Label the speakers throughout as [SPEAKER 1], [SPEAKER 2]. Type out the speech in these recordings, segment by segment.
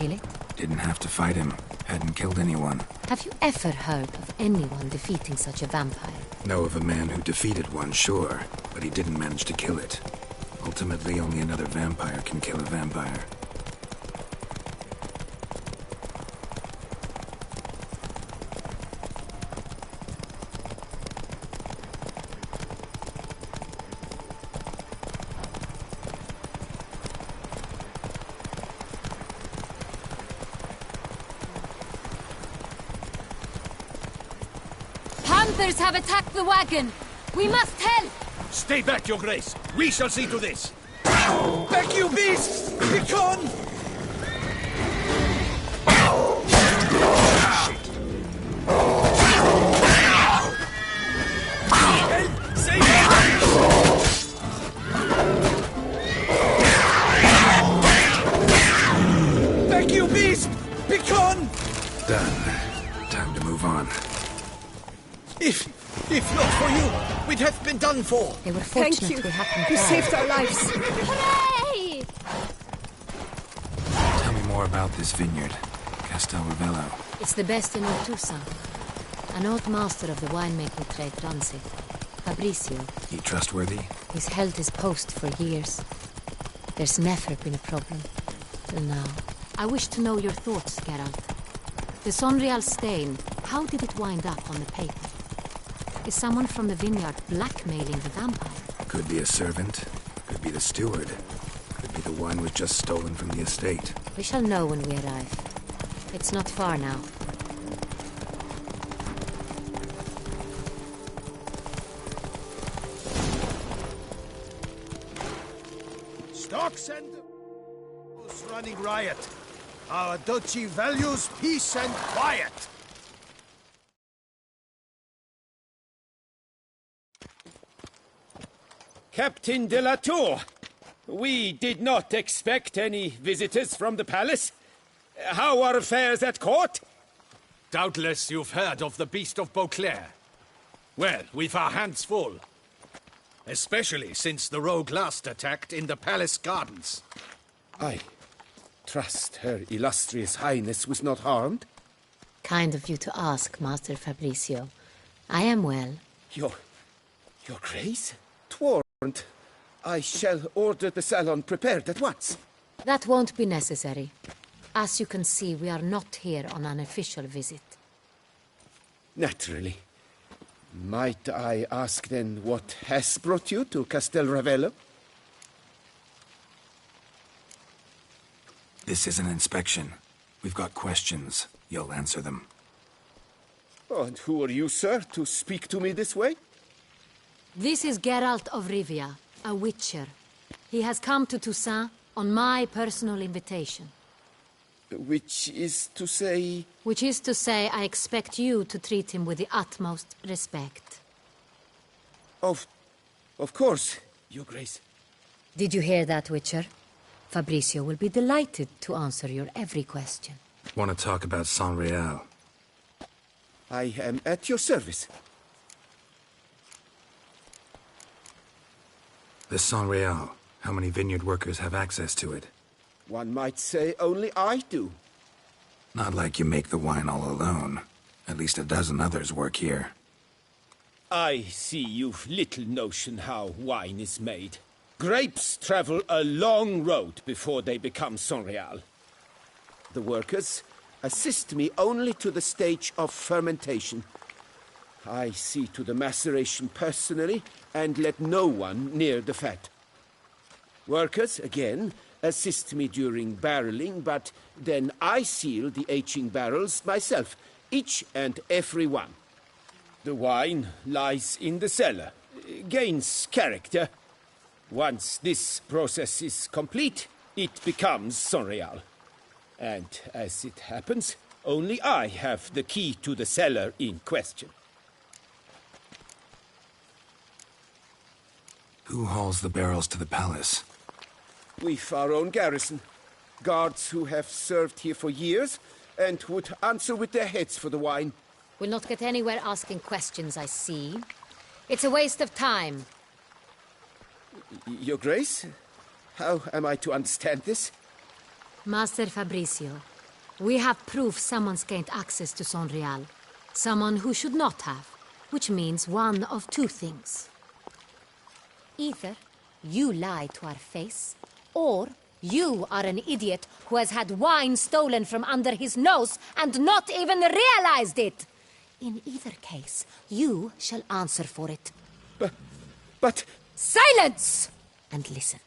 [SPEAKER 1] Really?
[SPEAKER 2] Didn't have to fight him. Hadn't killed anyone.
[SPEAKER 1] Have you ever heard of anyone defeating such a vampire?
[SPEAKER 2] Know of a man who defeated one, sure, but he didn't manage to kill it. Ultimately, only another vampire can kill a vampire.
[SPEAKER 1] Hunters have attacked the wagon! We must help!
[SPEAKER 3] Stay back, Your Grace! We shall see to this! Back, you beasts! Begone! Help! Save back, you beast! Begone!
[SPEAKER 2] Done. Time to move on.
[SPEAKER 3] If not for you, we'd have been done for.
[SPEAKER 1] They were fortunate
[SPEAKER 4] Thank you.
[SPEAKER 1] we happened
[SPEAKER 4] You
[SPEAKER 1] by.
[SPEAKER 4] saved our lives.
[SPEAKER 1] Hooray!
[SPEAKER 2] Tell me more about this vineyard. Castel Ravello.
[SPEAKER 1] It's the best in Ottusa. An old master of the winemaking trade runs it. Fabrizio.
[SPEAKER 2] He trustworthy?
[SPEAKER 1] He's held his post for years. There's never been a problem. Till now. I wish to know your thoughts, Geralt. The Sonreal stain, how did it wind up on the paper? Is someone from the vineyard blackmailing the vampire?
[SPEAKER 2] Could be a servant. Could be the steward. Could be the wine was just stolen from the estate.
[SPEAKER 1] We shall know when we arrive. It's not far now.
[SPEAKER 3] Stocks and running riot. Our duchy values peace and quiet.
[SPEAKER 5] Captain de la Tour, we did not expect any visitors from the palace. How are affairs at court?
[SPEAKER 3] Doubtless you've heard of the Beast of Beauclair. Well, we've our hands full. Especially since the rogue last attacked in the palace gardens.
[SPEAKER 5] I trust Her Illustrious Highness was not harmed.
[SPEAKER 1] Kind of you to ask, Master Fabrizio. I am well.
[SPEAKER 5] Your Grace? 'Twarn't. I shall order the salon prepared at once.
[SPEAKER 1] That won't be necessary. As you can see, we are not here on an official visit.
[SPEAKER 5] Naturally. Might I ask then what has brought you to Castel Ravello?
[SPEAKER 2] This is an inspection. We've got questions. You'll answer them.
[SPEAKER 5] Oh, and who are you, sir, to speak to me this way?
[SPEAKER 1] This is Geralt of Rivia, a witcher. He has come to Toussaint on my personal invitation.
[SPEAKER 5] Which is to say...
[SPEAKER 1] Which is to say, I expect you to treat him with the utmost respect.
[SPEAKER 5] Of course, Your Grace.
[SPEAKER 1] Did you hear that, Witcher? Fabrizio will be delighted to answer your every question.
[SPEAKER 2] Want to talk about Sonreal?
[SPEAKER 5] I am at your service.
[SPEAKER 2] The Sonreal. How many vineyard workers have access to it?
[SPEAKER 5] One might say only I do.
[SPEAKER 2] Not like you make the wine all alone. At least a dozen others work here.
[SPEAKER 5] I see you've little notion how wine is made. Grapes travel a long road before they become Sonreal. The workers assist me only to the stage of fermentation. I see to the maceration personally and let no one near the fat. Workers, again, assist me during barreling, but then I seal the aging barrels myself, each and every one. The wine lies in the cellar, gains character. Once this process is complete, it becomes Sonreal. And as it happens, only I have the key to the cellar in question.
[SPEAKER 2] Who hauls the barrels to the palace?
[SPEAKER 5] We've our own garrison. Guards who have served here for years and would answer with their heads for the wine.
[SPEAKER 1] We'll not get anywhere asking questions, I see. It's a waste of time.
[SPEAKER 5] Your Grace? How am I to understand this?
[SPEAKER 1] Master Fabrizio, We have proof someone's gained access to Sonreal. Someone who should not have. Which means one of two things. Either you lie to our face, or you are an idiot who has had wine stolen from under his nose and not even realized it. In either case, you shall answer for it.
[SPEAKER 5] But...
[SPEAKER 1] Silence! And listen.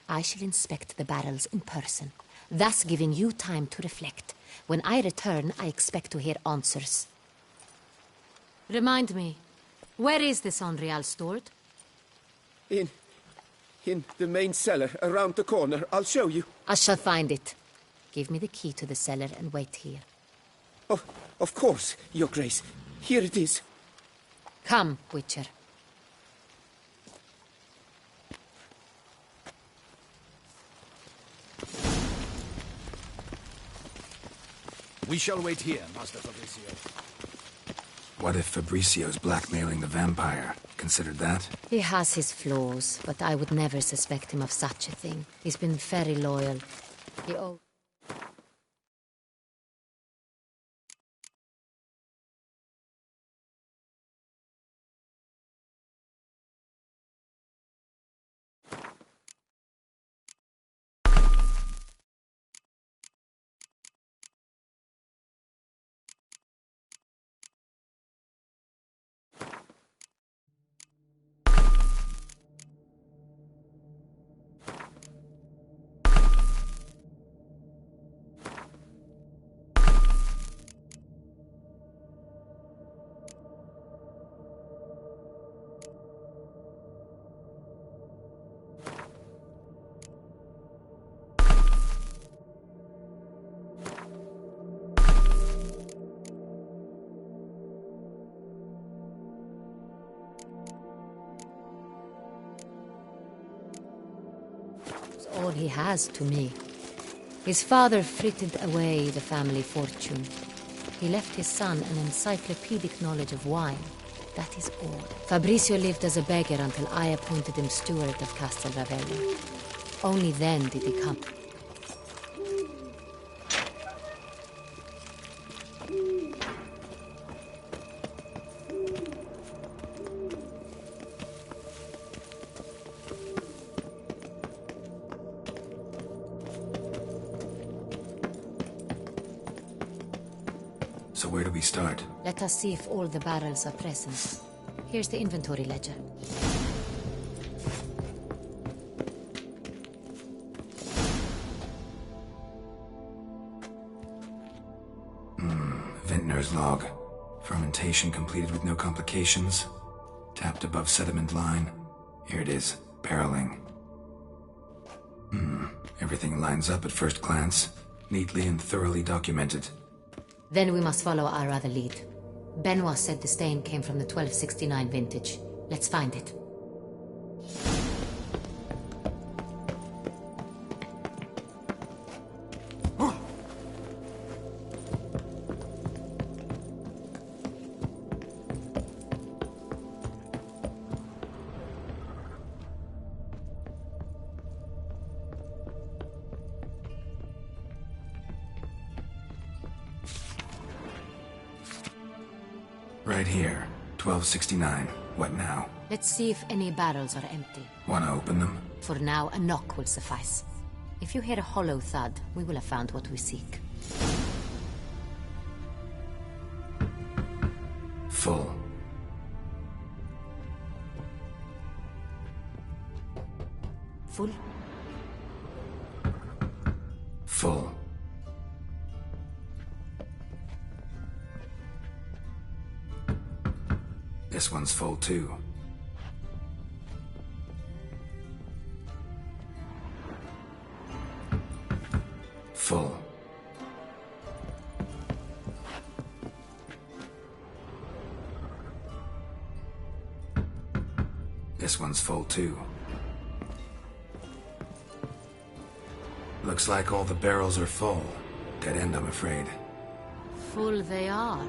[SPEAKER 1] I shall inspect the barrels in person, thus giving you time to reflect. When I return, I expect to hear answers. Remind me, where is the Sonreal stored?
[SPEAKER 5] In the main cellar, around the corner. I'll show you.
[SPEAKER 1] I shall find it. Give me the key to the cellar and wait here.
[SPEAKER 5] Oh, of course, Your Grace. Here it is.
[SPEAKER 1] Come, Witcher.
[SPEAKER 3] We shall wait here, Master Fabricio.
[SPEAKER 2] What if Fabricio's blackmailing the vampire? Considered that?
[SPEAKER 1] He has his flaws, but I would never suspect him of such a thing. He's been very loyal. He owes... all he has to me. His father frittered away the family fortune. He left his son an encyclopedic knowledge of wine. That is all. Fabricio lived as a beggar until I appointed him steward of Castel Ravello. Only then did he come.
[SPEAKER 2] So where do we start?
[SPEAKER 1] Let us see if all the barrels are present. Here's the inventory ledger.
[SPEAKER 2] Vintner's log. Fermentation completed with no complications. Tapped above sediment line. Here it is. Barreling. Everything lines up at first glance. Neatly and thoroughly documented.
[SPEAKER 1] Then we must follow our other lead. Benoit said the stain came from the 1269 vintage. Let's find it.
[SPEAKER 2] Right here. 1269. What now?
[SPEAKER 1] Let's see if any barrels are empty.
[SPEAKER 2] Wanna open them?
[SPEAKER 1] For now, a knock will suffice. If you hear a hollow thud, we will have found what we seek.
[SPEAKER 2] Full.
[SPEAKER 1] Full?
[SPEAKER 2] Full. This one's full too. Full. This one's full too. Looks like all the barrels are full. Dead end, I'm afraid.
[SPEAKER 1] Full they are.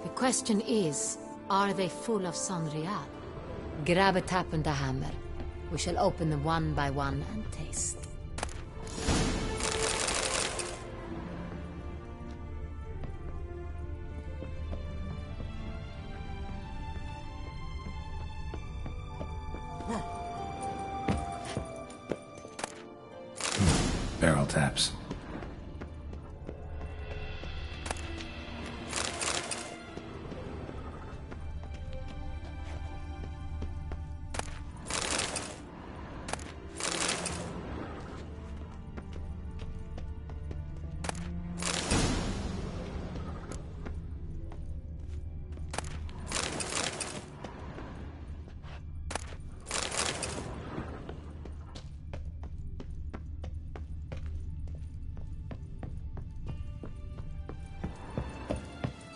[SPEAKER 1] The question is, are they full of Sonreal? Grab a tap and a hammer. We shall open them one by one and taste.
[SPEAKER 2] sell taps.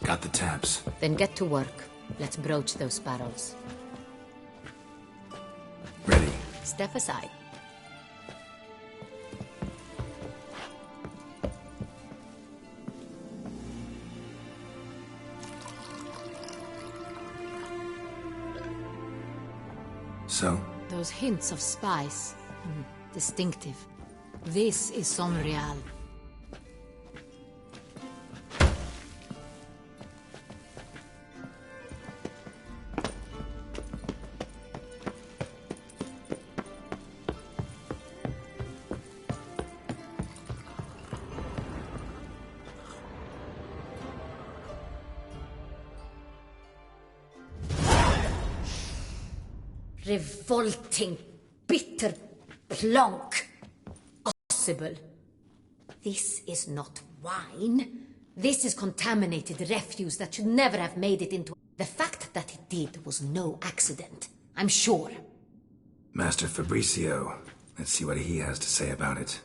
[SPEAKER 2] Got the taps.
[SPEAKER 1] Then get to work. Let's broach those barrels.
[SPEAKER 2] Ready.
[SPEAKER 1] Step aside.
[SPEAKER 2] So?
[SPEAKER 1] Those hints of spice. Distinctive. This is Sonreal. Revolting, bitter plonk. Possible. This is not wine. This is contaminated refuse that should never have made it into... The fact that it did was no accident, I'm sure.
[SPEAKER 2] Master Fabricio. Let's see what he has to say about it.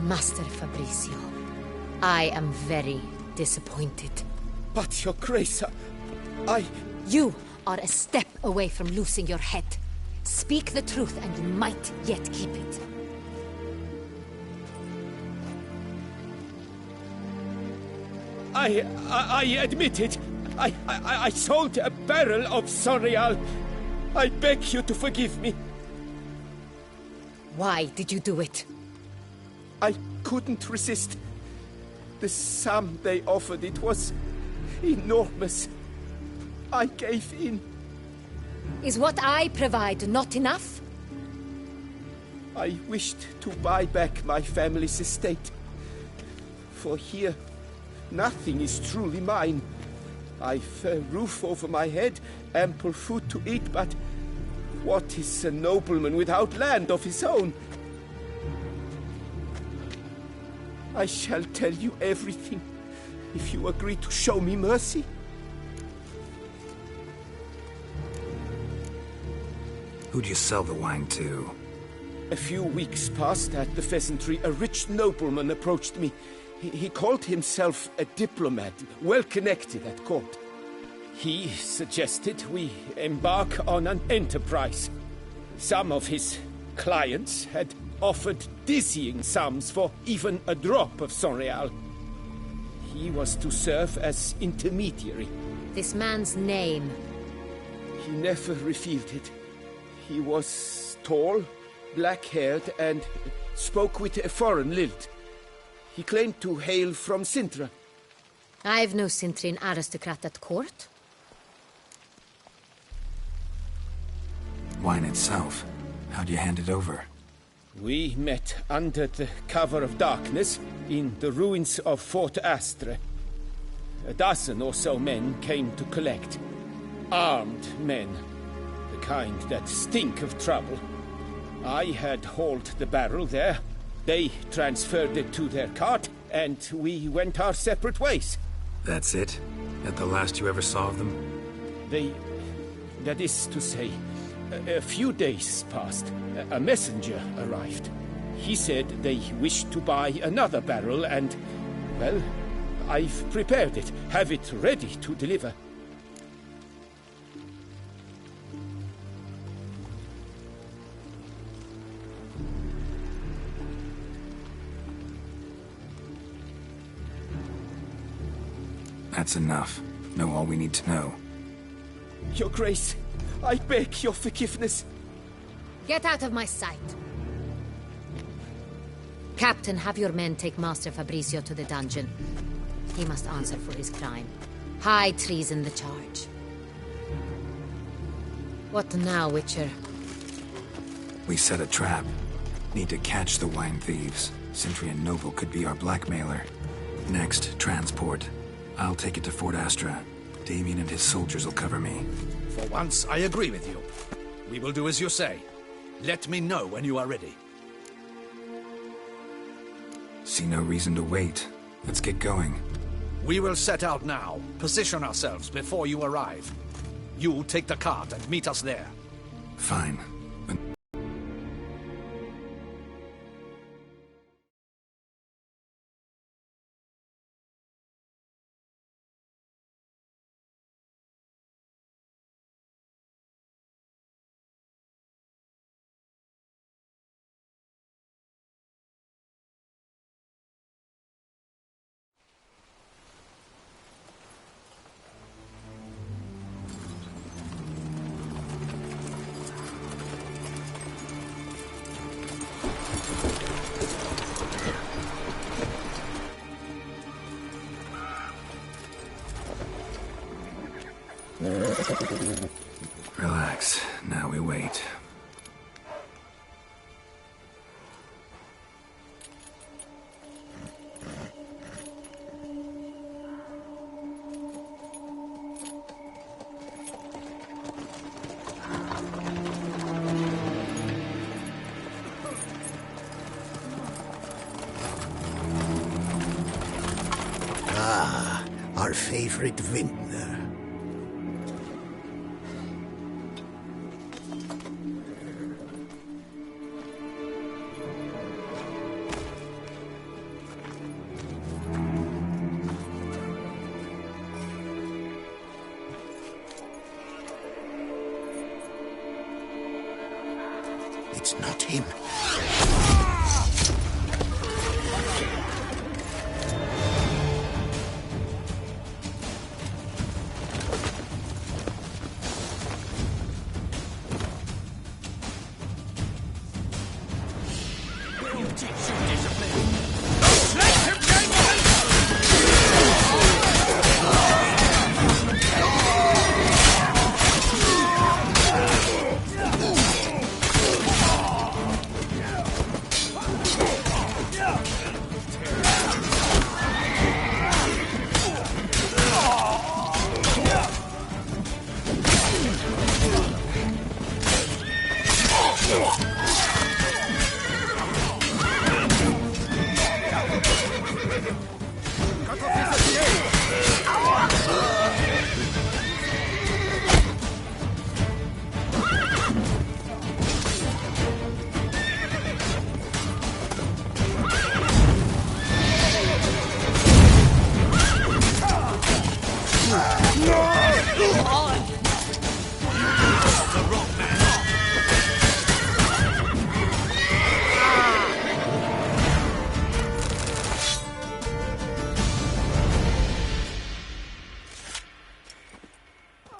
[SPEAKER 1] Master Fabricio, I am very disappointed.
[SPEAKER 5] But, Your Grace, I...
[SPEAKER 1] You are a step away from losing your head. Speak the truth and you might yet keep it.
[SPEAKER 5] I admit it. I sold a barrel of Sonreal. I beg you to forgive me.
[SPEAKER 1] Why did you do it?
[SPEAKER 5] I couldn't resist. The sum they offered, it was enormous. I gave in.
[SPEAKER 1] Is what I provide not enough?
[SPEAKER 5] I wished to buy back my family's estate. For here, nothing is truly mine. I've a roof over my head, ample food to eat, but what is a nobleman without land of his own? I shall tell you everything, if you agree to show me mercy.
[SPEAKER 2] Who'd you sell the wine to?
[SPEAKER 5] A few weeks past at the Pheasantry, a rich nobleman approached me. He called himself a diplomat, well connected at court. He suggested we embark on an enterprise. Some of his clients had offered dizzying sums for even a drop of Sonreal. He was to serve as intermediary.
[SPEAKER 1] This man's name?
[SPEAKER 5] He never revealed it. He was tall, black-haired, and spoke with a foreign lilt. He claimed to hail from Sintra.
[SPEAKER 1] I've no Sintrin aristocrat at court.
[SPEAKER 2] Wine itself. How'd you hand it over?
[SPEAKER 5] We met under the cover of darkness in the ruins of Fort Astre. A dozen or so men came to collect. Armed men. The kind that stink of trouble. I had hauled the barrel there. They transferred it to their cart, and we went our separate ways.
[SPEAKER 2] That's it? That the last you ever saw of them?
[SPEAKER 5] That is to say, a few days passed. A messenger arrived. He said they wished to buy another barrel and, well, I've prepared it, have it ready to deliver.
[SPEAKER 2] That's enough. Know all we need to know.
[SPEAKER 5] Your Grace, I beg your forgiveness.
[SPEAKER 1] Get out of my sight. Captain, have your men take Master Fabrizio to the dungeon. He must answer for his crime. High treason the charge. What now, Witcher?
[SPEAKER 2] We set a trap. Need to catch the wine thieves. Sentry and Noble could be our blackmailer. Next, transport. I'll take it to Fort Astra. Damien and his soldiers will cover me.
[SPEAKER 3] For once, I agree with you. We will do as you say. Let me know when you are ready.
[SPEAKER 2] See no reason to wait. Let's get going.
[SPEAKER 3] We will set out now. Position ourselves before you arrive. You take the cart and meet us there.
[SPEAKER 2] Fine. But relax. Now we wait.
[SPEAKER 4] Ah, our favorite vintner. It's not him.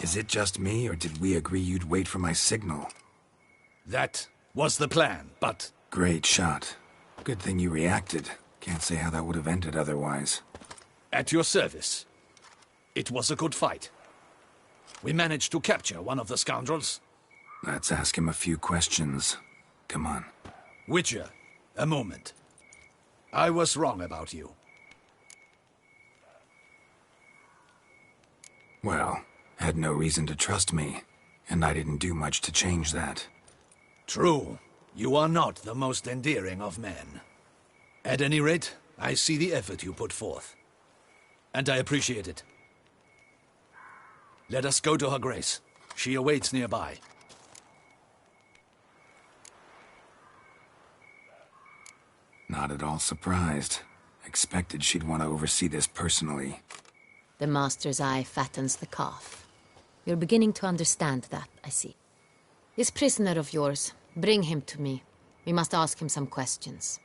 [SPEAKER 2] Is it just me, or did we agree you'd wait for my signal?
[SPEAKER 3] That was the plan, but
[SPEAKER 2] Great shot. Good thing you reacted. Can't say how that would have ended otherwise.
[SPEAKER 3] at your service. It was a good fight. We managed to capture one of the scoundrels.
[SPEAKER 2] Let's ask him a few questions. Come on.
[SPEAKER 3] Witcher, a moment. I was wrong about you.
[SPEAKER 2] Well, had no reason to trust me, and I didn't do much to change that.
[SPEAKER 3] True, you are not the most endearing of men. At any rate, I see the effort you put forth. And I appreciate it. Let us go to her grace. She awaits nearby.
[SPEAKER 2] Not at all surprised. Expected she'd want to oversee this personally.
[SPEAKER 1] The master's eye fattens the calf. You're beginning to understand that, I see. This prisoner of yours, bring him to me. We must ask him some questions.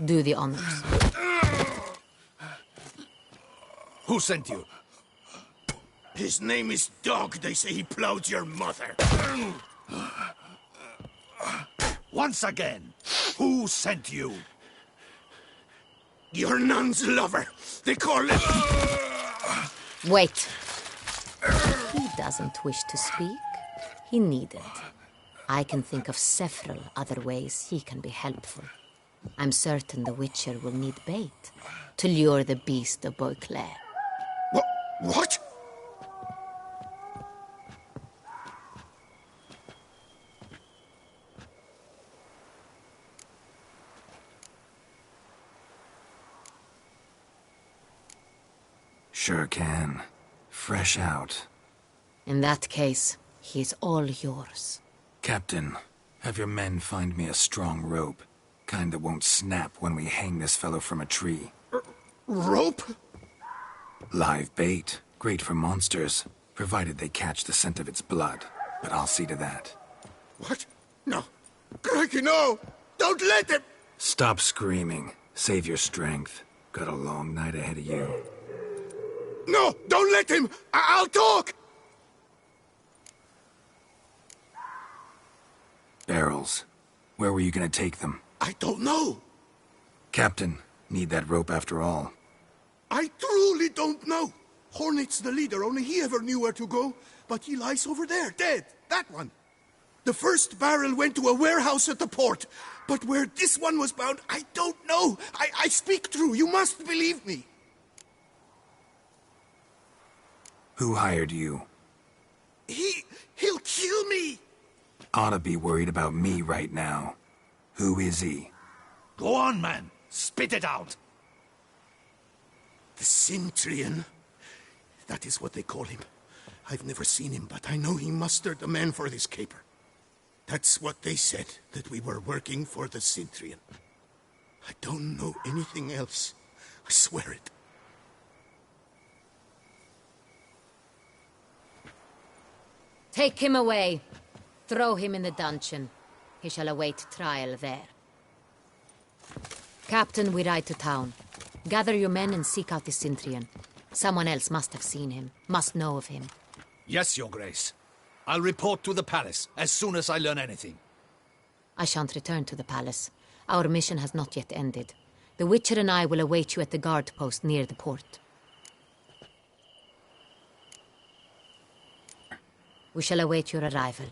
[SPEAKER 1] Do the honors.
[SPEAKER 3] Who sent you?
[SPEAKER 4] His name is Dog. They say he plowed your mother.
[SPEAKER 3] Once again, who sent you?
[SPEAKER 4] Your nun's lover. They call him...
[SPEAKER 1] Wait. He doesn't wish to speak. He needn't. I can think of several other ways he can be helpful. I'm certain the Witcher will need bait to lure the beast of Beauclair.
[SPEAKER 4] What?
[SPEAKER 2] Sure can. Fresh out.
[SPEAKER 1] In that case, he's all yours.
[SPEAKER 2] Captain, have your men find me a strong rope. Kind that won't snap when we hang this fellow from a tree.
[SPEAKER 4] Rope?
[SPEAKER 2] Live bait. Great for monsters, provided they catch the scent of its blood. But I'll see to that.
[SPEAKER 4] What? No. Crikey, no! Don't let him!
[SPEAKER 2] Stop screaming. Save your strength. Got a long night ahead of you.
[SPEAKER 4] No! Don't let him! I'll talk!
[SPEAKER 2] Barrels. Where were you gonna take them?
[SPEAKER 4] I don't know.
[SPEAKER 2] Captain, need that rope after all.
[SPEAKER 4] I truly don't know. Hornet's the leader, only he ever knew where to go. But he lies over there, dead. That one. The first barrel went to a warehouse at the port. But where this one was bound, I don't know. I speak true. You must believe me.
[SPEAKER 2] Who hired you?
[SPEAKER 4] He'll kill me.
[SPEAKER 2] Oughta be worried about me right now. Who is he?
[SPEAKER 3] Go on, man. Spit it out.
[SPEAKER 4] The Cintrian. That is what they call him. I've never seen him, but I know he mustered the men for this caper. That's what they said, that we were working for the Cintrian. I don't know anything else. I swear it.
[SPEAKER 1] Take him away. Throw him in the dungeon. He shall await trial there. Captain, we ride to town. Gather your men and seek out the Cintrian. Someone else must have seen him, must know of him.
[SPEAKER 3] Yes, Your Grace. I'll report to the palace as soon as I learn anything.
[SPEAKER 1] I shan't return to the palace. Our mission has not yet ended. The Witcher and I will await you at the guard post near the port. We shall await your arrival.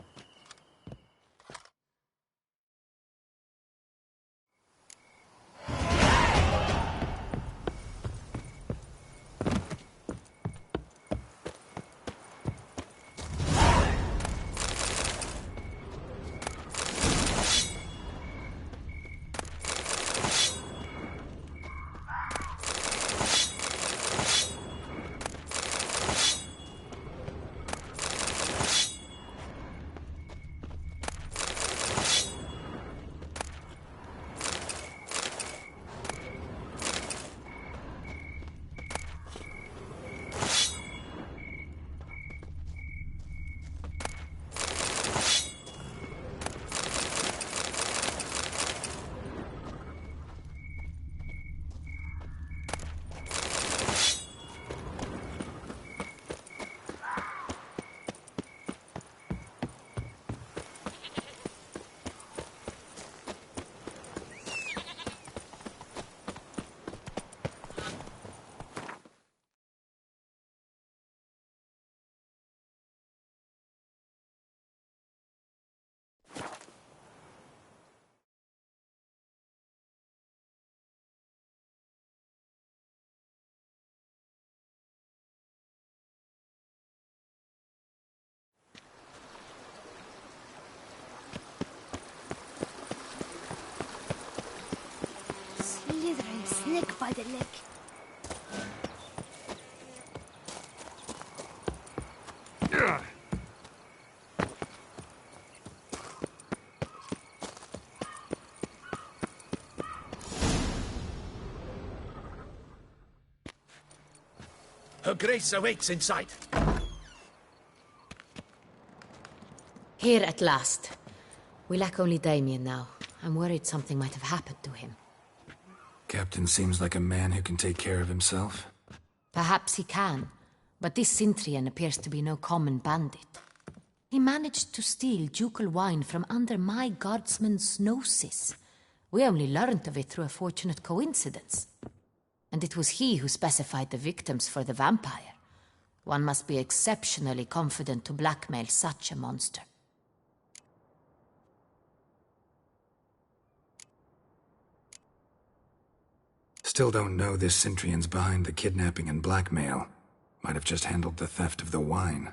[SPEAKER 6] Slithering snake by the neck.
[SPEAKER 3] Her Grace awaits in sight.
[SPEAKER 1] Here at last. We lack only Damien now. I'm worried something might have happened to him.
[SPEAKER 2] Captain seems like a man who can take care of himself.
[SPEAKER 1] Perhaps he can, but this Sintrian appears to be no common bandit. He managed to steal ducal wine from under my guardsman's noses. We only learned of it through a fortunate coincidence. And it was he who specified the victims for the vampire. One must be exceptionally confident to blackmail such a monster.
[SPEAKER 2] Still don't know this Sintrian's behind the kidnapping and blackmail. Might have just handled the theft of the wine.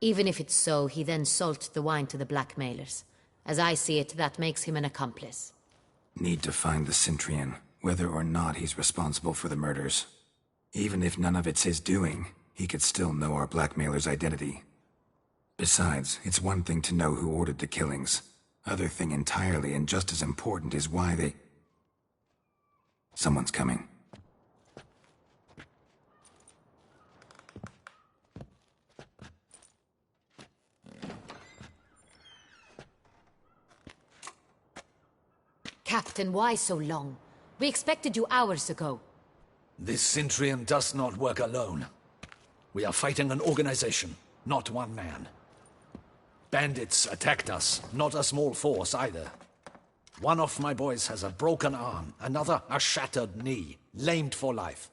[SPEAKER 1] Even if it's so, he then sold the wine to the blackmailers. As I see it, that makes him an accomplice.
[SPEAKER 2] Need to find the Sintrian, whether or not he's responsible for the murders. Even if none of it's his doing, he could still know our blackmailer's identity. Besides, it's one thing to know who ordered the killings. Other thing entirely, and just as important, is why they... Someone's coming.
[SPEAKER 1] Captain, why so long? We expected you hours ago.
[SPEAKER 3] This Sintrian does not work alone. We are fighting an organization, not one man. Bandits attacked us, not a small force either. One of my boys has a broken arm, another a shattered knee, lamed for life.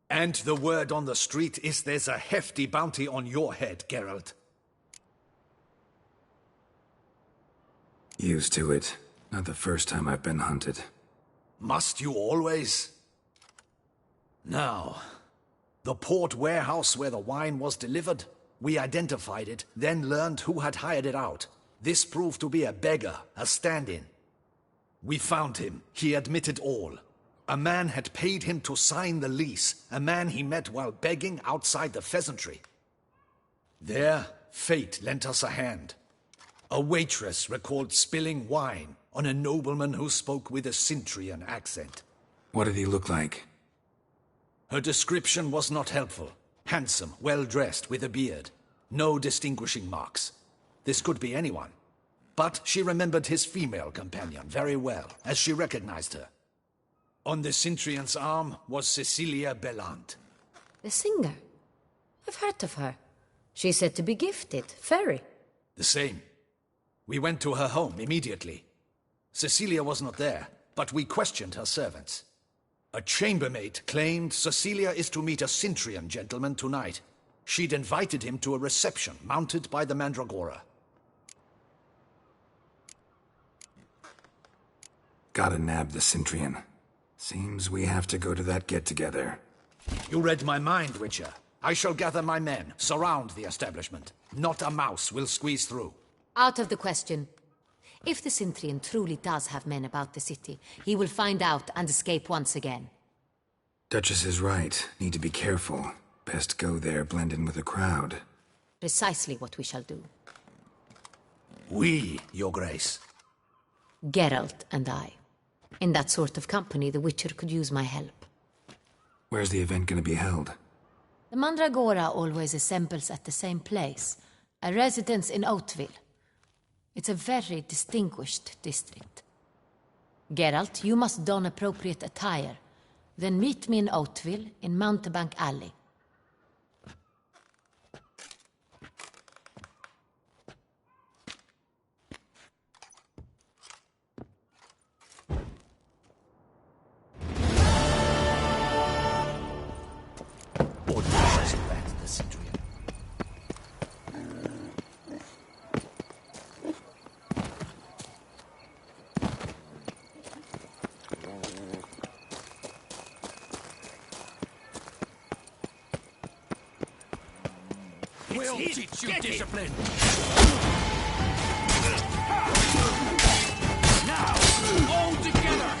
[SPEAKER 3] And the word on the street is there's a hefty bounty on your head, Geralt.
[SPEAKER 2] Used to it. Not the first time I've been hunted.
[SPEAKER 3] Must you always? Now, the port warehouse where the wine was delivered, we identified it, then learned who had hired it out. This proved to be a beggar, a stand-in. We found him. He admitted all. A man had paid him to sign the lease, a man he met while begging outside the pheasantry. There, fate lent us a hand. A waitress recalled spilling wine on a nobleman who spoke with a Sintrian accent.
[SPEAKER 2] What did he look like?
[SPEAKER 3] Her description was not helpful. Handsome, well-dressed, with a beard. No distinguishing marks. This could be anyone. But she remembered his female companion very well, as she recognized her. On the Sintrian's arm was Cecilia Bellant.
[SPEAKER 1] The singer? I've heard of her. She's said to be gifted, fairy.
[SPEAKER 3] The same. We went to her home immediately. Cecilia was not there, but we questioned her servants. A chambermaid claimed Cecilia is to meet a Sintrian gentleman tonight. She'd invited him to a reception mounted by the Mandragora.
[SPEAKER 2] Gotta nab the Sintrian. Seems we have to go to that get-together.
[SPEAKER 3] You read my mind, Witcher. I shall gather my men, surround the establishment. Not a mouse will squeeze through.
[SPEAKER 1] Out of the question. If the Sintrian truly does have men about the city, he will find out and escape once again.
[SPEAKER 2] Duchess is right. Need to be careful. Best go there, blend in with the crowd.
[SPEAKER 1] Precisely what we shall do.
[SPEAKER 3] We, Your Grace.
[SPEAKER 1] Geralt and I. In that sort of company, the Witcher could use my help.
[SPEAKER 2] Where's the event gonna be held?
[SPEAKER 1] The Mandragora always assembles at the same place, a residence in Oatville. It's a very distinguished district. Geralt, you must don appropriate attire. Then meet me in Oatville, in Mountebank Alley.
[SPEAKER 3] We'll teach you discipline. Now, all together.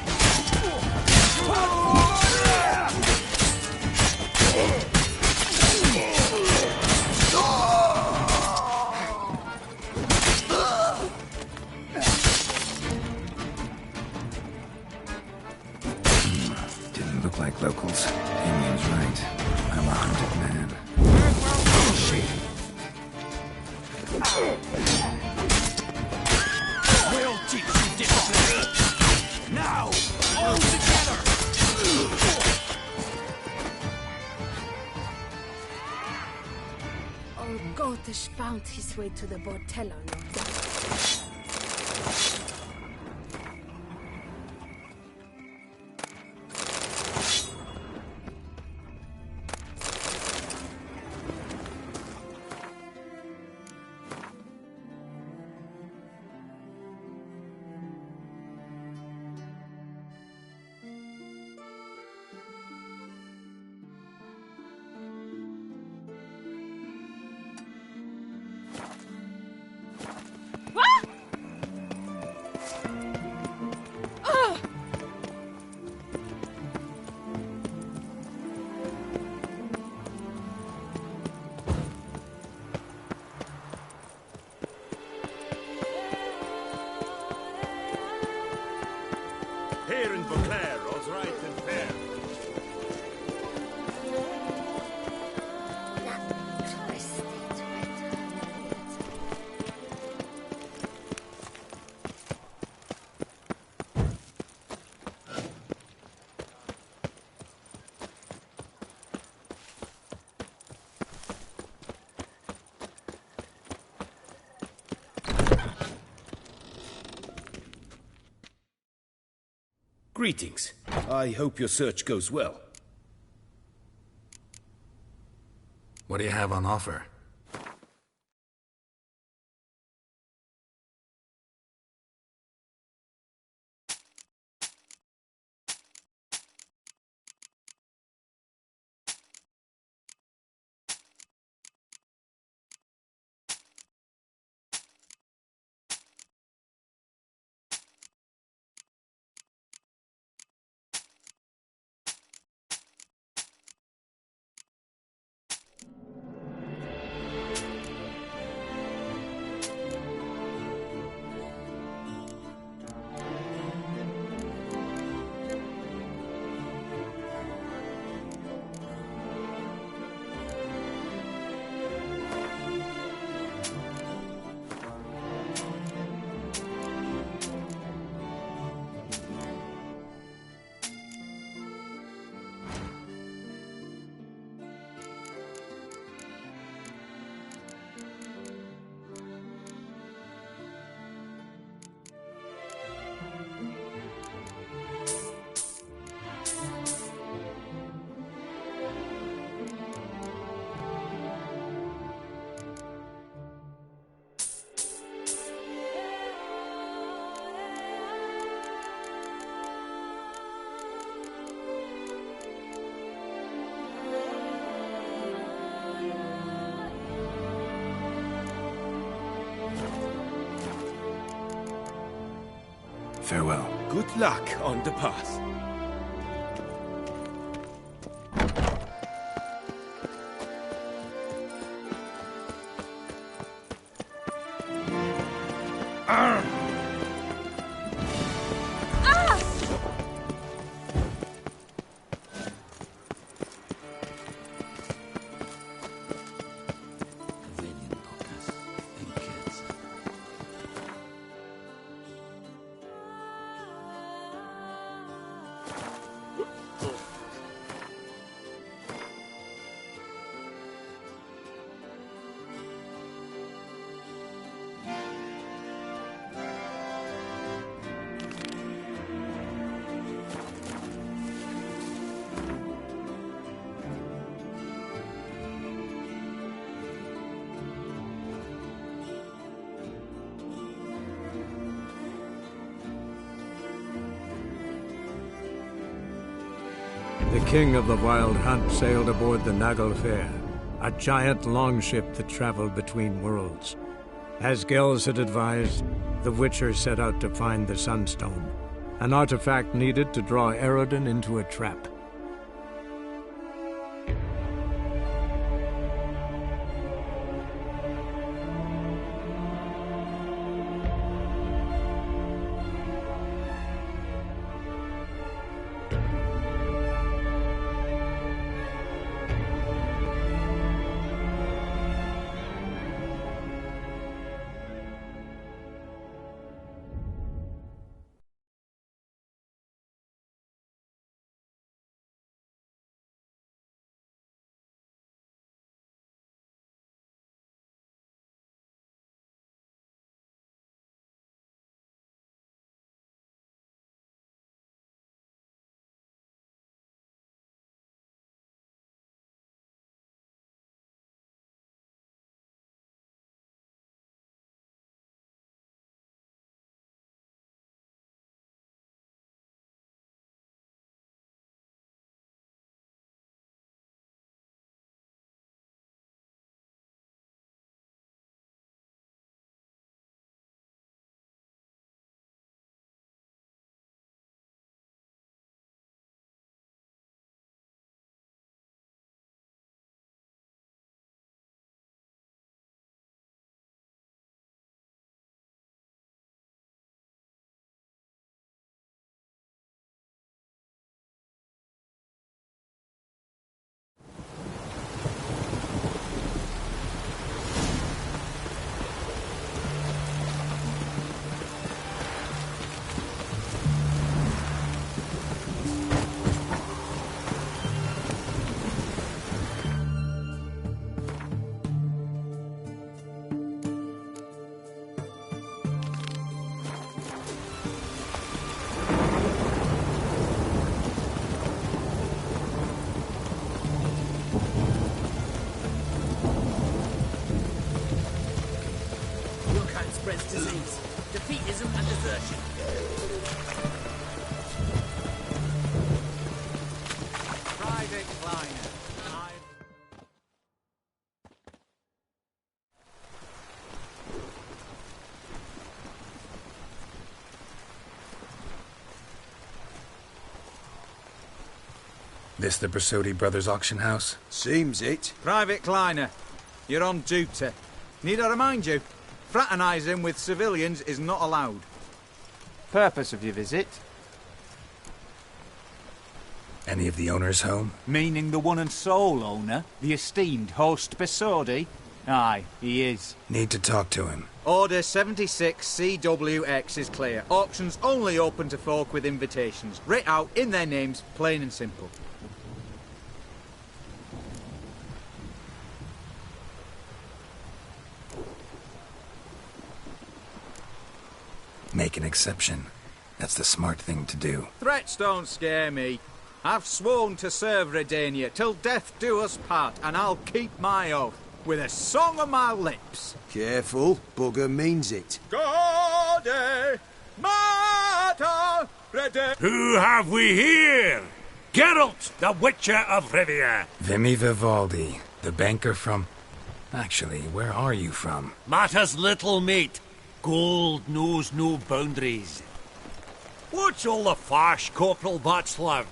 [SPEAKER 2] Didn't look like locals. Damien's right. I'm a hunted man. Shit.
[SPEAKER 3] We'll teach you discipline. Now, all together.
[SPEAKER 6] British found his way to the Bordello, no doubt.
[SPEAKER 7] Here in Beauclair, all's right and fair.
[SPEAKER 5] Greetings. I hope your search goes well.
[SPEAKER 2] What do you have on offer? Farewell.
[SPEAKER 5] Good luck on the path.
[SPEAKER 8] The king of the Wild Hunt sailed aboard the Naglfar, a giant longship that traveled between worlds. As Gels had advised, the Witcher set out to find the Sunstone, an artifact needed to draw Eredin into a trap.
[SPEAKER 7] disease, defeatism and desertion.
[SPEAKER 9] Private Kleiner.
[SPEAKER 2] This the Brasodi Brothers auction house?
[SPEAKER 3] Seems it.
[SPEAKER 9] Private Kleiner, you're on duty. Need I remind you, fraternising with civilians is not allowed. Purpose of your visit?
[SPEAKER 2] Any of the owners home?
[SPEAKER 9] Meaning the one and sole owner, the esteemed host Brasodi? Aye, he is.
[SPEAKER 2] Need to talk to him.
[SPEAKER 9] Order 76 CWX is clear. Auctions only open to folk with invitations. Writ out in their names, plain and simple.
[SPEAKER 2] Make an exception. That's the smart thing to do.
[SPEAKER 9] Threats don't scare me. I've sworn to serve Redania till death do us part, and I'll keep my oath with a song on my lips.
[SPEAKER 3] Careful, bugger means it.
[SPEAKER 9] Gode Mata Redania.
[SPEAKER 8] Who have we here? Geralt, the Witcher of Rivia.
[SPEAKER 2] Vimy Vivaldi, the banker from... Actually, where are you from?
[SPEAKER 8] Matters little, mate. Gold knows no boundaries. What's all the fash, Corporal Václav?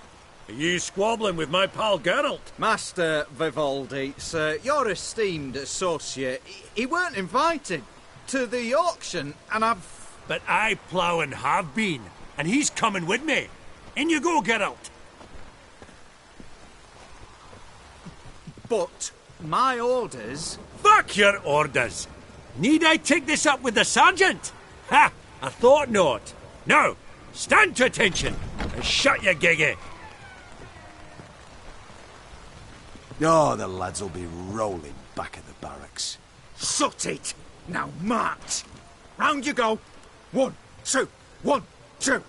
[SPEAKER 8] Are you squabbling with my pal Geralt?
[SPEAKER 9] Master Vivaldi, sir, your esteemed associate, he weren't invited to the auction, and I've...
[SPEAKER 8] But I plough and have been, and he's coming with me. In you go, Geralt.
[SPEAKER 9] But my orders...
[SPEAKER 8] Fuck your orders. Need I take this up with the sergeant? Ha! I thought not. Now, stand to attention and shut your giggy.
[SPEAKER 3] Oh, the lads will be rolling back at the barracks.
[SPEAKER 9] Shut it! Now march! Round you go! 1, 2, 1, 2!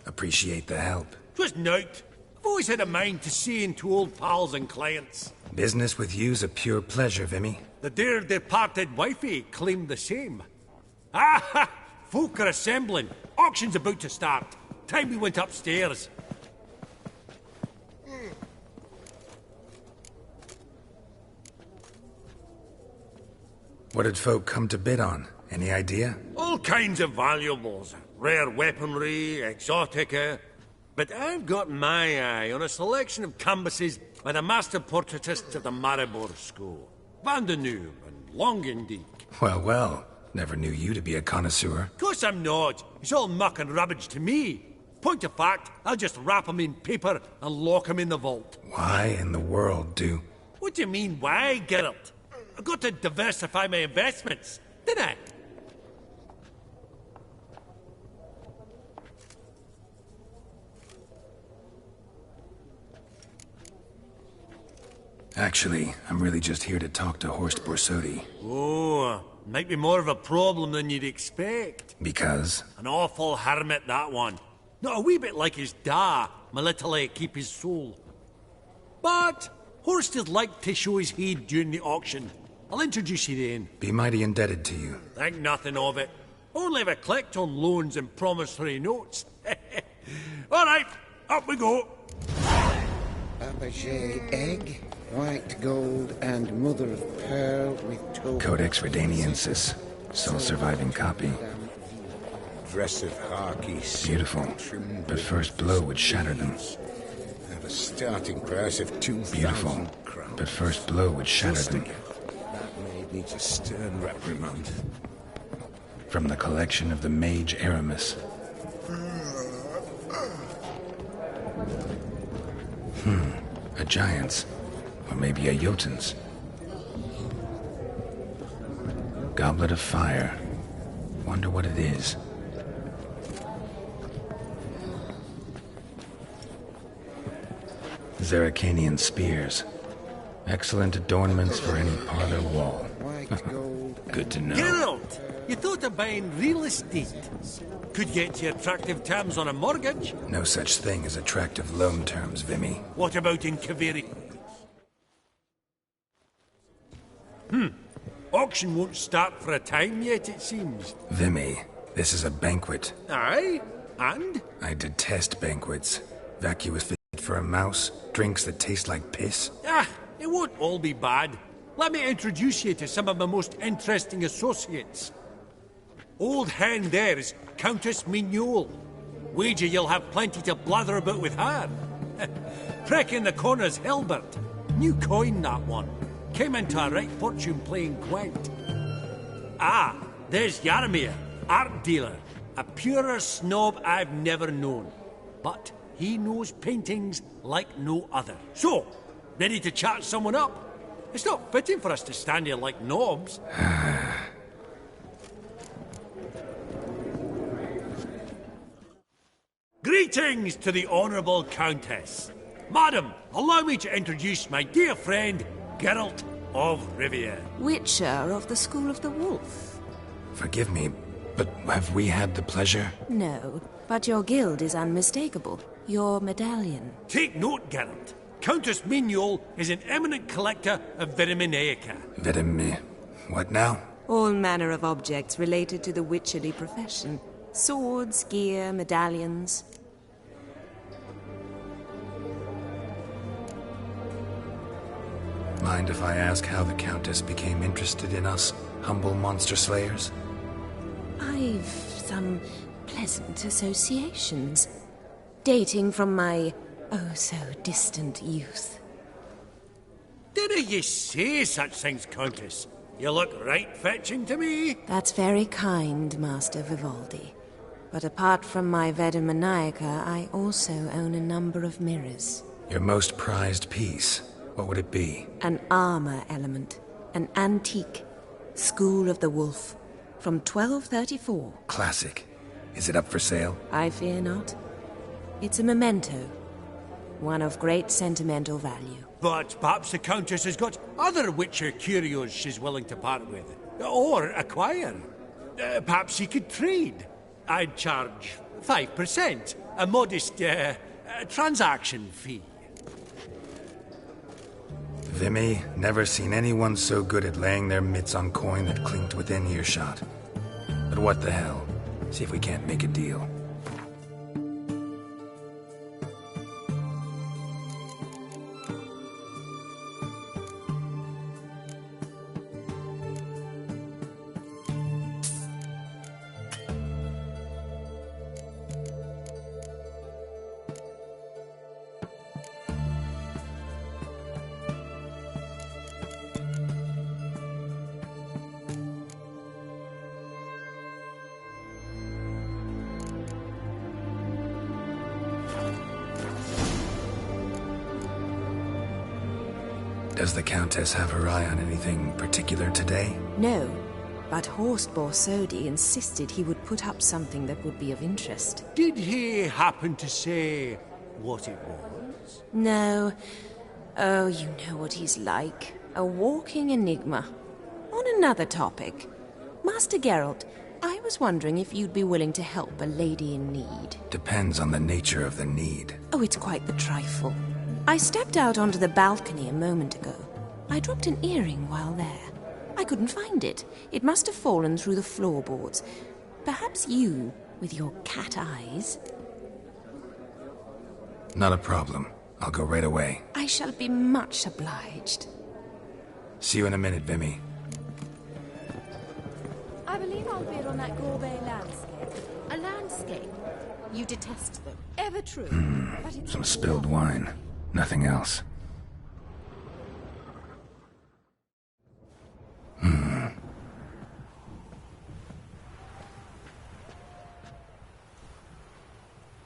[SPEAKER 2] Appreciate the help.
[SPEAKER 8] 'Twas nowt. I've always had a mind to see into old pals and clients.
[SPEAKER 2] Business with you's a pure pleasure, Vimy.
[SPEAKER 8] The dear departed wifey claimed the same. Ah ha! Folk are assembling. Auction's about to start. Time we went upstairs.
[SPEAKER 2] What did folk come to bid on? Any idea?
[SPEAKER 8] All kinds of valuables. Rare weaponry, exotica. But I've got my eye on a selection of canvases by the master portraitists of the Maribor School. Van de Noom and Longendijk.
[SPEAKER 2] Well, well. Never knew you to be a connoisseur.
[SPEAKER 8] Course I'm not. It's all muck and rubbish to me. Point of fact, I'll just wrap 'em in paper and lock 'em in the vault.
[SPEAKER 2] Why in the world do...
[SPEAKER 8] What do you mean, why, Geralt? I've got to diversify my investments, didn't I?
[SPEAKER 2] Actually, I'm really just here to talk to Horst Borsodi.
[SPEAKER 8] Oh, might be more of a problem than you'd expect.
[SPEAKER 2] Because?
[SPEAKER 8] An awful hermit, that one. Not a wee bit like his da, my little keep his soul. But Horst is like to show his head during the auction. I'll introduce you then.
[SPEAKER 2] Be mighty indebted to you.
[SPEAKER 8] Think nothing of it. Only ever clicked on loans and promissory notes. All right, up we go.
[SPEAKER 10] Fabergé egg, white gold, and mother of pearl with token.
[SPEAKER 2] Codex Redaniensis. Sole surviving copy.
[SPEAKER 10] Impressive harky.
[SPEAKER 2] Beautiful. But first blow would shatter them.
[SPEAKER 10] Have a starting price of 2,000
[SPEAKER 2] Beautiful.
[SPEAKER 10] crowns.
[SPEAKER 2] But first blow would shatter them.
[SPEAKER 10] That maid needs a stern reprimand.
[SPEAKER 2] From the collection of the mage Aramis. A giant's. Or maybe a Jotun's. Goblet of fire. Wonder what it is. Zeracanian spears. Excellent adornments for any parlor wall.
[SPEAKER 10] White gold
[SPEAKER 2] Good to know.
[SPEAKER 7] Geralt, you thought of buying real estate. Could get you attractive terms on a mortgage.
[SPEAKER 2] No such thing as attractive loan terms, Vimy.
[SPEAKER 7] What about in Kaviri? Auction won't start for a time yet, it seems.
[SPEAKER 2] Vimy, this is a banquet.
[SPEAKER 7] Aye? And?
[SPEAKER 2] I detest banquets. Vacuous fit for a mouse, drinks that taste like piss.
[SPEAKER 7] Ah, it won't all be bad. Let me introduce you to some of my most interesting associates. Old hen there is Countess Mignole. Wager you'll have plenty to blather about with her. Prick in the corner's Hilbert. New coin, that one. Came into a right fortune playing Gwent. Ah, there's Yarmir, art dealer. A purer snob I've never known. But he knows paintings like no other. So, ready to chat someone up? It's not fitting for us to stand here like knobs. Greetings to the Honourable Countess. Madam, allow me to introduce my dear friend, Geralt of Rivia.
[SPEAKER 11] Witcher of the School of the Wolf.
[SPEAKER 2] Forgive me, but have we had the pleasure?
[SPEAKER 11] No, but your guild is unmistakable. Your medallion.
[SPEAKER 7] Take note, Geralt. Countess Mignole is an eminent collector of Vitaminaica.
[SPEAKER 2] What now?
[SPEAKER 11] All manner of objects related to the witcherly profession. Swords, gear, medallions.
[SPEAKER 2] Mind if I ask how the Countess became interested in us, humble monster slayers?
[SPEAKER 11] I've some pleasant associations, dating from my oh-so-distant youth.
[SPEAKER 7] Didn't you say such things, Countess? You look right fetching to me.
[SPEAKER 11] That's very kind, Master Vivaldi. But apart from my Vedamaniaca, I also own a number of mirrors.
[SPEAKER 2] Your most prized piece, what would it be?
[SPEAKER 11] An armor element. An antique. School of the Wolf. From 1234.
[SPEAKER 2] Classic. Is it up for sale?
[SPEAKER 11] I fear not. It's a memento. One of great sentimental value.
[SPEAKER 7] But perhaps the Countess has got other Witcher curios she's willing to part with. Or acquire. Perhaps she could trade. I'd charge 5%. A modest, transaction fee.
[SPEAKER 2] Vimy, never seen anyone so good at laying their mitts on coin that clinked within earshot. But what the hell? See if we can't make a deal. Does the Countess have her eye on anything particular today?
[SPEAKER 11] No, but Horst Borsodi insisted he would put up something that would be of interest.
[SPEAKER 7] Did he happen to say what it was?
[SPEAKER 11] No. Oh, you know what he's like. A walking enigma. On another topic, Master Geralt, I was wondering if you'd be willing to help a lady in need.
[SPEAKER 2] Depends on the nature of the need.
[SPEAKER 11] Oh, it's quite the trifle. I stepped out onto the balcony a moment ago. I dropped an earring while there. I couldn't find it. It must have fallen through the floorboards. Perhaps you, with your cat eyes...
[SPEAKER 2] Not a problem. I'll go right away.
[SPEAKER 11] I shall be much obliged.
[SPEAKER 2] See you in a minute, Vimy.
[SPEAKER 6] I believe I'll bid on that Gorbet landscape.
[SPEAKER 1] A landscape? You detest them.
[SPEAKER 6] Ever true. But it's
[SPEAKER 2] Some spilled wine. Nothing else.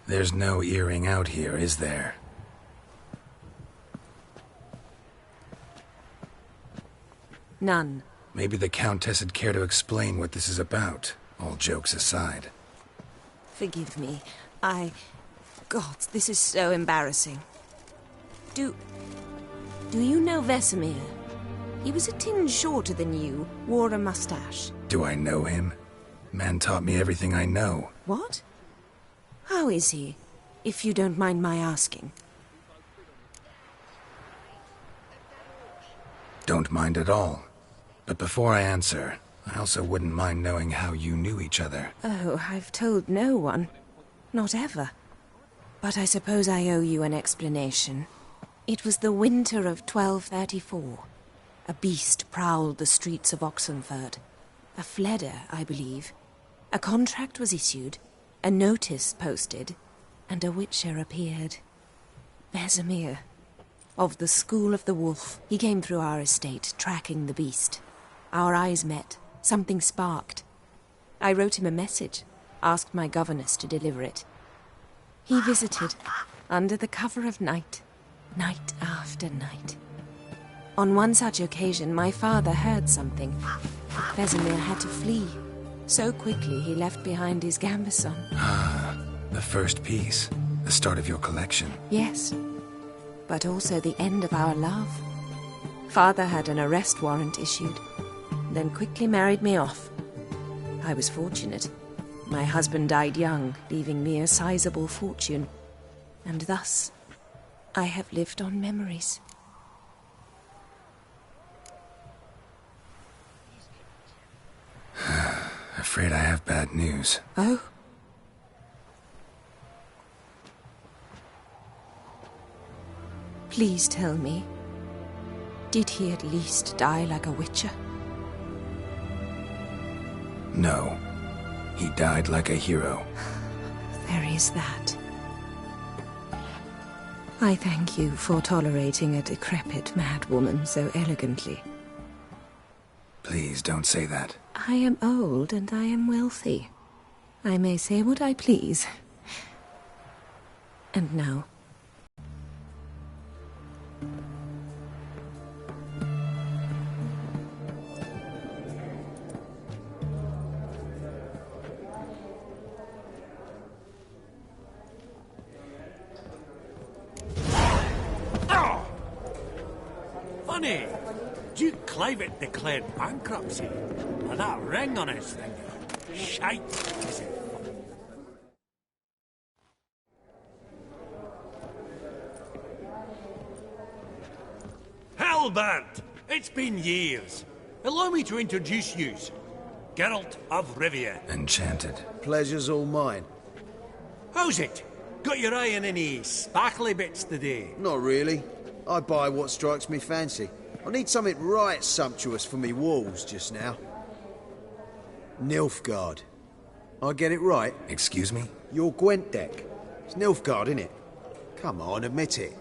[SPEAKER 2] There's no earring out here, is there?
[SPEAKER 11] None.
[SPEAKER 2] Maybe the Countess would care to explain what this is about, all jokes aside.
[SPEAKER 11] Forgive me. God, this is so embarrassing. Do Do you know Vesemir? He was a tinge shorter than you, wore a mustache.
[SPEAKER 2] Do I know him? Man taught me everything I know.
[SPEAKER 11] What? How is he, if you don't mind my asking?
[SPEAKER 2] Don't mind at all. But before I answer, I also wouldn't mind knowing how you knew each other.
[SPEAKER 11] Oh, I've told no one. Not ever. But I suppose I owe you an explanation. It was the winter of 1234. A beast prowled the streets of Oxenford. A Fleder, I believe. A contract was issued, a notice posted, and a witcher appeared. Vesemir. Of the School of the Wolf. He came through our estate, tracking the beast. Our eyes met. Something sparked. I wrote him a message, asked my governess to deliver it. He visited, under the cover of night, night after night. On one such occasion, my father heard something. Vesemir had to flee. So quickly he left behind his gambeson.
[SPEAKER 2] Ah, the first piece. The start of your collection.
[SPEAKER 11] Yes, but also the end of our love. Father had an arrest warrant issued, then quickly married me off. I was fortunate. My husband died young, leaving me a sizable fortune. And thus, I have lived on memories.
[SPEAKER 2] Afraid I have bad news.
[SPEAKER 11] Oh? Please tell me, did he at least die like a witcher?
[SPEAKER 2] No. He died like a hero.
[SPEAKER 11] There is that. I thank you for tolerating a decrepit madwoman so elegantly.
[SPEAKER 2] Please don't say that.
[SPEAKER 11] I am old and I am wealthy. I may say what I please. And now...
[SPEAKER 7] Funny! Duke Clivet declared bankruptcy. And that ring on his finger. Shite, is it? Halberd! It's been years. Allow me to introduce you. Geralt of Rivia.
[SPEAKER 2] Enchanted.
[SPEAKER 12] Pleasure's all mine.
[SPEAKER 7] How's it? Got your eye on any sparkly bits today?
[SPEAKER 12] Not really. I buy what strikes me fancy. I need something right sumptuous for me walls just now. Nilfgaard. I get it right?
[SPEAKER 2] Excuse me?
[SPEAKER 12] Your Gwent deck. It's Nilfgaard, innit? Come on, admit it.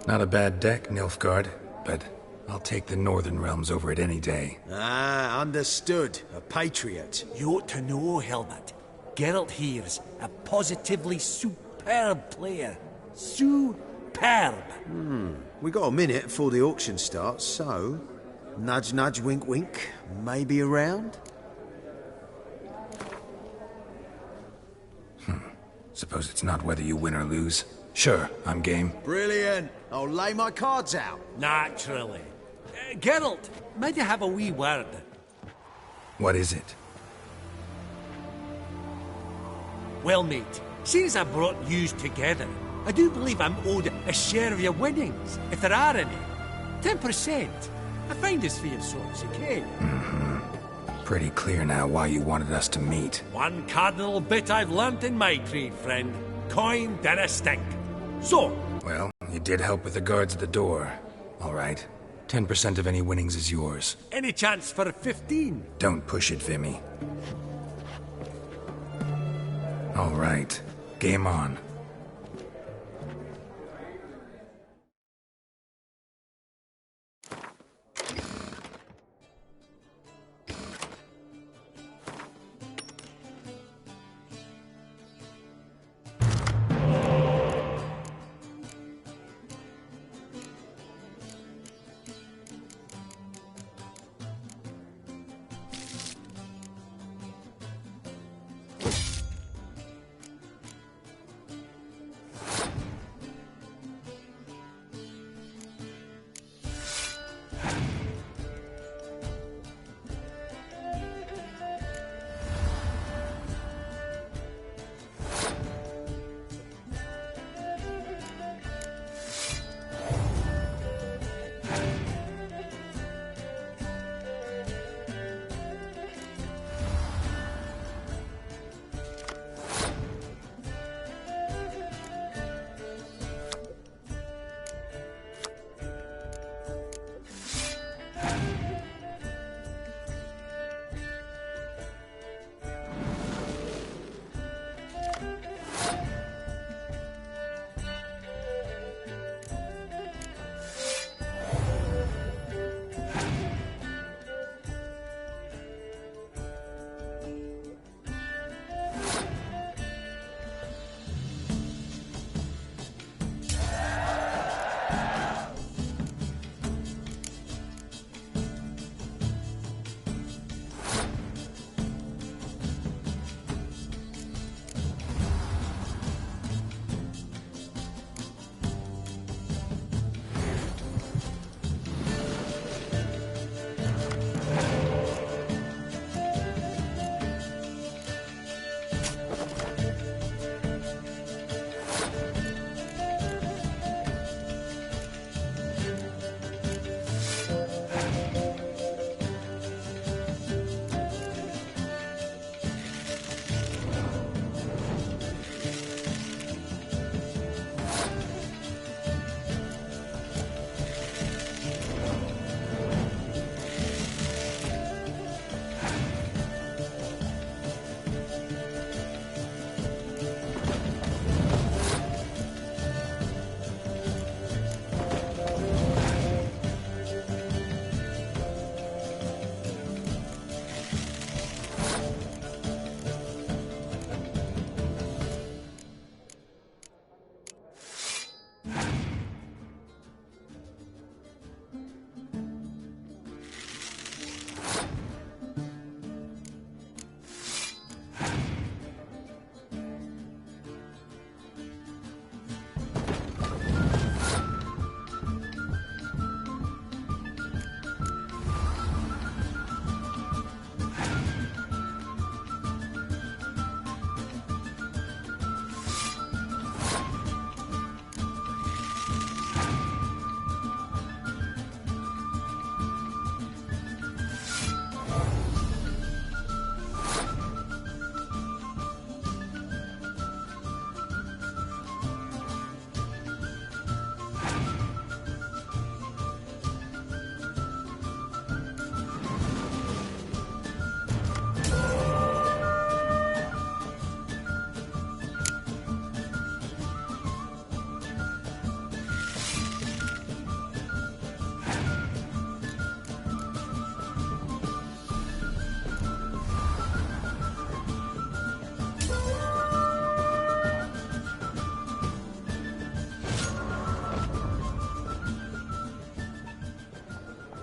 [SPEAKER 2] Not a bad deck, Nilfgaard, but I'll take the Northern Realms over it any day.
[SPEAKER 12] Ah, understood. A patriot.
[SPEAKER 7] You ought to know, Helmut. Geralt here's a positively superb player. Superb!
[SPEAKER 12] We got a minute before the auction starts, so... Nudge, nudge, wink, wink. Maybe around?
[SPEAKER 2] Suppose it's not whether you win or lose. Sure, I'm game.
[SPEAKER 12] Brilliant. I'll lay my cards out.
[SPEAKER 7] Naturally. Geralt, might I have a wee word?
[SPEAKER 2] What is it?
[SPEAKER 7] Well, mate, since I brought yous together, I do believe I'm owed a share of your winnings, if there are any. 10%. I find this for your sorts, okay?
[SPEAKER 2] Pretty clear now why you wanted us to meet.
[SPEAKER 7] One cardinal bit I've learnt in my trade, friend. Coin dinna stink. So...
[SPEAKER 2] Well, you did help with the guards at the door. All right. 10% of any winnings is yours.
[SPEAKER 7] Any chance for 15?
[SPEAKER 2] Don't push it, Vimy. All right. Game on.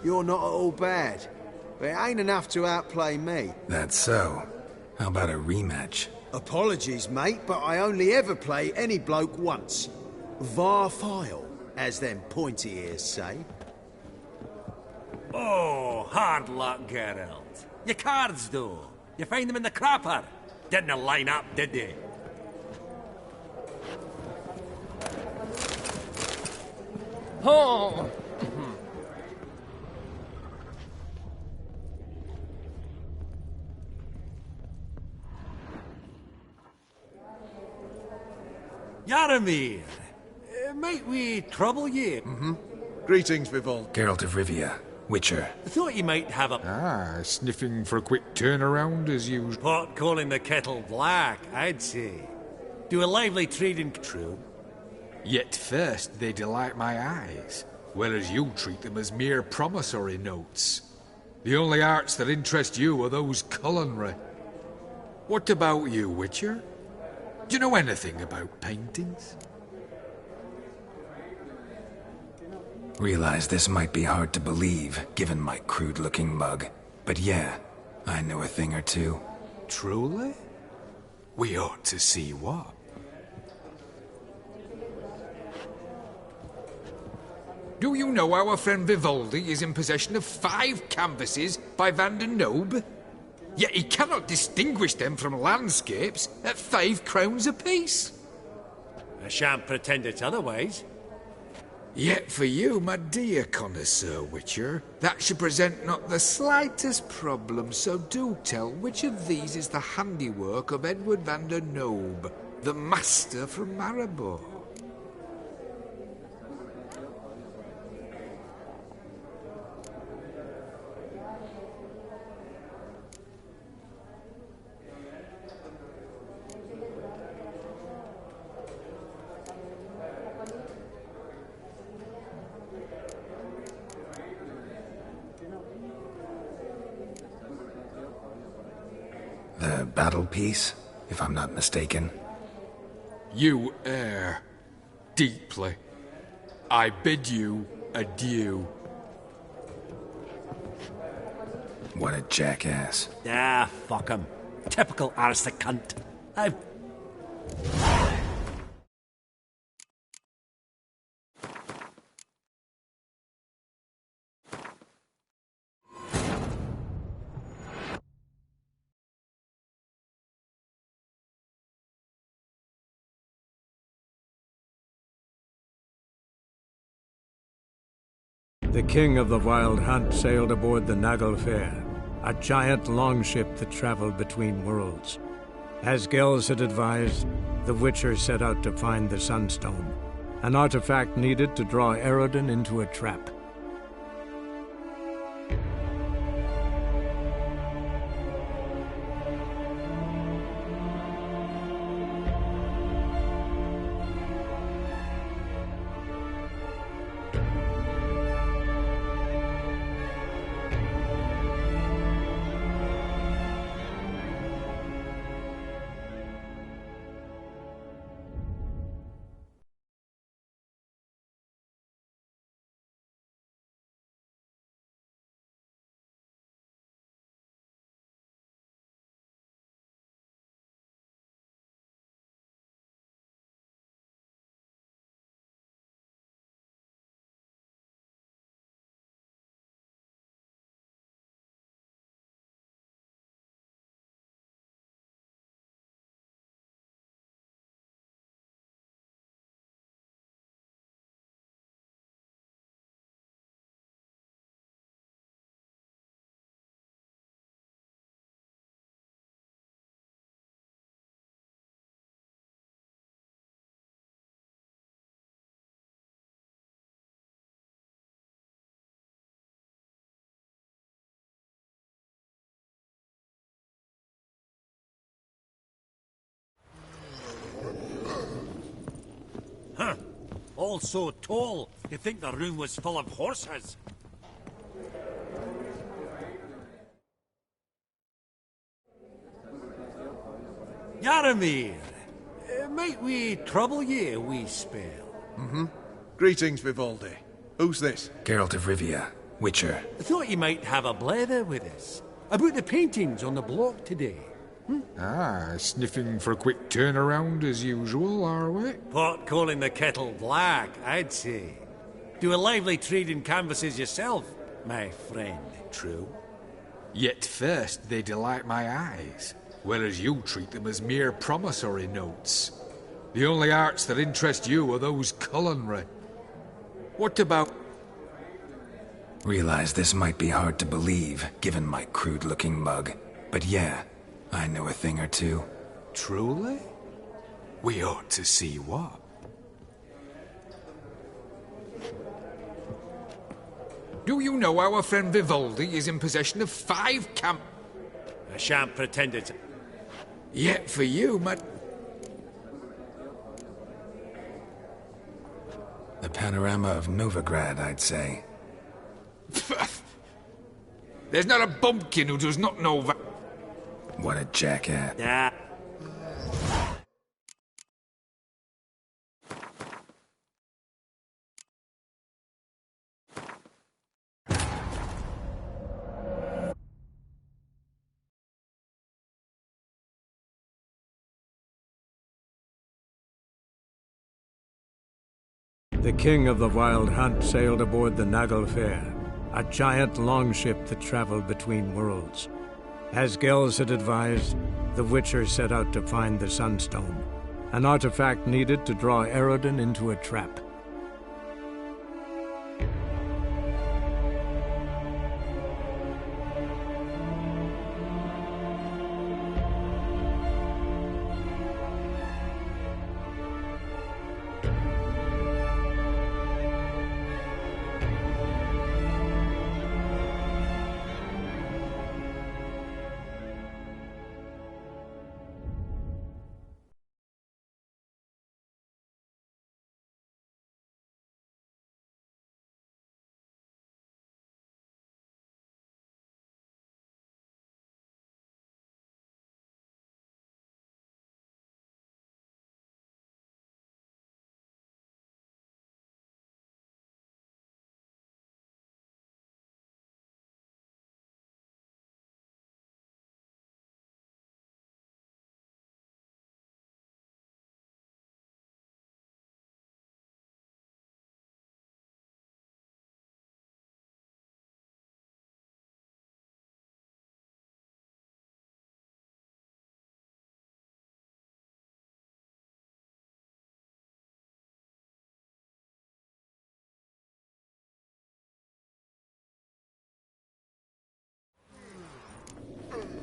[SPEAKER 12] You're not at all bad. But it ain't enough to outplay me.
[SPEAKER 2] That's so. How about a rematch?
[SPEAKER 12] Apologies, mate, but I only ever play any bloke once. Var file, as them pointy ears say.
[SPEAKER 7] Oh, hard luck, Geralt. Your cards, though. You find them in the crapper. Didn't line up, did they?
[SPEAKER 13] Oh!
[SPEAKER 7] Yaramir, might we trouble ye?
[SPEAKER 14] Greetings, Vivaldi.
[SPEAKER 2] Geralt of Rivia, Witcher.
[SPEAKER 7] I thought you might have a...
[SPEAKER 13] Ah, sniffing for a quick turnaround as usual.
[SPEAKER 7] Pot calling the kettle black, I'd say. Do a lively trading... True.
[SPEAKER 13] Yet first they delight my eyes, whereas you treat them as mere promissory notes. The only arts that interest you are those culinary. What about you, Witcher? Do you know anything about paintings?
[SPEAKER 2] Realize this might be hard to believe, given my crude-looking mug. But yeah, I know a thing or two.
[SPEAKER 13] Truly? We ought to see what. Do you know our friend Vivaldi is in possession of 5 canvases by Van der Nobe? Yet he cannot distinguish them from landscapes at 5 crowns apiece.
[SPEAKER 7] I shan't pretend it's otherwise.
[SPEAKER 13] Yet for you, my dear connoisseur Witcher, that should present not the slightest problem, so do tell which of these is the handiwork of Edward van der Nobe, the master from Maribor.
[SPEAKER 2] The battle piece, if I'm not mistaken.
[SPEAKER 13] You err deeply. I bid you adieu.
[SPEAKER 2] What a jackass.
[SPEAKER 7] Ah, fuck him. Typical arse cunt. I've...
[SPEAKER 8] The king of the Wild Hunt sailed aboard the Naglfar, a giant longship that traveled between worlds. As Gels had advised, the Witcher set out to find the Sunstone, an artifact needed to draw Eredin into a trap.
[SPEAKER 7] Huh. All so tall, you'd think the room was full of horses. Yaramir, might we trouble ye a wee spell?
[SPEAKER 14] Greetings, Vivaldi. Who's this?
[SPEAKER 2] Geralt of Rivia, Witcher.
[SPEAKER 7] I thought you might have a blather with us. About the paintings on the block today.
[SPEAKER 13] Ah, sniffing for a quick turnaround as usual, are we?
[SPEAKER 7] Pot calling the kettle black, I'd say. Do a lively trade in canvases yourself, my friend.
[SPEAKER 13] True. Yet first they delight my eyes, whereas you treat them as mere promissory notes. The only arts that interest you are those culinary. What about...
[SPEAKER 2] Realize this might be hard to believe, given my crude-looking mug. But yeah, I know a thing or two.
[SPEAKER 13] Truly? We ought to see what. Do you know our friend Vivaldi is in possession of 5 camp...
[SPEAKER 7] I shan't pretend it.
[SPEAKER 13] Yet for you,
[SPEAKER 2] The panorama of Novigrad, I'd say.
[SPEAKER 13] There's not a bumpkin who does not know that.
[SPEAKER 2] What a jackass.
[SPEAKER 7] Yeah.
[SPEAKER 8] The king of the Wild Hunt sailed aboard the Naglfar, a giant longship that traveled between worlds. As Gels had advised, the Witcher set out to find the Sunstone, an artifact needed to draw Eredin into a trap.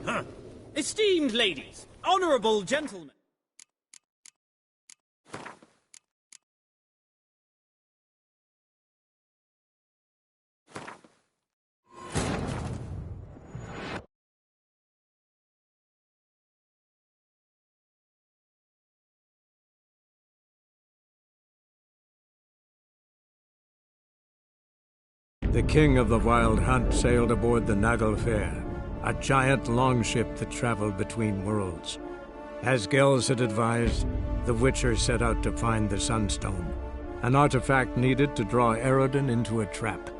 [SPEAKER 15] Huh. Esteemed ladies, honorable gentlemen.
[SPEAKER 8] The king of the Wild Hunt sailed aboard the Naglfar, a giant longship that traveled between worlds. As Gels had advised, the Witcher set out to find the Sunstone, an artifact needed to draw Eredin into a trap.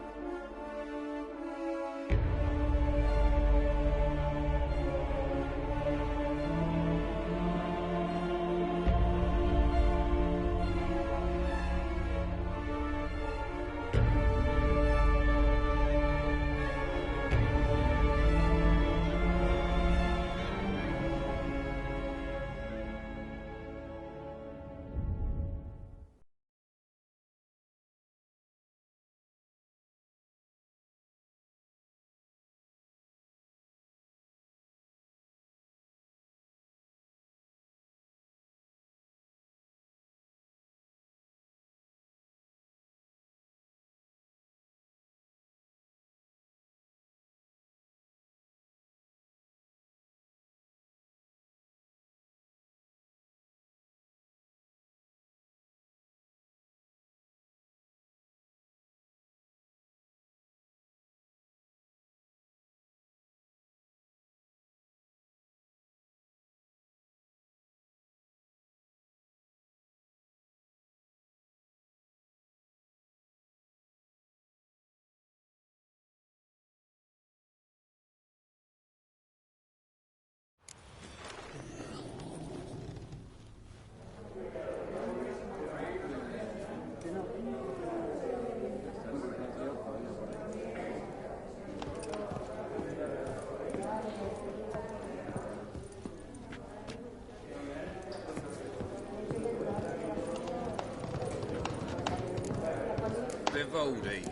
[SPEAKER 13] rowdy,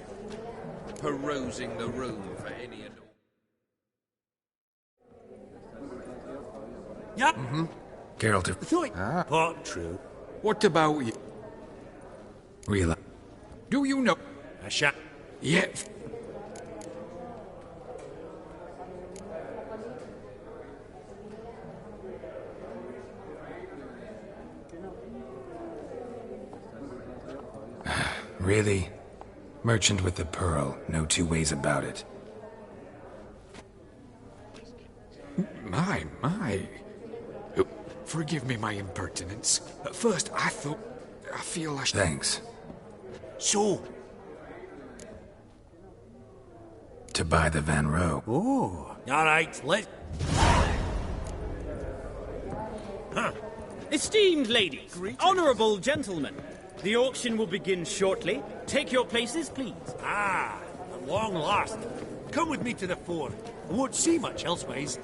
[SPEAKER 13] perusing the room for any and all.
[SPEAKER 15] Yep.
[SPEAKER 2] Geralt,
[SPEAKER 15] Part true.
[SPEAKER 13] What about you?
[SPEAKER 2] realize.
[SPEAKER 13] Do you know?
[SPEAKER 15] A shot.
[SPEAKER 13] Yeah.
[SPEAKER 2] Really? Merchant with the pearl, no two ways about it.
[SPEAKER 13] My. Forgive me my impertinence. At first, I feel I should...
[SPEAKER 2] Thanks.
[SPEAKER 15] So,
[SPEAKER 2] To buy the Van Row.
[SPEAKER 15] oh, all right, let's... Esteemed ladies, honourable gentlemen, the auction will begin shortly. Take your places, please. Ah, at long last. Come with me to the fore. I won't see much elsewise.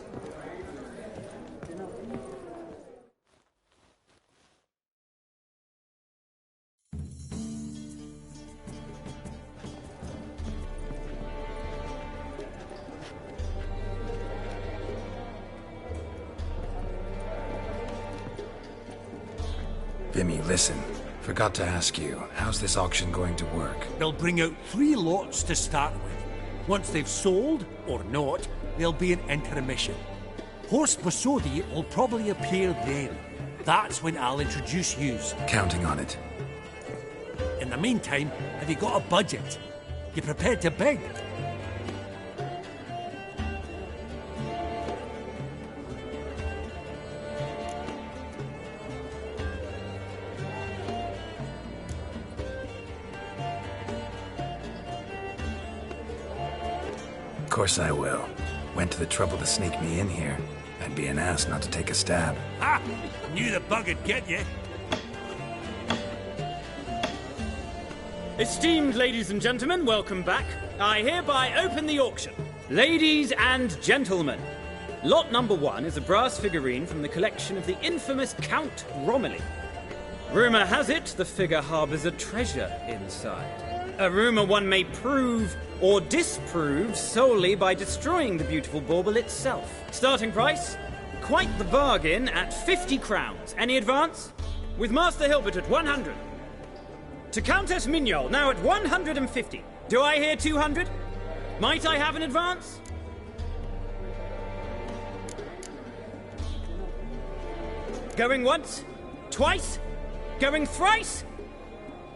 [SPEAKER 2] Vimy, listen. Forgot to ask you, how's this auction going to work?
[SPEAKER 15] They'll bring out 3 lots to start with. Once they've sold, or not, there'll be an intermission. Horst Bosodi will probably appear then. That's when I'll introduce yous.
[SPEAKER 2] Counting on it.
[SPEAKER 15] In the meantime, have you got a budget? You prepared to beg?
[SPEAKER 2] Of course I will. Went to the trouble to sneak me in here. I'd be an ass not to take a stab.
[SPEAKER 15] Ha! Knew the bug'd get you. Esteemed ladies and gentlemen, welcome back. I hereby open the auction. Ladies and gentlemen, lot number 1 is a brass figurine from the collection of the infamous Count Romilly. Rumour has it the figure harbours a treasure inside. A rumour one may prove or disprove solely by destroying the beautiful bauble itself. Starting price? Quite the bargain at 50 crowns. Any advance? With Master Hilbert at 100. To Countess Mignol, now at 150. Do I hear 200? Might I have an advance? Going once? Twice? Going thrice?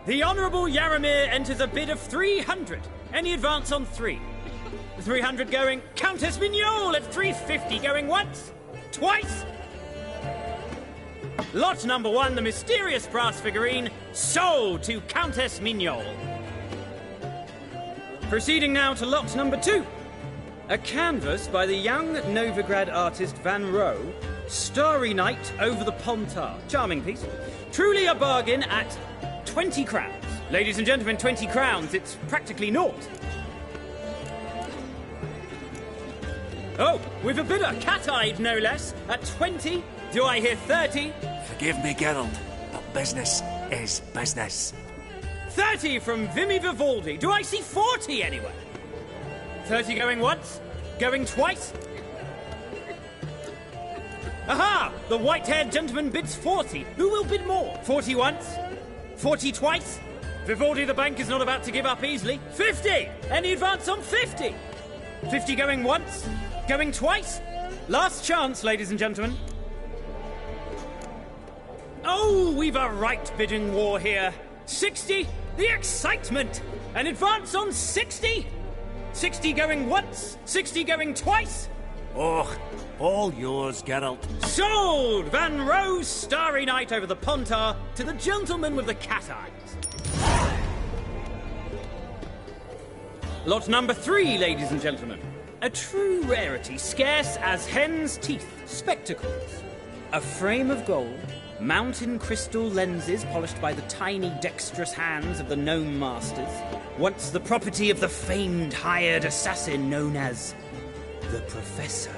[SPEAKER 15] The Honourable Yaramir enters a bid of 300. Any advance on 3? 300 going. Countess Mignol at 350 going once? Twice? Lot number 1, the mysterious brass figurine, sold to Countess Mignol. Proceeding now to lot number 2. A canvas by the young Novigrad artist Van Row, Starry Night over the Pontar. Charming piece. Truly a bargain at 20 crowns. Ladies and gentlemen, 20 crowns, it's practically naught. Oh, we've a bidder, cat-eyed no less, at 20. Do I hear 30?
[SPEAKER 16] Forgive me, Geralt, but business is business.
[SPEAKER 15] 30 from Vimy Vivaldi. Do I see 40 anywhere? 30 going once? Going twice? Aha! The white-haired gentleman bids 40. Who will bid more? 40 once? 40 twice? Vivaldi the bank is not about to give up easily. 50! Any advance on 50? 50 going once? Going twice? Last chance, ladies and gentlemen. Oh, we've a right bidding war here. 60? The excitement! An advance on 60? 60 going once? 60 going twice?
[SPEAKER 16] Oh, all yours, Geralt.
[SPEAKER 15] Sold! Van Rowe's Starry Night over the Pontar to the gentleman with the cat eyes. Lot number 3, ladies and gentlemen. A true rarity, scarce as hen's teeth. Spectacles. A frame of gold, mountain crystal lenses polished by the tiny, dexterous hands of the gnome masters. Once the property of the famed hired assassin known as the Professor.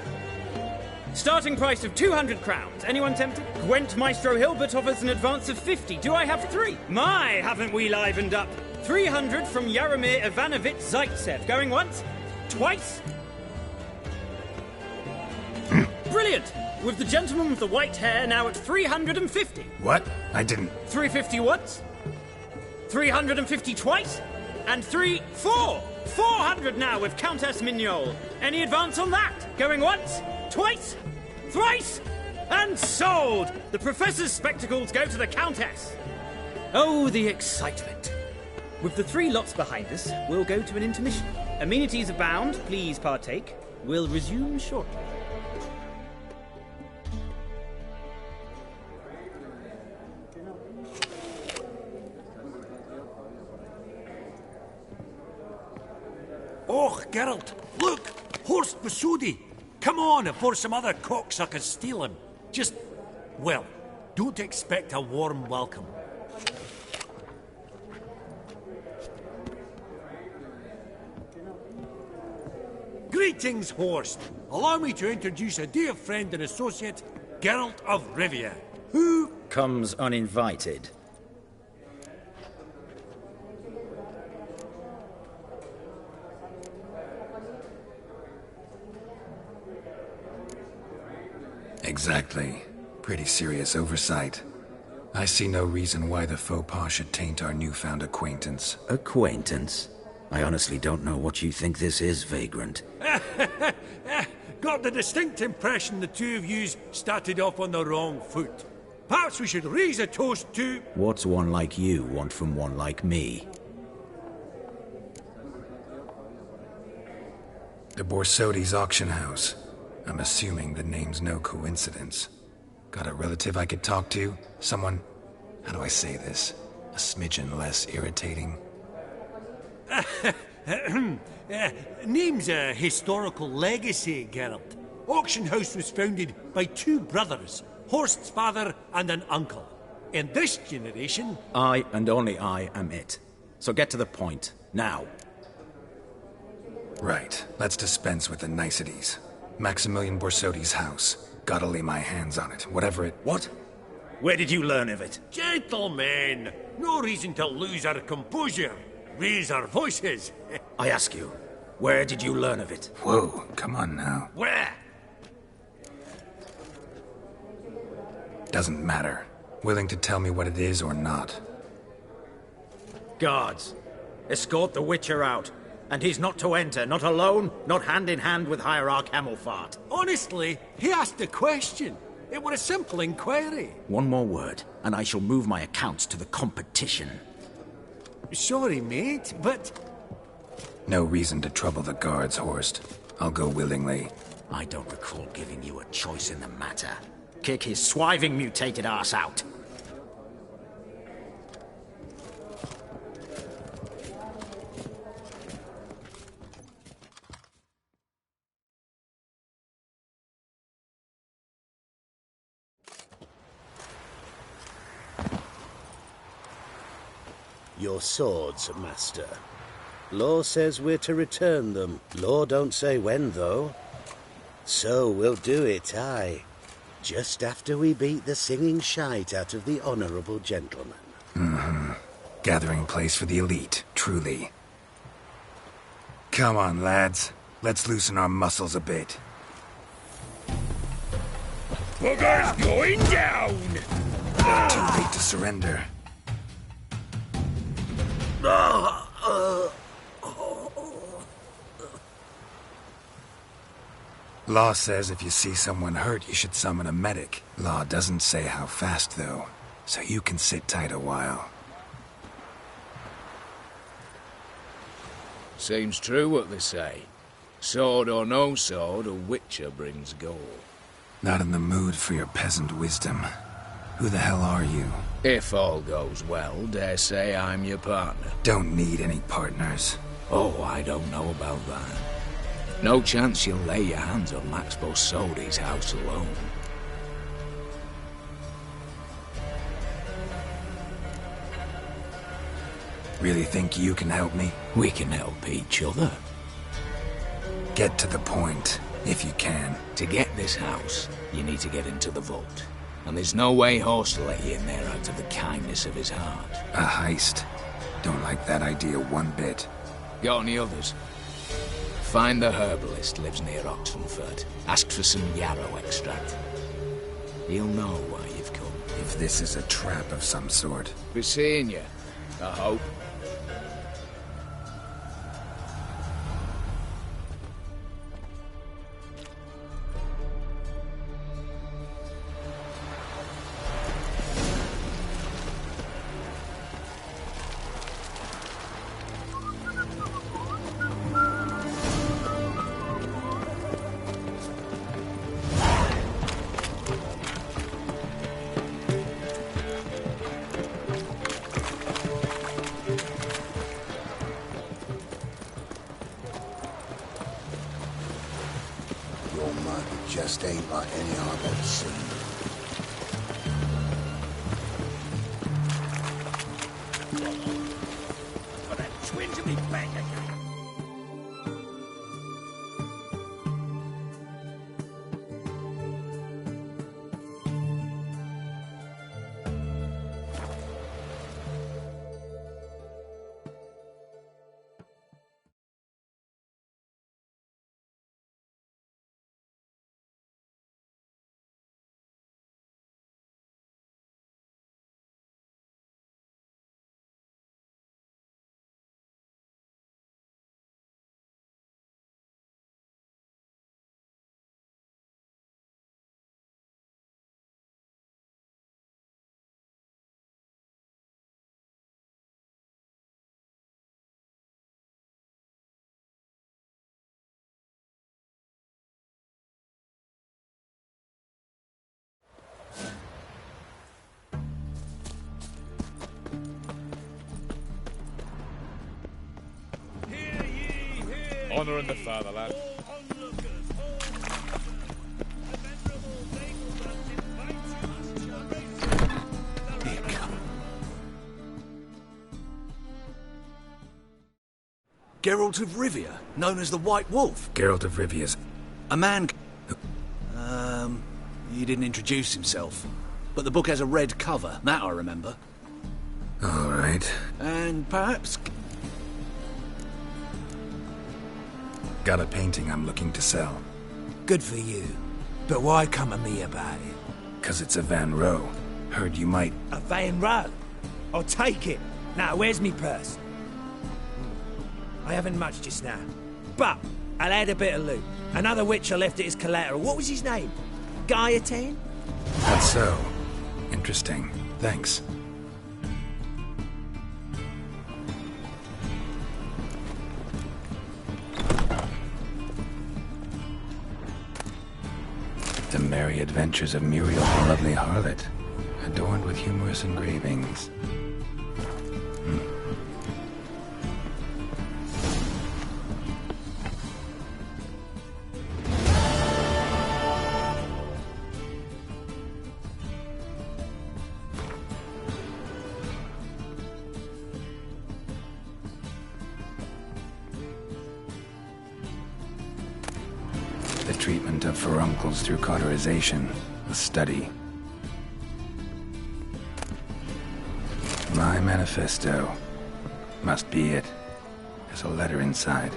[SPEAKER 15] Starting price of 200 crowns. Anyone tempted? Gwent Maestro Hilbert offers an advance of 50. Do I have 3? My, haven't we livened up? 300 from Yaromir Ivanovich Zaitsev. Going once, twice. Brilliant! With the gentleman with the white hair now at 350.
[SPEAKER 2] What? I didn't...
[SPEAKER 15] 350 once, 350 twice, and 400 now with Countess Mignol. Any advance on that? Going once, twice, thrice, and sold! The Professor's spectacles go to the Countess. Oh, the excitement. With the 3 lots behind us, we'll go to an intermission. Amenities abound, please partake. We'll resume shortly.
[SPEAKER 7] Oh, Geralt, look! Horst Masudi! Come on before some other cocksuckers steal him. Just, well, don't expect a warm welcome. Greetings, Horst. Allow me to introduce a dear friend and associate, Geralt of Rivia. Who
[SPEAKER 17] comes uninvited?
[SPEAKER 2] Exactly. Pretty serious oversight. I see no reason why the faux pas should taint our newfound acquaintance.
[SPEAKER 17] Acquaintance? I honestly don't know what you think this is, Vagrant.
[SPEAKER 7] Got the distinct impression the two of yous started off on the wrong foot. Perhaps we should raise a toast to...
[SPEAKER 17] What's one like you want from one like me?
[SPEAKER 2] The Borsodi's auction house. I'm assuming the name's no coincidence. Got a relative I could talk to? Someone, how do I say this, a smidgen less irritating?
[SPEAKER 7] Name's a historical legacy, Geralt. Auction house was founded by 2 brothers, Horst's father and an uncle. In this generation...
[SPEAKER 17] I, and only I, am it. So get to the point, now.
[SPEAKER 2] Right, let's dispense with the niceties. Maximilian Borsodi's house. Gotta lay my hands on it, whatever it...
[SPEAKER 17] What? Where did you learn of it?
[SPEAKER 7] Gentlemen, no reason to lose our composure. Raise our voices.
[SPEAKER 17] I ask you, where did you learn of it?
[SPEAKER 2] Whoa, come on now.
[SPEAKER 7] Where?
[SPEAKER 2] Doesn't matter. Willing to tell me what it is or not.
[SPEAKER 17] Guards, escort the Witcher out. And he's not to enter, not alone, not hand in hand with Hierarch Hemelfart.
[SPEAKER 7] Honestly, he asked a question. It were a simple inquiry.
[SPEAKER 17] One more word, and I shall move my accounts to the competition.
[SPEAKER 7] Sorry, mate, but...
[SPEAKER 2] No reason to trouble the guards, Horst. I'll go willingly.
[SPEAKER 17] I don't recall giving you a choice in the matter. Kick his swiving mutated ass out.
[SPEAKER 18] Your swords, Master. Law says we're to return them. Law don't say when, though. So we'll do it, aye. Just after we beat the singing shite out of the honourable gentleman.
[SPEAKER 2] Mm-hmm. Gathering place for the elite, truly. Come on, lads. Let's loosen our muscles a bit.
[SPEAKER 5] Booger's going down!
[SPEAKER 2] Too late to surrender. Law says if you see someone hurt, you should summon a medic. Law doesn't say how fast, though, so you can sit tight a while.
[SPEAKER 19] Seems true what they say. Sword or no sword, a Witcher brings gold.
[SPEAKER 2] Not in the mood for your peasant wisdom. Who the hell are you?
[SPEAKER 19] If all goes well, dare say I'm your partner.
[SPEAKER 2] Don't need any partners.
[SPEAKER 19] Oh, I don't know about that. No chance you'll lay your hands on Max Borsodi's house alone.
[SPEAKER 2] Really think you can help me?
[SPEAKER 19] We can help each other.
[SPEAKER 2] Get to the point, if you can.
[SPEAKER 19] To get this house, you need to get into the vault. And there's no way Horst will let you in there out of the kindness of his heart.
[SPEAKER 2] A heist? Don't like that idea one bit.
[SPEAKER 19] Got any others? Find the herbalist lives near Oxenford. Ask for some yarrow extract. He'll know why you've come.
[SPEAKER 2] If this is a trap of some sort.
[SPEAKER 19] Be seeing you, I hope.
[SPEAKER 10] Just ain't like any I've ever seen.
[SPEAKER 17] Got a twinge of me back again.
[SPEAKER 13] Honouring the fatherland.
[SPEAKER 3] Geralt of Rivia, known as the White Wolf.
[SPEAKER 2] Geralt of Rivia's...
[SPEAKER 3] A man... He didn't introduce himself. But the book has a red cover, that I remember.
[SPEAKER 2] All right.
[SPEAKER 3] And perhaps...
[SPEAKER 2] Got a painting I'm looking to sell.
[SPEAKER 16] Good for you. But why come to me about it?
[SPEAKER 2] 'Cause it's a Van Row. Heard you might...
[SPEAKER 16] A Van Row? I'll take it. Now, where's me purse? I haven't much just now. But I'll add a bit of loot. Another witcher left it as collateral. What was his name? Gaiatan?
[SPEAKER 2] That's so. Interesting. Thanks. The Merry Adventures of Muriel the Lovely Harlot, adorned with humorous engravings. The treatment of furuncles through cauterization, a study. My manifesto. Must be it. There's a letter inside.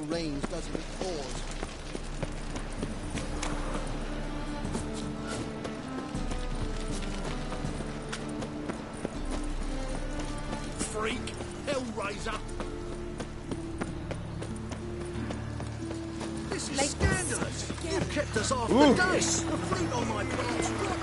[SPEAKER 10] Rains doesn't it pause?
[SPEAKER 4] Freak! Hellraiser! This is scandalous! You kept us off the dice! The fruit on my plant's rotten!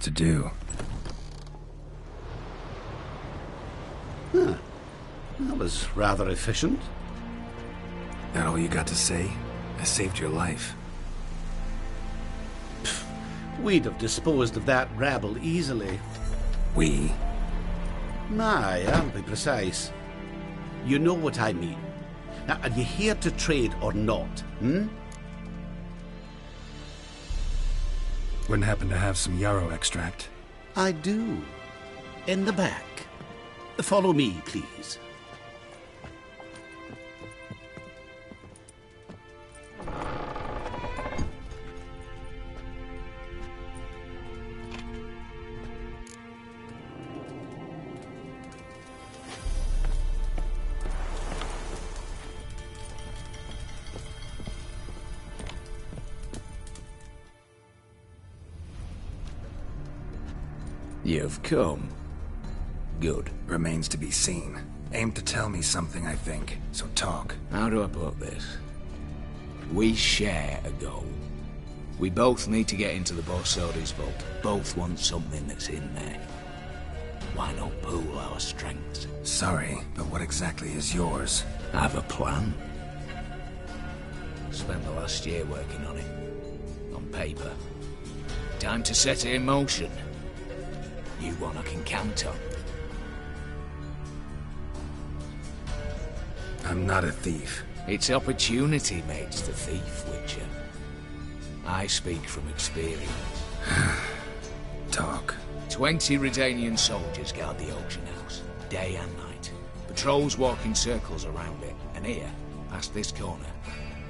[SPEAKER 2] To do.
[SPEAKER 20] Huh. That was rather efficient.
[SPEAKER 2] That all you got to say? I saved your life.
[SPEAKER 20] Pfft, we'd have disposed of that rabble easily.
[SPEAKER 2] We?
[SPEAKER 20] Aye, I'll be precise. You know what I mean. Now, are you here to trade or not, hmm?
[SPEAKER 2] Wouldn't happen to have some yarrow extract?
[SPEAKER 20] I do. In the back. Follow me, please.
[SPEAKER 19] You've come. Good.
[SPEAKER 2] Remains to be seen. Aim to tell me something, I think. So talk.
[SPEAKER 19] How do I put this? We share a goal. We both need to get into the Borsodi's vault. Both want something that's in there. Why not pool our strengths?
[SPEAKER 2] Sorry, but what exactly is yours?
[SPEAKER 19] I have a plan. Spent the last year working on it. On paper. Time to set it in motion. You one I can count on.
[SPEAKER 2] I'm not a thief.
[SPEAKER 19] It's opportunity makes the thief, Witcher. I speak from experience.
[SPEAKER 2] Talk.
[SPEAKER 19] 20 Redanian soldiers guard the auction house, day and night. Patrols walk in circles around it, and here, past this corner,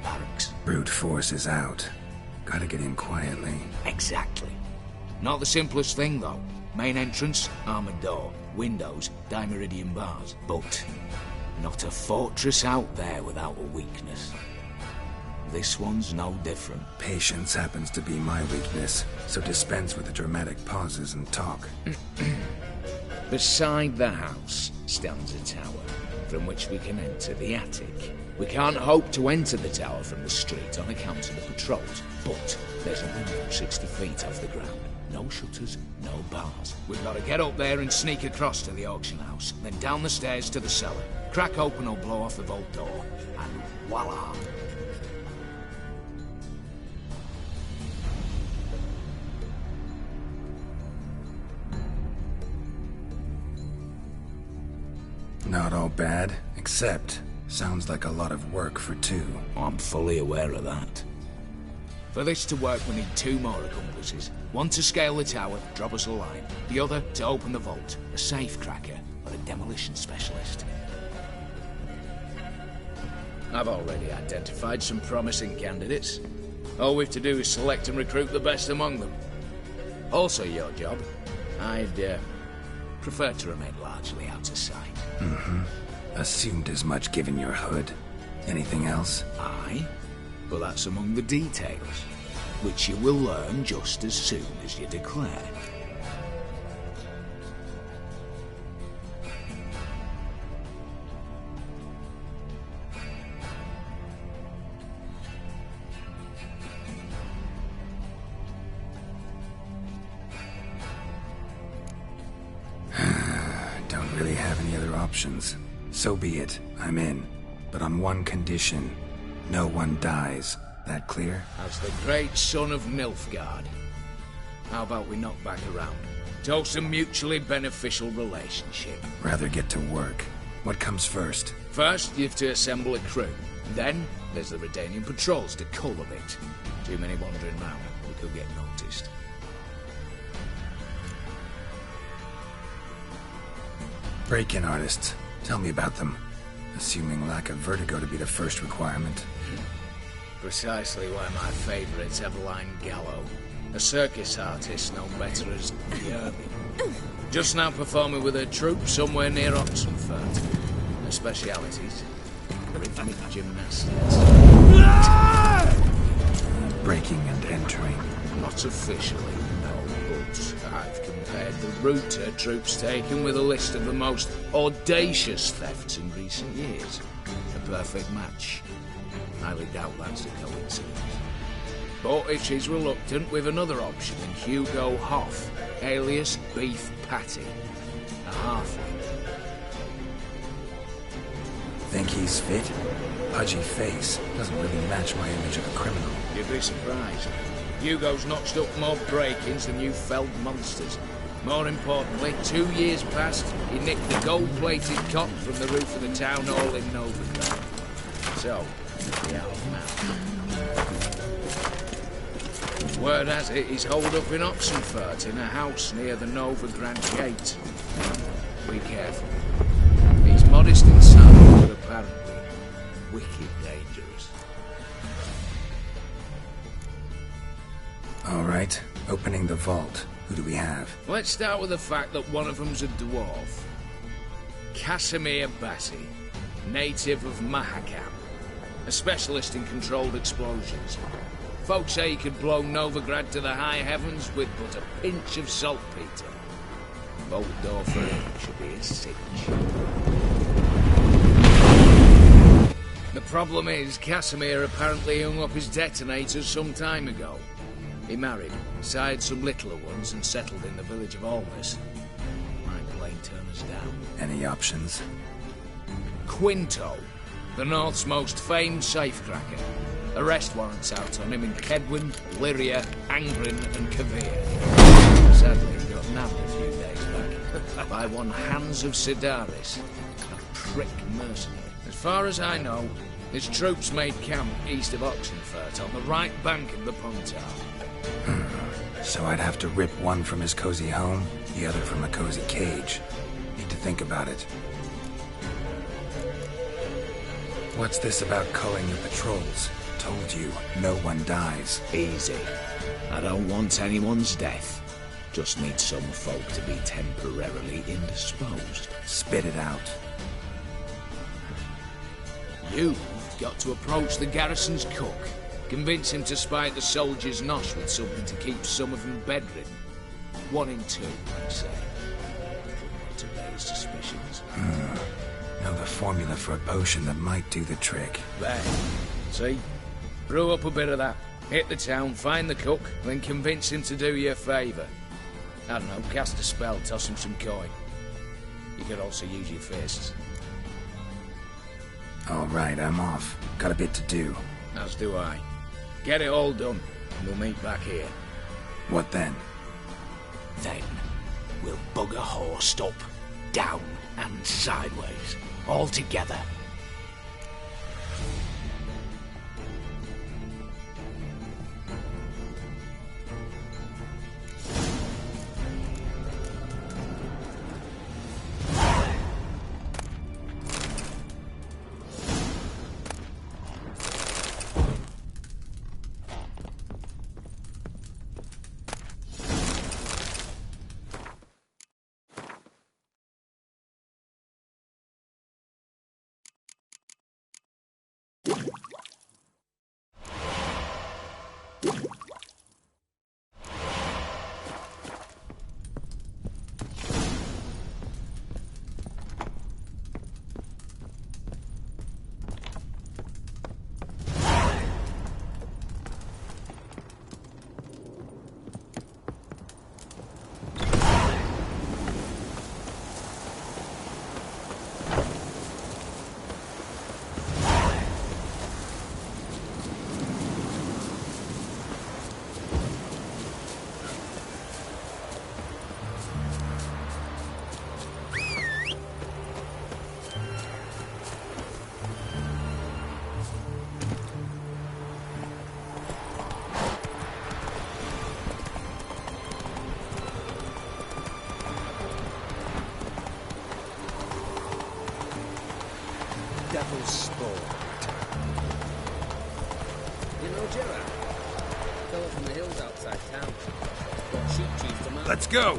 [SPEAKER 19] barracks.
[SPEAKER 2] Brute force is out. Gotta get in quietly.
[SPEAKER 19] Exactly. Not the simplest thing, though. Main entrance, armored door. Windows, dimeridian bars. But not a fortress out there without a weakness. This one's no different.
[SPEAKER 2] Patience happens to be my weakness, so dispense with the dramatic pauses and talk.
[SPEAKER 19] Beside the house stands a tower, from which we can enter the attic. We can't hope to enter the tower from the street on account of the patrols, but there's a window 60 feet off the ground. No shutters, no bars. We've got to get up there and sneak across to the auction house, then down the stairs to the cellar. Crack open or blow off the vault door, and voila!
[SPEAKER 2] Not all bad, except sounds like a lot of work for two.
[SPEAKER 19] I'm fully aware of that. For this to work, we need two more accomplices. One to scale the tower, drop us a line. The other to open the vault, a safe cracker or a demolition specialist. I've already identified some promising candidates. All we have to do is select and recruit the best among them. Also your job. I'd prefer to remain largely out of sight.
[SPEAKER 2] Assumed as much given your hood. Anything else?
[SPEAKER 19] Aye, but that's among the details, which you will learn just as soon as you declare.
[SPEAKER 2] Don't really have any other options. So be it. I'm in. But on one condition. No one dies. That clear?
[SPEAKER 19] As the great son of Nilfgaard. How about we knock back around? Toast a mutually beneficial relationship.
[SPEAKER 2] Rather get to work. What comes first?
[SPEAKER 19] First, you have to assemble a crew. Then, there's the Redanian patrols to cultivate. Too many wandering round. We could get noticed.
[SPEAKER 2] Break-in artists. Tell me about them. Assuming lack of vertigo to be the first requirement.
[SPEAKER 19] Precisely why my favourite's Eveline Gallo, a circus artist known better as Yerby. Just now performing with her troupe somewhere near Oxenfurt. Her specialities: rhythmic gymnastics.
[SPEAKER 2] Breaking and entering.
[SPEAKER 19] Not officially, no, but I've compared the route her troope's taken with a list of the most audacious thefts in recent years. A perfect match. Highly doubt that's a coincidence. But if she's reluctant, we've another option in Hugo Hoff, alias Beef Patty, a halfling.
[SPEAKER 2] Think he's fit? Pudgy face doesn't really match my image of a criminal.
[SPEAKER 19] You'd be surprised. Hugo's notched up more break-ins than you felled monsters. More importantly, 2 years past, he nicked the gold-plated cock from the roof of the town hall in Novigrad. So, the outman. Word has it, he's holed up in Oxenfurt in a house near the Novigrad gate. Be careful. He's modest inside, but apparently wicked dangerous.
[SPEAKER 2] All right, opening the vault. Who do we have?
[SPEAKER 19] Let's start with the fact that one of them's a dwarf. Casimir Bassi, native of Mahakam. A specialist in controlled explosions. Folks say he could blow Novigrad to the high heavens with but a pinch of saltpeter. Bolt door for him should be a cinch. The problem is, Casimir apparently hung up his detonators some time ago. He married, sired some littler ones, and settled in the village of Almas. Might plain turn us down.
[SPEAKER 2] Any options?
[SPEAKER 19] Quinto, the North's most famed safecracker. Arrest warrants out on him in Kedwin, Lyria, Angren, and Kavir. Sadly, he got nabbed a few days back by one Hans of Sidaris, a prick mercenary. As far as I know, his troops made camp east of Oxenfurt on the right bank of the Pontar.
[SPEAKER 2] So I'd have to rip one from his cozy home, the other from a cozy cage. Need to think about it. What's this about culling your patrols? Told you, no one dies.
[SPEAKER 19] Easy. I don't want anyone's death. Just need some folk to be temporarily indisposed.
[SPEAKER 2] Spit it out.
[SPEAKER 19] You've got to approach the garrison's cook. Convince him to spite the soldiers' nosh with something to keep some of them bedridden. 1 in 2, I'd say. To raise suspicions.
[SPEAKER 2] Know the formula for a potion that might do the trick.
[SPEAKER 19] There. See? Brew up a bit of that. Hit the town, find the cook, then convince him to do you a favour. I don't know, cast a spell, toss him some coin. You could also use your fists.
[SPEAKER 2] All right, I'm off. Got a bit to do.
[SPEAKER 19] As do I. Get it all done, and we'll meet back here.
[SPEAKER 2] What then?
[SPEAKER 19] Then, we'll bugger horsed up, down and sideways, all together.
[SPEAKER 12] evil sport.
[SPEAKER 21] You know Gerard? Fellow from the hills outside town. Got sheep cheese to market.
[SPEAKER 14] Let's go!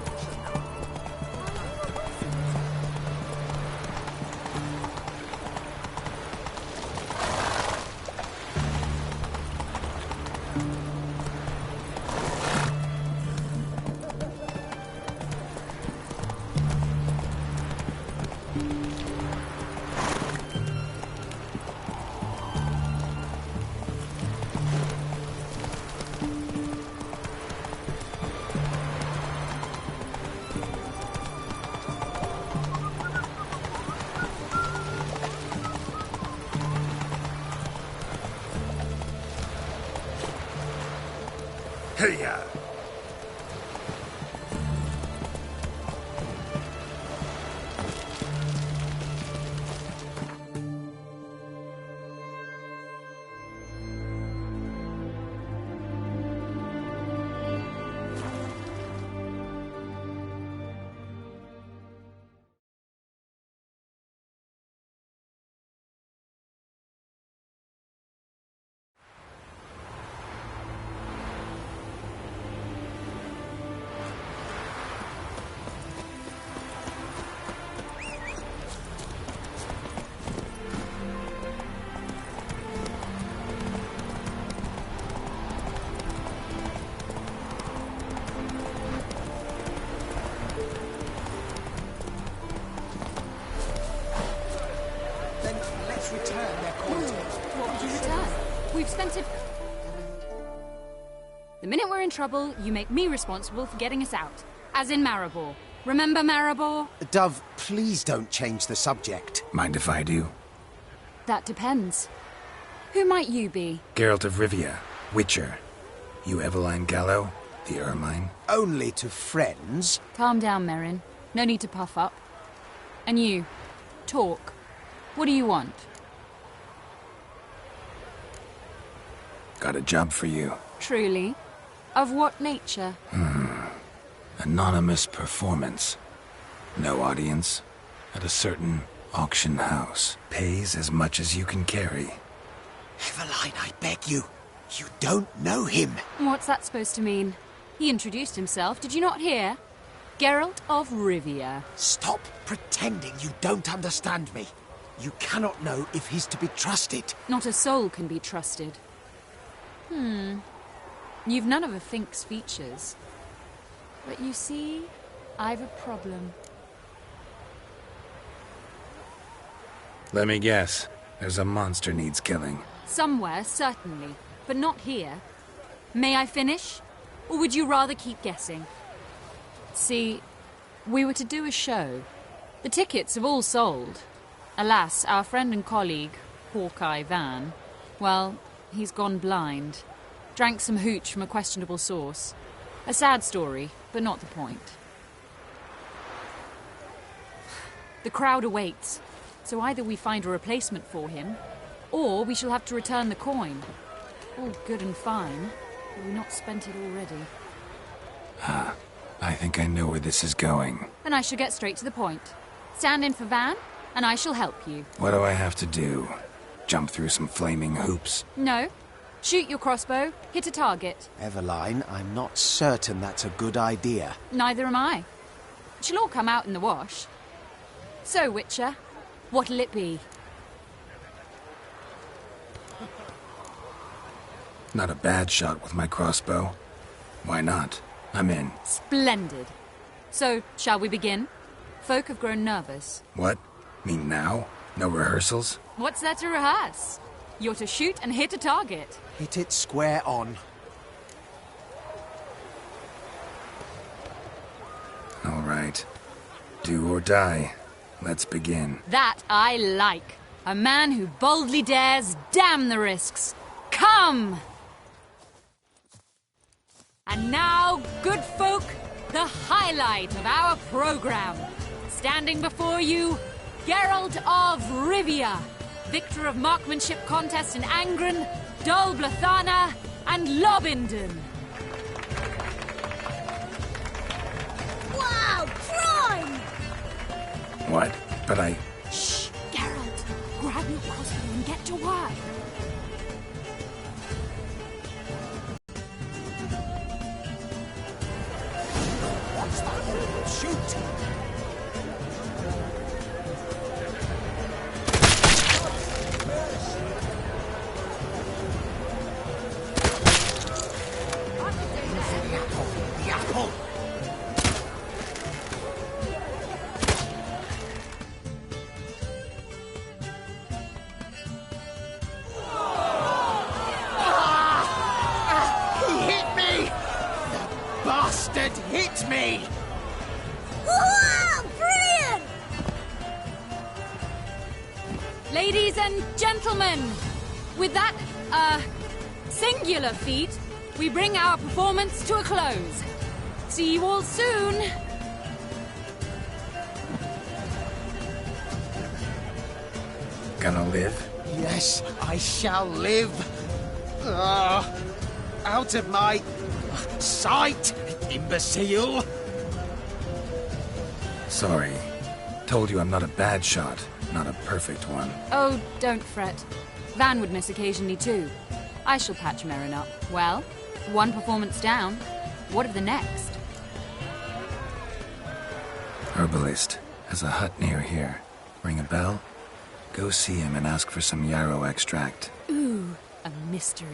[SPEAKER 14] Hey-ya!
[SPEAKER 22] We've spent it... The minute we're in trouble, you make me responsible for getting us out. As in Maribor. Remember Maribor?
[SPEAKER 12] Dove, please don't change the subject.
[SPEAKER 2] Mind if I do?
[SPEAKER 22] That depends. Who might you be?
[SPEAKER 2] Geralt of Rivia, Witcher. You Eveline Gallo, the Ermine?
[SPEAKER 12] Only to friends.
[SPEAKER 22] Calm down, Merrin. No need to puff up. And you, talk. What do you want?
[SPEAKER 2] Got a job for you.
[SPEAKER 22] Truly? Of what nature?
[SPEAKER 2] Anonymous performance. No audience. At a certain auction house. Pays as much as you can carry.
[SPEAKER 12] Eveline, I beg you. You don't know him.
[SPEAKER 22] What's that supposed to mean? He introduced himself, did you not hear? Geralt of Rivia.
[SPEAKER 12] Stop pretending you don't understand me. You cannot know if he's to be trusted.
[SPEAKER 22] Not a soul can be trusted. You've none of a Fink's features. But you see, I've a problem.
[SPEAKER 2] Let me guess. There's a monster needs killing.
[SPEAKER 22] Somewhere, certainly. But not here. May I finish? Or would you rather keep guessing? See, we were to do a show. The tickets have all sold. Alas, our friend and colleague, Hawkeye Van, well, he's gone blind. Drank some hooch from a questionable source. A sad story, but not the point. The crowd awaits, so either we find a replacement for him, or we shall have to return the coin. All good and fine, but we've not spent it already.
[SPEAKER 2] I think I know where this is going.
[SPEAKER 22] Then I shall get straight to the point. Stand in for Van, and I shall help you.
[SPEAKER 2] What do I have to do? Jump through some flaming hoops?
[SPEAKER 22] No. Shoot your crossbow, hit a target.
[SPEAKER 12] Eveline, I'm not certain that's a good idea.
[SPEAKER 22] Neither am I. It shall all come out in the wash. So, Witcher, what'll it be?
[SPEAKER 2] Not a bad shot with my crossbow. Why not? I'm in.
[SPEAKER 22] Splendid. So, shall we begin? Folk have grown nervous.
[SPEAKER 2] What? Mean now? No rehearsals?
[SPEAKER 22] What's there to rehearse? You're to shoot and hit a target.
[SPEAKER 12] Hit it square on.
[SPEAKER 2] All right. Do or die. Let's begin.
[SPEAKER 22] That I like. A man who boldly dares, damn the risks. Come! And now, good folk, the highlight of our program. Standing before you, Geralt of Rivia, victor of marksmanship contest in Angren, Dol Blathana, and Lobindon.
[SPEAKER 6] Wow, crime!
[SPEAKER 2] What? But I...
[SPEAKER 22] Shh, Geralt, grab your crossbow and get to work.
[SPEAKER 3] Shoot! The apple!
[SPEAKER 10] He hit me! The bastard hit me!
[SPEAKER 6] Wow, brilliant!
[SPEAKER 22] Ladies and gentlemen, with that, singular feat, we bring our performance to a close. See you all soon.
[SPEAKER 2] Gonna live?
[SPEAKER 10] Yes, I shall live. Out of my sight, imbecile.
[SPEAKER 2] Sorry. Told you I'm not a bad shot, not a perfect one.
[SPEAKER 22] Oh, don't fret. Van would miss occasionally too. I shall patch Merrin up. Well, one performance down. What of the next?
[SPEAKER 2] Herbalist has a hut near here. Ring a bell? Go see him and ask for some yarrow extract.
[SPEAKER 22] Ooh, a mystery.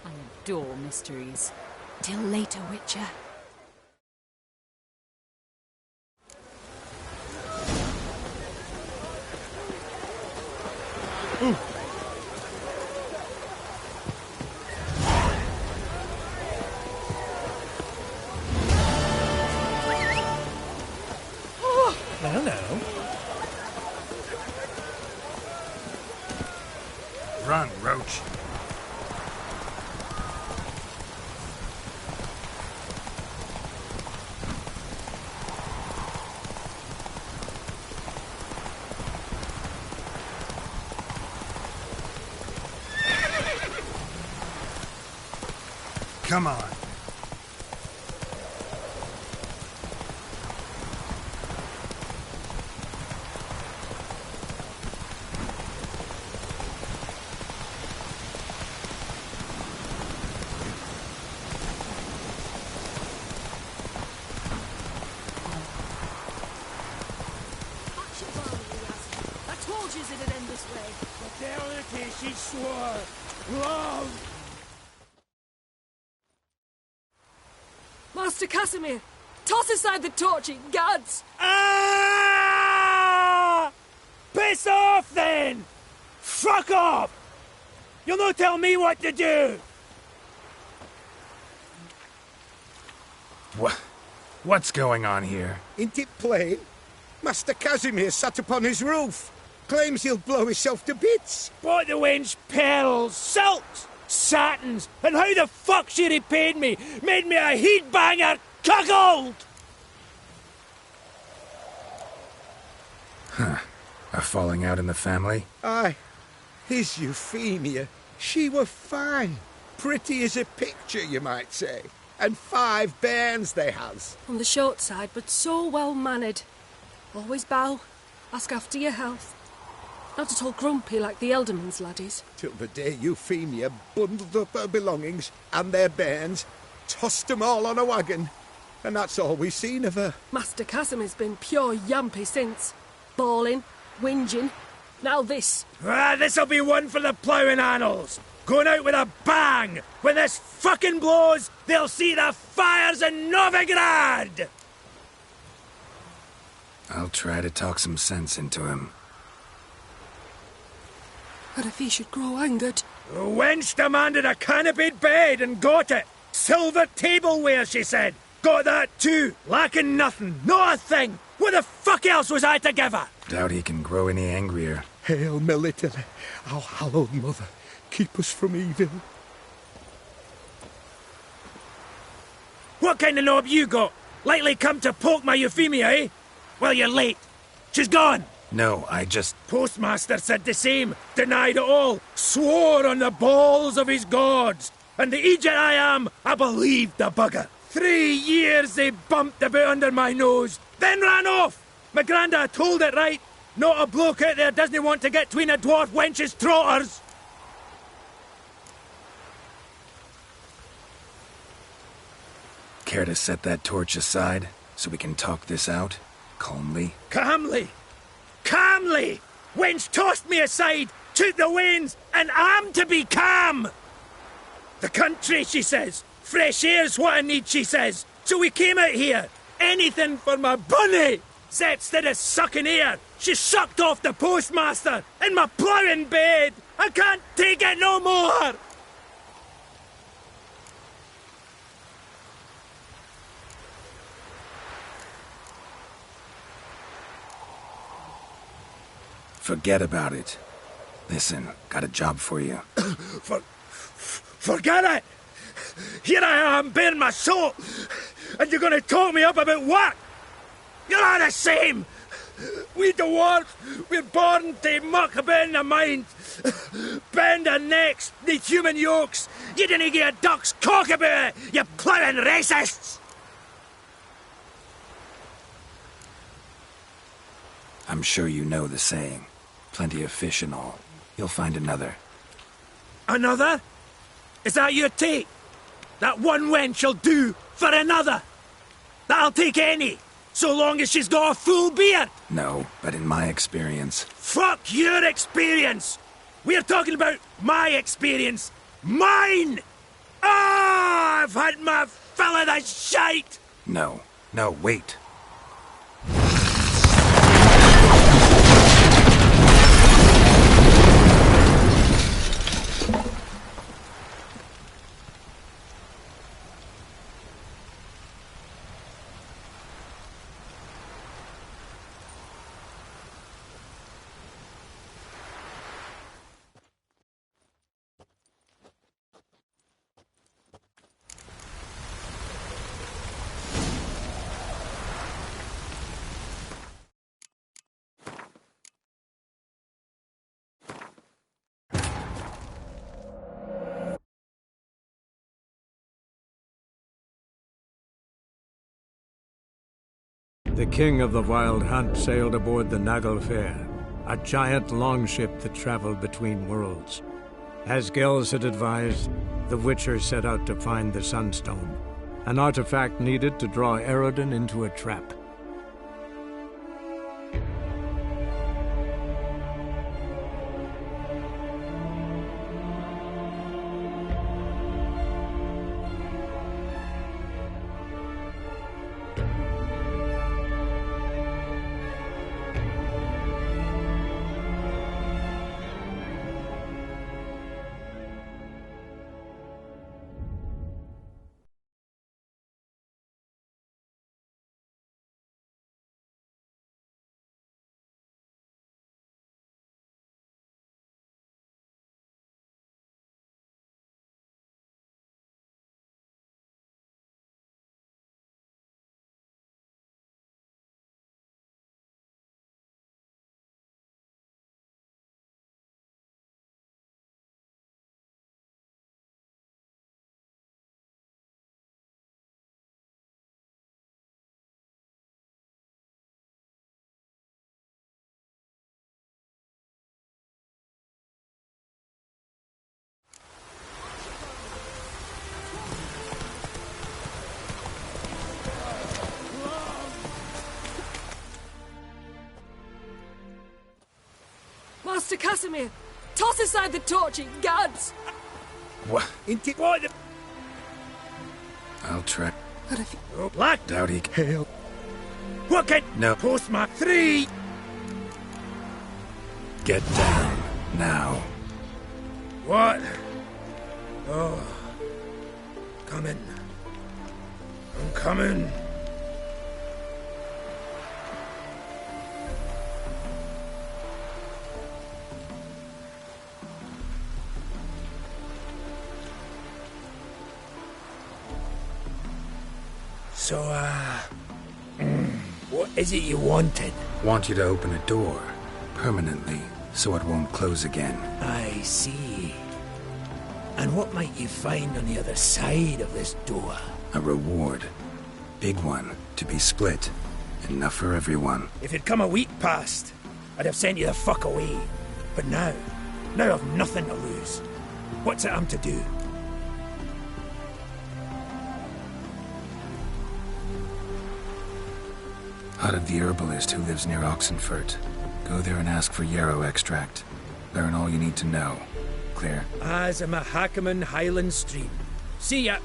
[SPEAKER 22] I adore mysteries. Till later, Witcher.
[SPEAKER 16] No, no.
[SPEAKER 2] Run, Roach. Come on.
[SPEAKER 6] I told you it'd end this way.
[SPEAKER 16] Fidelity, she swore. Love.
[SPEAKER 6] Master Casimir, toss aside the torch, it gads.
[SPEAKER 16] Ah! Piss off then! Fuck off! You'll not tell me what to do!
[SPEAKER 2] What's going on here?
[SPEAKER 4] Ain't it plain? Master Casimir sat upon his roof. Claims he'll blow himself to bits.
[SPEAKER 16] Bought the wench pearls, silks, satins, and how the fuck she repaid me? Made me a heat-banger cuckold!
[SPEAKER 2] Huh. A falling out in the family?
[SPEAKER 4] Aye. His Euphemia. She were fine. Pretty as a picture, you might say. And 5 bairns they has.
[SPEAKER 6] On the short side, but so well mannered. Always bow, ask after your health. Not at all grumpy like the Elderman's laddies.
[SPEAKER 4] Till the day Euphemia bundled up her belongings and their bairns, tossed 'em all on a wagon. And that's all we've seen of her.
[SPEAKER 6] Master Casimir's been pure yampy since. Bawling, whinging. Now this.
[SPEAKER 16] This'll be one for the ploughing annals. Going out with a bang. When this fucking blows, they'll see the fires in Novigrad!
[SPEAKER 2] I'll try to talk some sense into him.
[SPEAKER 6] What if he should grow angered?
[SPEAKER 16] The wench demanded a canopied bed and got it. Silver tableware, she said. Got that too. Lacking nothing. Not a thing. What the fuck else was I to give her?
[SPEAKER 2] Doubt he can grow any angrier.
[SPEAKER 4] Hail Melitele, our hallowed mother, keep us from evil.
[SPEAKER 16] What kind of knob you got? Likely come to poke my Euphemia, eh? Well, you're late. She's gone.
[SPEAKER 2] No, I just...
[SPEAKER 16] Postmaster said the same. Denied it all. Swore on the balls of his gods. And the Egypt I am, I believed the bugger. 3 years they bumped about under my nose, then ran off. My granda told it right. Not a bloke out there doesn't want to get between a dwarf wench's trotters!
[SPEAKER 2] Care to set that torch aside, so we can talk this out, calmly?
[SPEAKER 16] Calmly! Calmly! Wench tossed me aside, took the wains, and I'm to be calm! The country, she says. Fresh air's what I need, she says. So we came out here. Anything for my bunny! Instead of sucking air, she sucked off the postmaster in my ploughing bed! I can't take it no more!
[SPEAKER 2] Forget about it. Listen, got a job for you.
[SPEAKER 16] Forget it! Here I am, bearing my soul, and you're gonna talk me up about what? You're all the same! We dwarves, we're born to muck about in the mind. Bend our necks, need human yokes. You didn't get a duck's cock about it, you ploughing racists!
[SPEAKER 2] I'm sure you know the saying. Plenty of fish and all. You'll find another.
[SPEAKER 16] Another? Is that your take? That one wench'll do for another? That'll take any, so long as she's got a full beard?
[SPEAKER 2] No, but in my experience...
[SPEAKER 16] Fuck your experience! We're talking about my experience. Mine! Ah, I've had my fill of the shite!
[SPEAKER 2] No, wait.
[SPEAKER 8] The king of the Wild Hunt sailed aboard the Naglfar, a giant longship that traveled between worlds. As Gels had advised, the Witcher set out to find the Sunstone, an artifact needed to draw Eredin into a trap.
[SPEAKER 6] Master Casimir! Toss aside the torch, ye gads!
[SPEAKER 2] What?
[SPEAKER 16] Into what?
[SPEAKER 2] I'll try.
[SPEAKER 16] Oh, black!
[SPEAKER 2] Doubt he can.
[SPEAKER 16] Hell. What can...
[SPEAKER 2] No.
[SPEAKER 16] Postmark 3!
[SPEAKER 2] Get down, now.
[SPEAKER 16] What? Oh. Coming. I'm coming. So, what is it you wanted?
[SPEAKER 2] Want you to open a door, permanently, so it won't close again.
[SPEAKER 16] I see. And what might you find on the other side of this door?
[SPEAKER 2] A reward. Big one, to be split. Enough for everyone.
[SPEAKER 16] If it come a week past, I'd have sent you the fuck away. But now I've nothing to lose. What's it I'm to do?
[SPEAKER 2] Hut of the herbalist who lives near Oxenfurt. Go there and ask for yarrow extract. Learn all you need to know. Clear?
[SPEAKER 16] As a Mahakaman Highland Stream. See ya!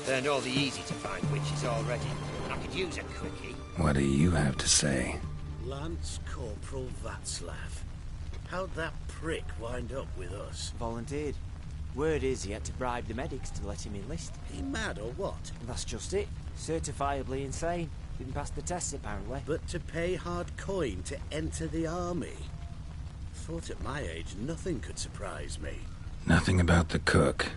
[SPEAKER 1] Turned all the easy-to-find witches already. I could use a quickie.
[SPEAKER 2] What do you have to say?
[SPEAKER 12] Lance Corporal Václav. How'd that prick wind up with us?
[SPEAKER 9] Volunteered. Word is he had to bribe the medics to let him enlist.
[SPEAKER 12] He mad or what?
[SPEAKER 9] That's just it. Certifiably insane. Didn't pass the tests, apparently.
[SPEAKER 12] But to pay hard coin to enter the army? Thought at my age nothing could surprise me.
[SPEAKER 2] Nothing about the cook.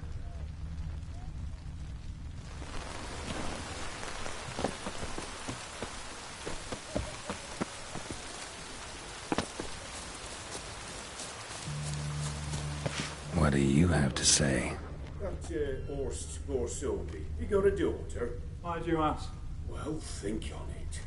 [SPEAKER 2] What do you have to say?
[SPEAKER 23] That Horst Borsodi, he got a daughter.
[SPEAKER 24] Why do you ask?
[SPEAKER 23] Well, think on it.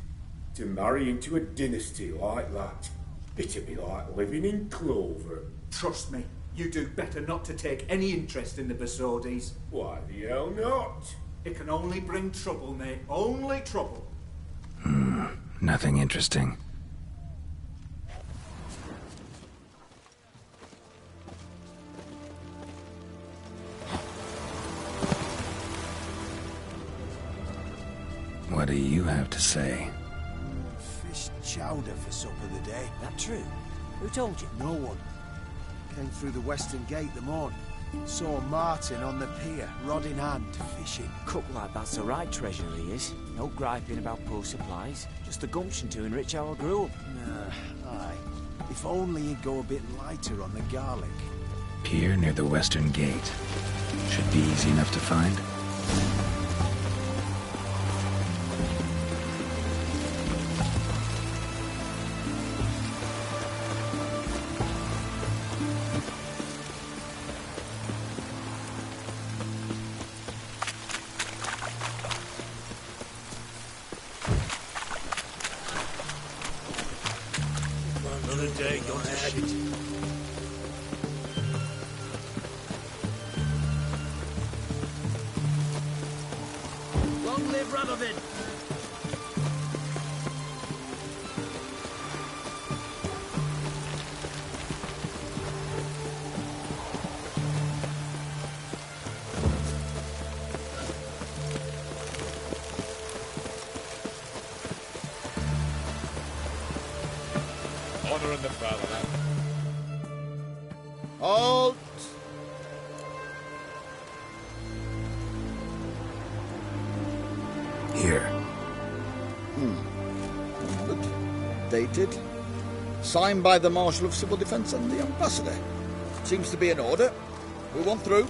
[SPEAKER 23] To marry into a dynasty like that, it'd be like living in clover.
[SPEAKER 24] Trust me, you do better not to take any interest in the Borsodis.
[SPEAKER 23] Why the hell not?
[SPEAKER 24] It can only bring trouble, Nate. Only trouble.
[SPEAKER 2] Nothing interesting. What do you have to say?
[SPEAKER 12] Fish chowder for supper the day.
[SPEAKER 9] That true? Who told you?
[SPEAKER 12] No one. Came through the western gate the morn. Saw Martin on the pier, rod in hand, fishing.
[SPEAKER 9] Cook like that's the right treasure he is. No griping about poor supplies. Just the gumption to enrich our gruel.
[SPEAKER 12] Aye. If only he'd go a bit lighter on the garlic.
[SPEAKER 2] Pier near the western gate. Should be easy enough to find.
[SPEAKER 12] Another day gone to shit. Long live Radovid!
[SPEAKER 13] Honor in the fatherland.
[SPEAKER 20] Halt!
[SPEAKER 2] Here.
[SPEAKER 20] Good. Dated. Signed by the Marshal of Civil Defence and the Ambassador. Seems to be in order. We want through.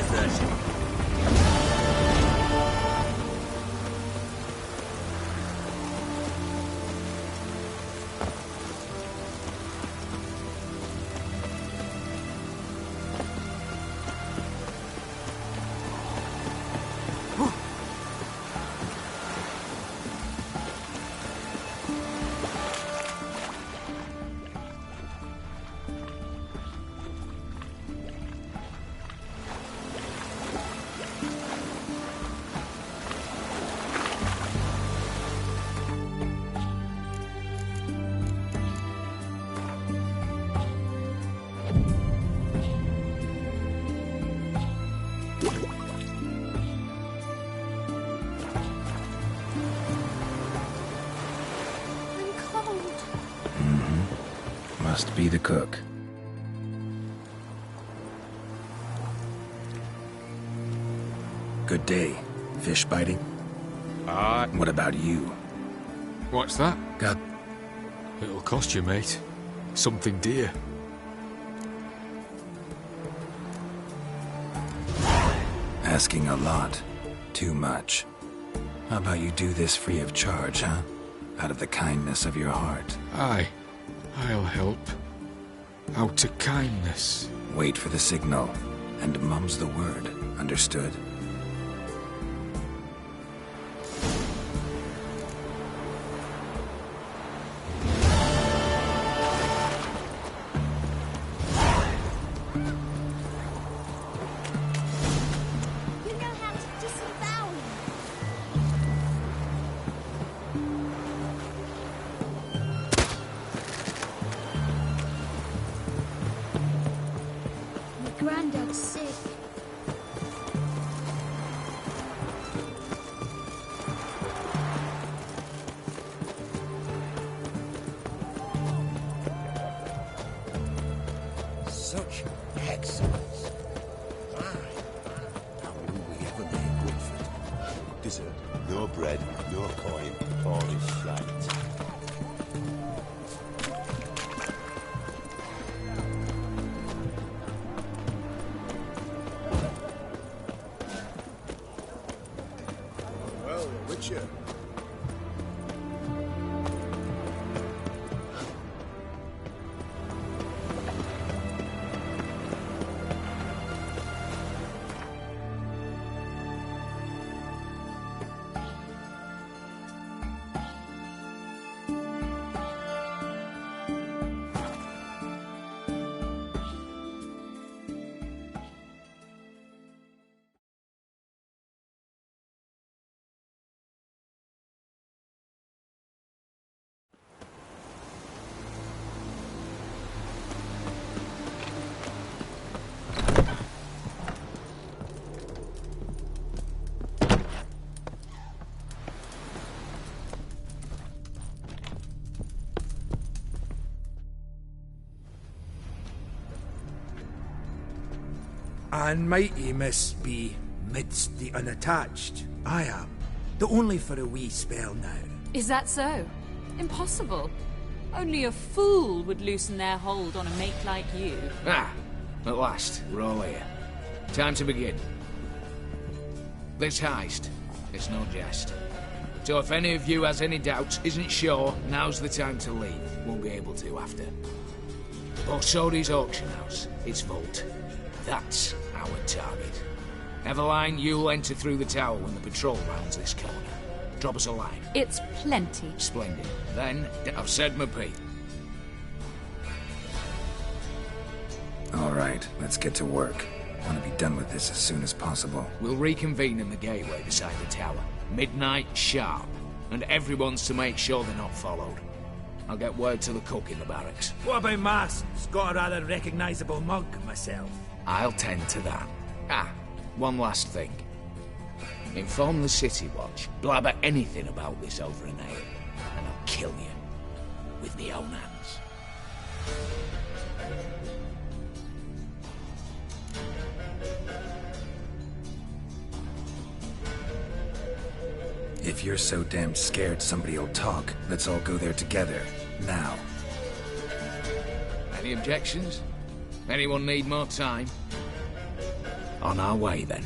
[SPEAKER 19] 30.
[SPEAKER 2] Must be the cook. Good day. Fish biting? What about you?
[SPEAKER 13] What's that?
[SPEAKER 2] Got...
[SPEAKER 13] It'll cost you, mate. Something dear.
[SPEAKER 2] Asking a lot. Too much. How about you do this free of charge, huh? Out of the kindness of your heart.
[SPEAKER 13] Aye. I'll help. Out of kindness.
[SPEAKER 2] Wait for the signal, and mum's the word. Understood?
[SPEAKER 7] Granddad's sick.
[SPEAKER 3] Such excellence. How will we ever make Woodford?
[SPEAKER 11] Dessert. No bread, no coin, all is shite.
[SPEAKER 4] Well, Witcher.
[SPEAKER 16] And mighty must be midst the unattached. I am. Though only for a wee spell now.
[SPEAKER 22] Is that so? Impossible. Only a fool would loosen their hold on a mate like you.
[SPEAKER 19] Ah, at last, we're all here. Time to begin. This heist, it's no jest. So if any of you has any doubts, isn't sure, now's the time to leave. Won't be able to after. Borsodi's auction house, its vault. That's our target. Eveline, you'll enter through the tower when the patrol rounds this corner. Drop us a line.
[SPEAKER 22] It's plenty.
[SPEAKER 19] Splendid. Then, I've said my piece.
[SPEAKER 2] All right, let's get to work. Want to be done with this as soon as possible.
[SPEAKER 19] We'll reconvene in the gateway beside the tower. Midnight sharp. And everyone's to make sure they're not followed. I'll get word to the cook in the barracks.
[SPEAKER 16] What about Marston's? Got a rather recognisable mug myself.
[SPEAKER 19] I'll tend to that. Ah, one last thing. Inform the City Watch. Blabber anything about this over an ale, and I'll kill you. With my own hands.
[SPEAKER 2] If you're so damn scared somebody'll talk, let's all go there together. Now.
[SPEAKER 19] Any objections? Anyone need more time? On our way, then.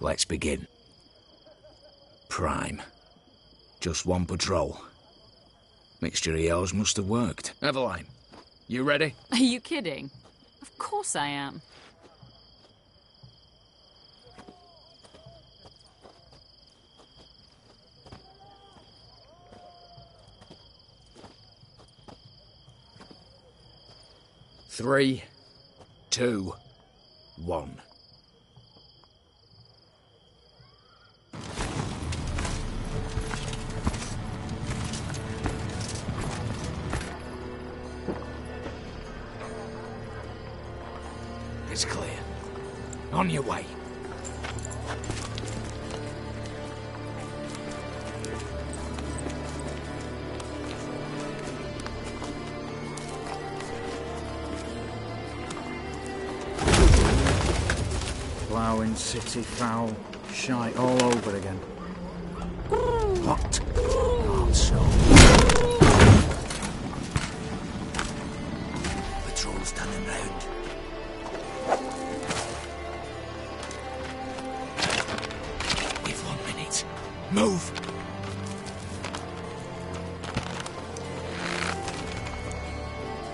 [SPEAKER 19] Let's begin. Prime. Just one patrol. Mixture of yours must have worked. Eveline, you ready?
[SPEAKER 22] Are you kidding? Of course I am.
[SPEAKER 19] Three, 2, 1. It's clear. On your way.
[SPEAKER 5] Ploughing, city, foul, shite all over again.
[SPEAKER 19] What? Not so. Patrol's turning round. We've 1 minute. Move!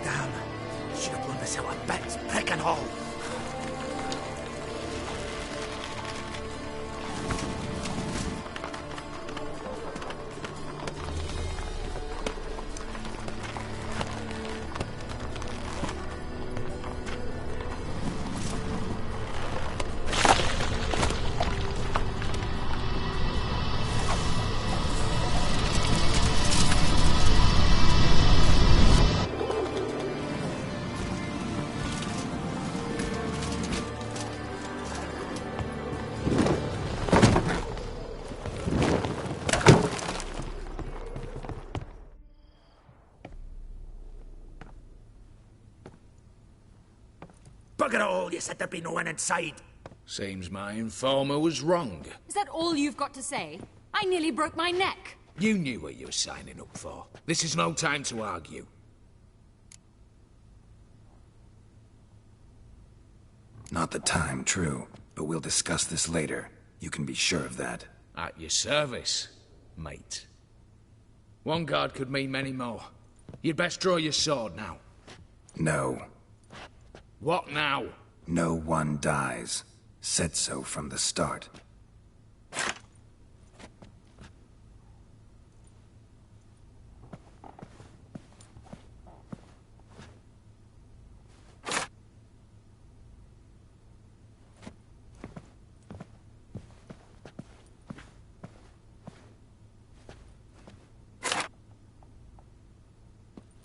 [SPEAKER 3] Damn. Should have blown this out of Beck's Breckenhall. Bugger it all, you said there'd be no one inside.
[SPEAKER 19] Seems my informer was wrong.
[SPEAKER 22] Is that all you've got to say? I nearly broke my neck.
[SPEAKER 19] You knew what you were signing up for. This is no time to argue.
[SPEAKER 2] Not the time, true. But we'll discuss this later. You can be sure of that.
[SPEAKER 19] At your service, mate. One guard could mean many more. You'd best draw your sword now.
[SPEAKER 2] No.
[SPEAKER 19] What now?
[SPEAKER 2] No one dies. Said so from the start.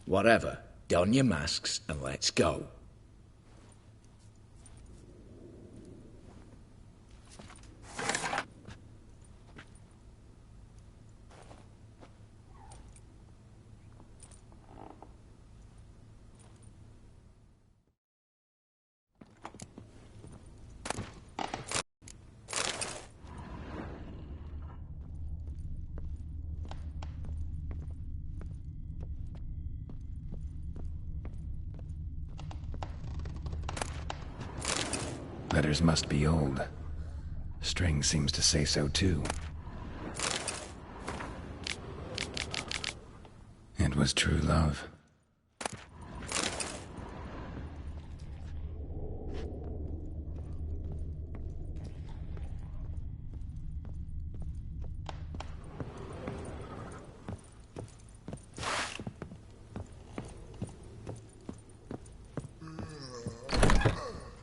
[SPEAKER 19] Whatever. Don your masks and let's go.
[SPEAKER 2] Letters must be old. String seems to say so too. It was true love.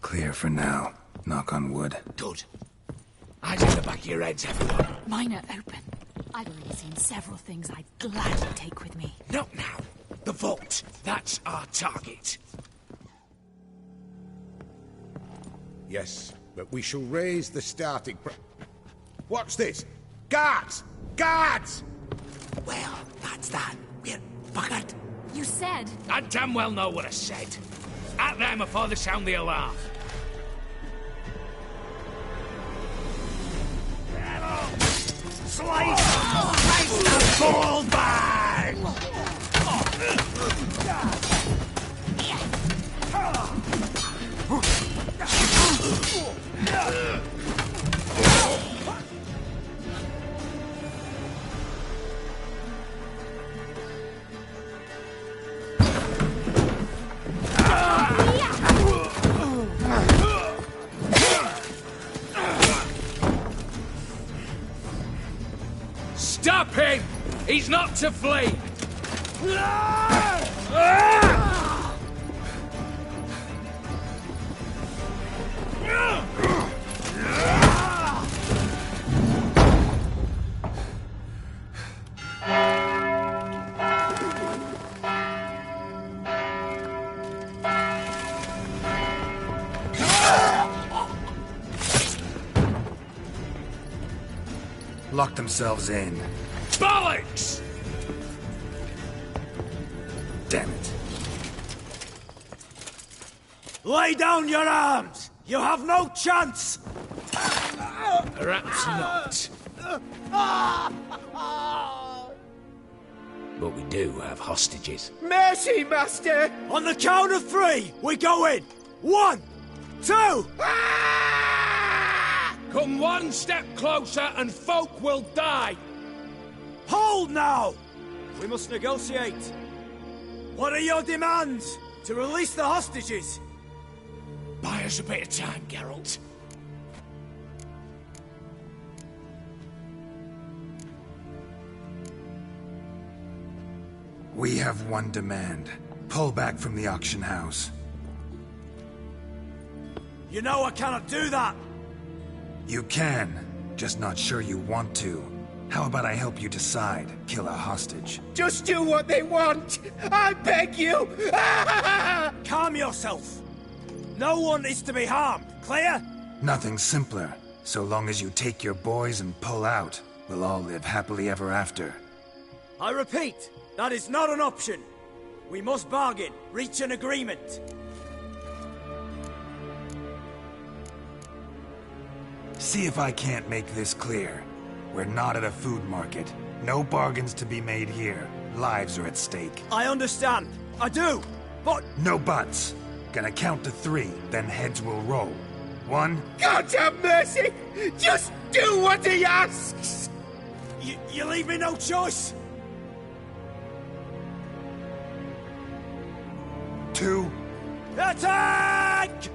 [SPEAKER 2] Clear for now. Knock on wood.
[SPEAKER 19] Good. Eyes in the back of your heads, everyone.
[SPEAKER 22] Mine are open. I've already seen several things I'd gladly take with me.
[SPEAKER 19] Not now. The vault. That's our target.
[SPEAKER 15] Yes, but we shall raise the starting What's this? Guards! Guards!
[SPEAKER 19] Well, that's that. We're buggered.
[SPEAKER 22] You said...
[SPEAKER 19] I damn well know what I said. At them before they sound the alarm.
[SPEAKER 16] Slice! Slice the ball bag!
[SPEAKER 19] Stop him! He's not to flee!
[SPEAKER 2] Lock themselves in.
[SPEAKER 19] Bollocks!
[SPEAKER 2] Damn it.
[SPEAKER 16] Lay down your arms! You have no chance!
[SPEAKER 19] Perhaps not. But we do have hostages.
[SPEAKER 16] Mercy, Master! On the count of 3, we go in! 1, 2...
[SPEAKER 19] Come one step closer and folk will die!
[SPEAKER 16] Hold now! We must negotiate. What are your demands? To release the hostages?
[SPEAKER 19] Buy us a bit of time, Geralt.
[SPEAKER 2] We have one demand. Pull back from the auction house.
[SPEAKER 16] You know I cannot do that!
[SPEAKER 2] You can, just not sure you want to. How about I help you decide? Kill a hostage.
[SPEAKER 16] Just do what they want! I beg you! Calm yourself! No one is to be harmed, clear?
[SPEAKER 2] Nothing simpler. So long as you take your boys and pull out, we'll all live happily ever after.
[SPEAKER 16] I repeat, that is not an option. We must bargain, reach an agreement.
[SPEAKER 2] See if I can't make this clear. We're not at a food market. No bargains to be made here. Lives are at stake.
[SPEAKER 16] I understand. I do. But...
[SPEAKER 2] No buts. Gonna count to 3, then heads will roll. 1...
[SPEAKER 16] God have mercy! Just do what he asks! You leave me no choice?
[SPEAKER 2] 2...
[SPEAKER 16] Attack!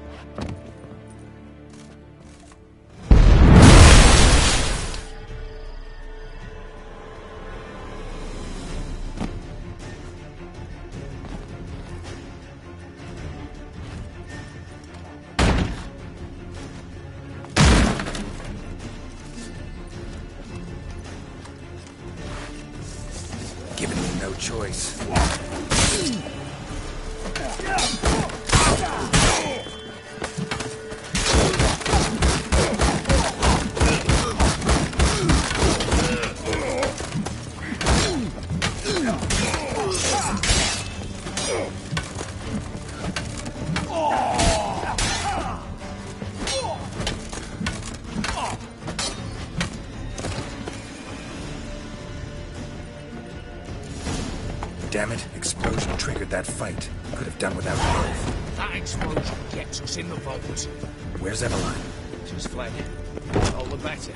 [SPEAKER 2] Giving me no choice. Damn it, explosion triggered that fight. Could have done without both.
[SPEAKER 19] That explosion gets us in the vault.
[SPEAKER 2] Where's Eveline?
[SPEAKER 19] She's fled. All the better.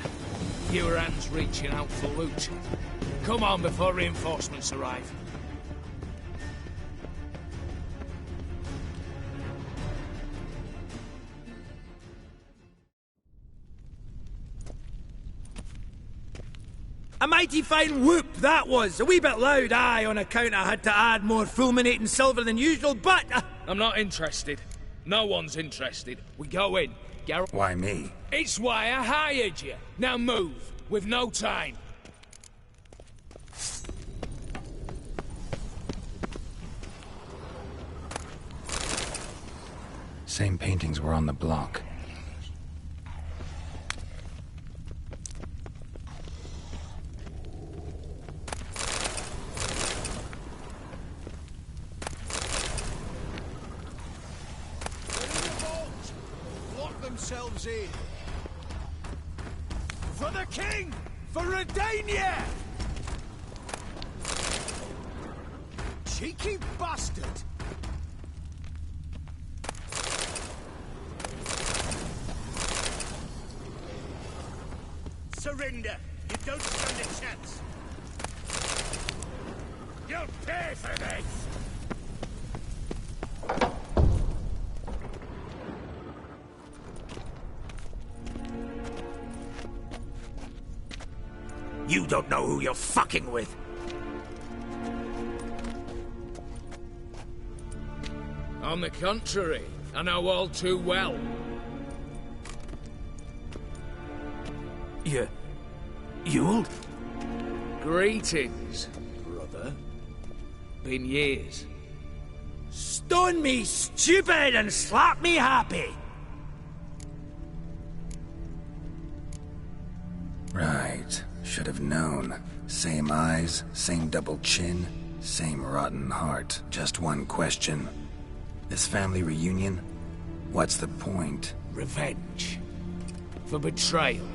[SPEAKER 19] Fewer hands reaching out for loot. Come on before reinforcements arrive.
[SPEAKER 16] A mighty fine whoop that was. A wee bit loud, aye, on account I had to add more fulminating silver than usual, but...
[SPEAKER 19] I'm not interested. No one's interested. We go in. Geralt...
[SPEAKER 2] Why me?
[SPEAKER 19] It's why I hired you. Now move. We've no time.
[SPEAKER 2] Same paintings were on the block.
[SPEAKER 12] Lock themselves in.
[SPEAKER 16] For the king! For Redania!
[SPEAKER 12] Cheeky bastard!
[SPEAKER 1] Surrender! You don't stand a chance! You'll pay for this!
[SPEAKER 16] You don't know who you're fucking with.
[SPEAKER 19] On the contrary, I know all too well.
[SPEAKER 16] Ewald?
[SPEAKER 19] Greetings, brother. Been years.
[SPEAKER 16] Stone me stupid and slap me happy!
[SPEAKER 2] Right. Should have known. Same eyes, same double chin, same rotten heart. Just one question. This family reunion? What's the point?
[SPEAKER 19] Revenge. For betrayal.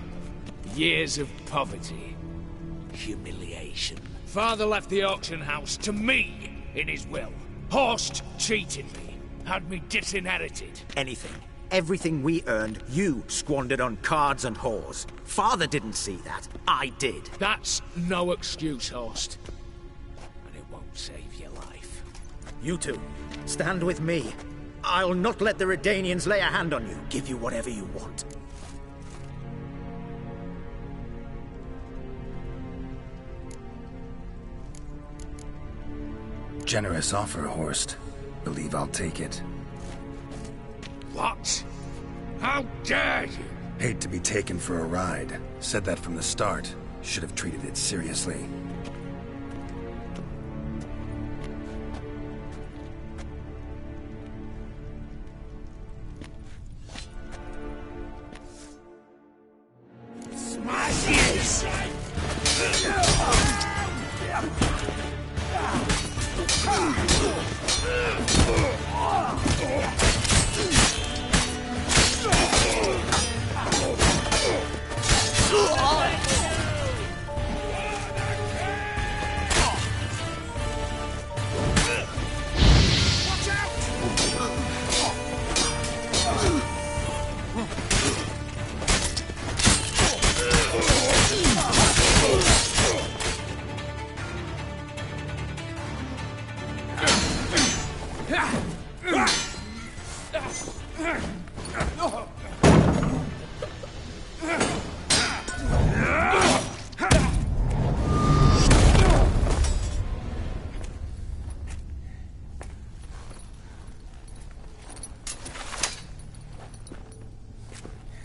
[SPEAKER 19] Years of poverty. Humiliation. Father left the auction house to me in his will. Horst cheated me. Had me disinherited.
[SPEAKER 16] Anything. Everything we earned, you squandered on cards and whores. Father didn't see that. I did.
[SPEAKER 19] That's no excuse, Horst. And it won't save your life.
[SPEAKER 16] You two, stand with me. I'll not let the Redanians lay a hand on you. Give you whatever you want.
[SPEAKER 2] Generous offer, Horst. Believe I'll take it.
[SPEAKER 19] What? How dare you?
[SPEAKER 2] Hate to be taken for a ride. Said that from the start. Should have treated it seriously.
[SPEAKER 1] Smash it!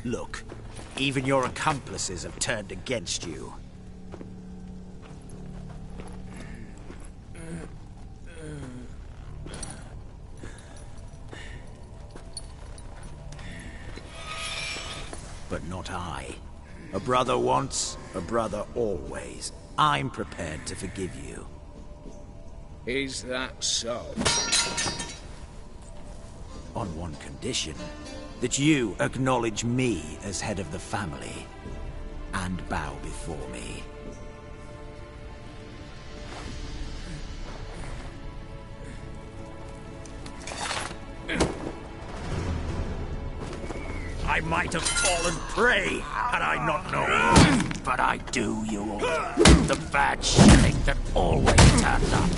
[SPEAKER 16] Look, even your accomplices have turned against you. But not I. A brother once, a brother always. I'm prepared to forgive you.
[SPEAKER 19] Is that so?
[SPEAKER 16] On one condition. That you acknowledge me as head of the family. And bow before me. I might have fallen prey had I not known. But I do, you all. The bad shilling that always turns up.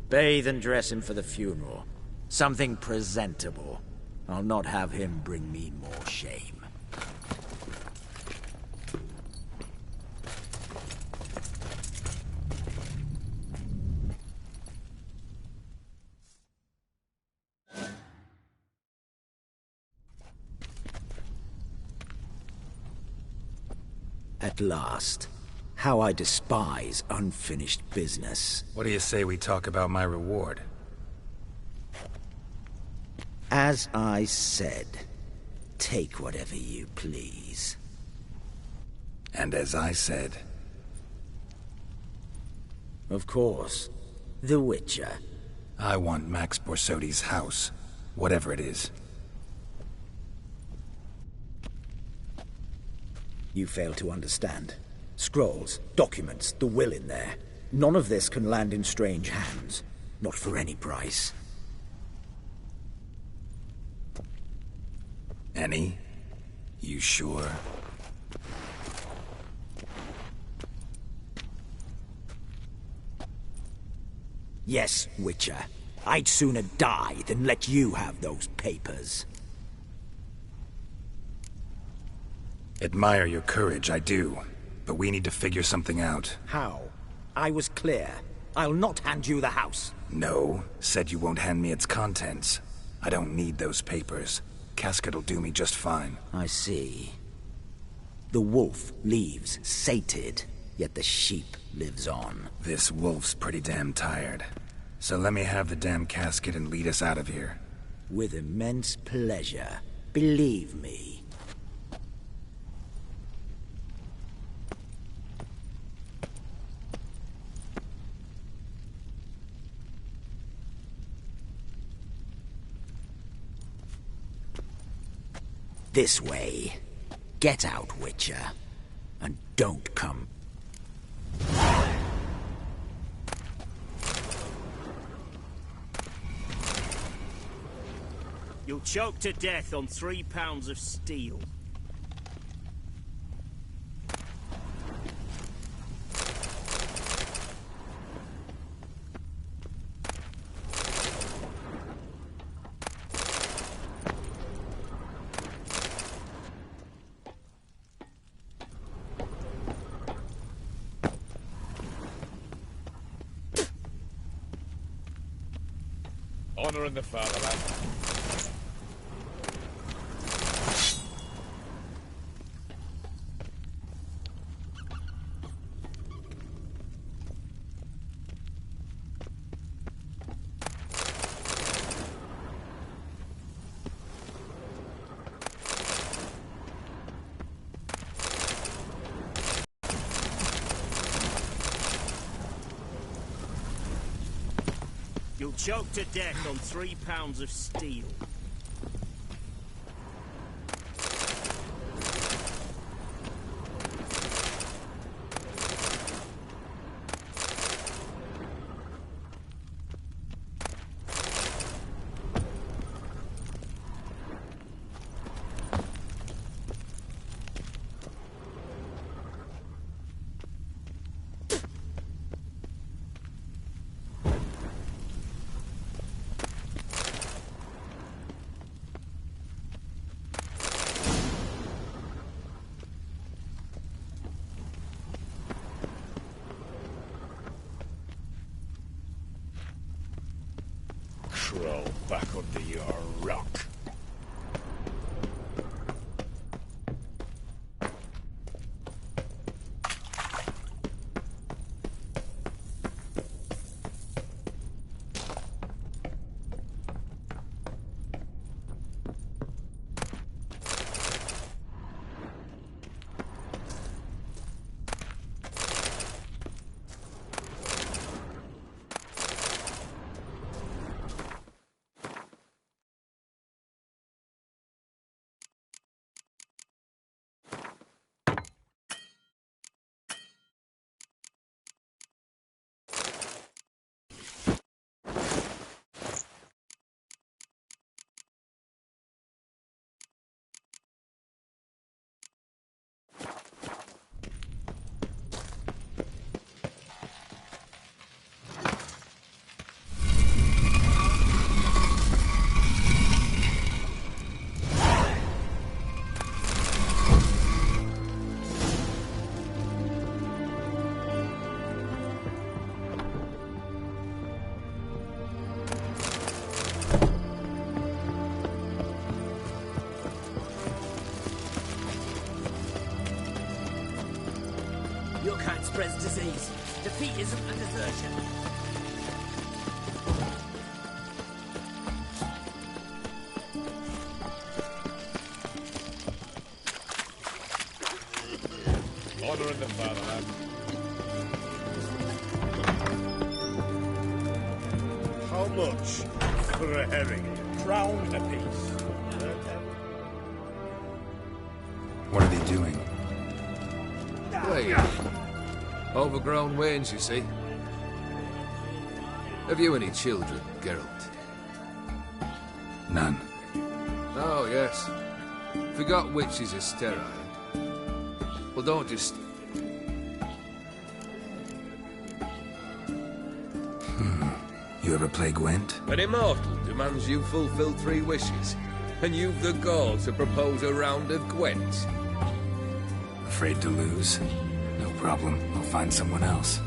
[SPEAKER 16] Bathe and dress him for the funeral.
[SPEAKER 9] Something presentable. I'll not have him bring me more shame. At last. How I despise unfinished business.
[SPEAKER 2] What do you say we talk about my reward?
[SPEAKER 9] As I said, take whatever you please.
[SPEAKER 2] And as I said...
[SPEAKER 9] Of course. The Witcher.
[SPEAKER 2] I want Max Borsodi's house. Whatever it is.
[SPEAKER 9] You fail to understand. Scrolls, documents, the will in there. None of this can land in strange hands. Not for any price.
[SPEAKER 2] Any? You sure?
[SPEAKER 9] Yes, Witcher. I'd sooner die than let you have those papers.
[SPEAKER 2] Admire your courage, I do. But we need to figure something out.
[SPEAKER 9] How? I was clear. I'll not hand you the house.
[SPEAKER 2] No. Said you won't hand me its contents. I don't need those papers. Casket'll do me just fine.
[SPEAKER 9] I see. The wolf leaves sated, yet the sheep lives on.
[SPEAKER 2] This wolf's pretty damn tired. So let me have the damn casket and lead us out of here.
[SPEAKER 9] With immense pleasure. Believe me. This way. Get out, Witcher. And don't come.
[SPEAKER 1] You'll choke to death on 3 pounds of steel.
[SPEAKER 13] Honor in the fatherland.
[SPEAKER 1] You'll choke to death on 3 pounds of steel.
[SPEAKER 19] Crawl back under your rock.
[SPEAKER 14] disease. Defeat isn't a desertion.
[SPEAKER 11] Honor in the fatherland. How much for a herring? Crown apiece.
[SPEAKER 2] What are they doing?
[SPEAKER 17] Wait. Overgrown wains, you see. Have you any children, Geralt?
[SPEAKER 2] None.
[SPEAKER 17] Oh, yes. Forgot witches are sterile. Well, don't just...
[SPEAKER 2] You ever play Gwent?
[SPEAKER 17] An immortal demands you fulfill 3 wishes, and you've the gall to propose a round of Gwent.
[SPEAKER 2] Afraid to lose? No problem. I'll find someone else.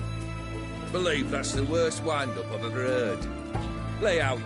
[SPEAKER 17] Believe that's the worst wind-up I've ever heard. Lay out.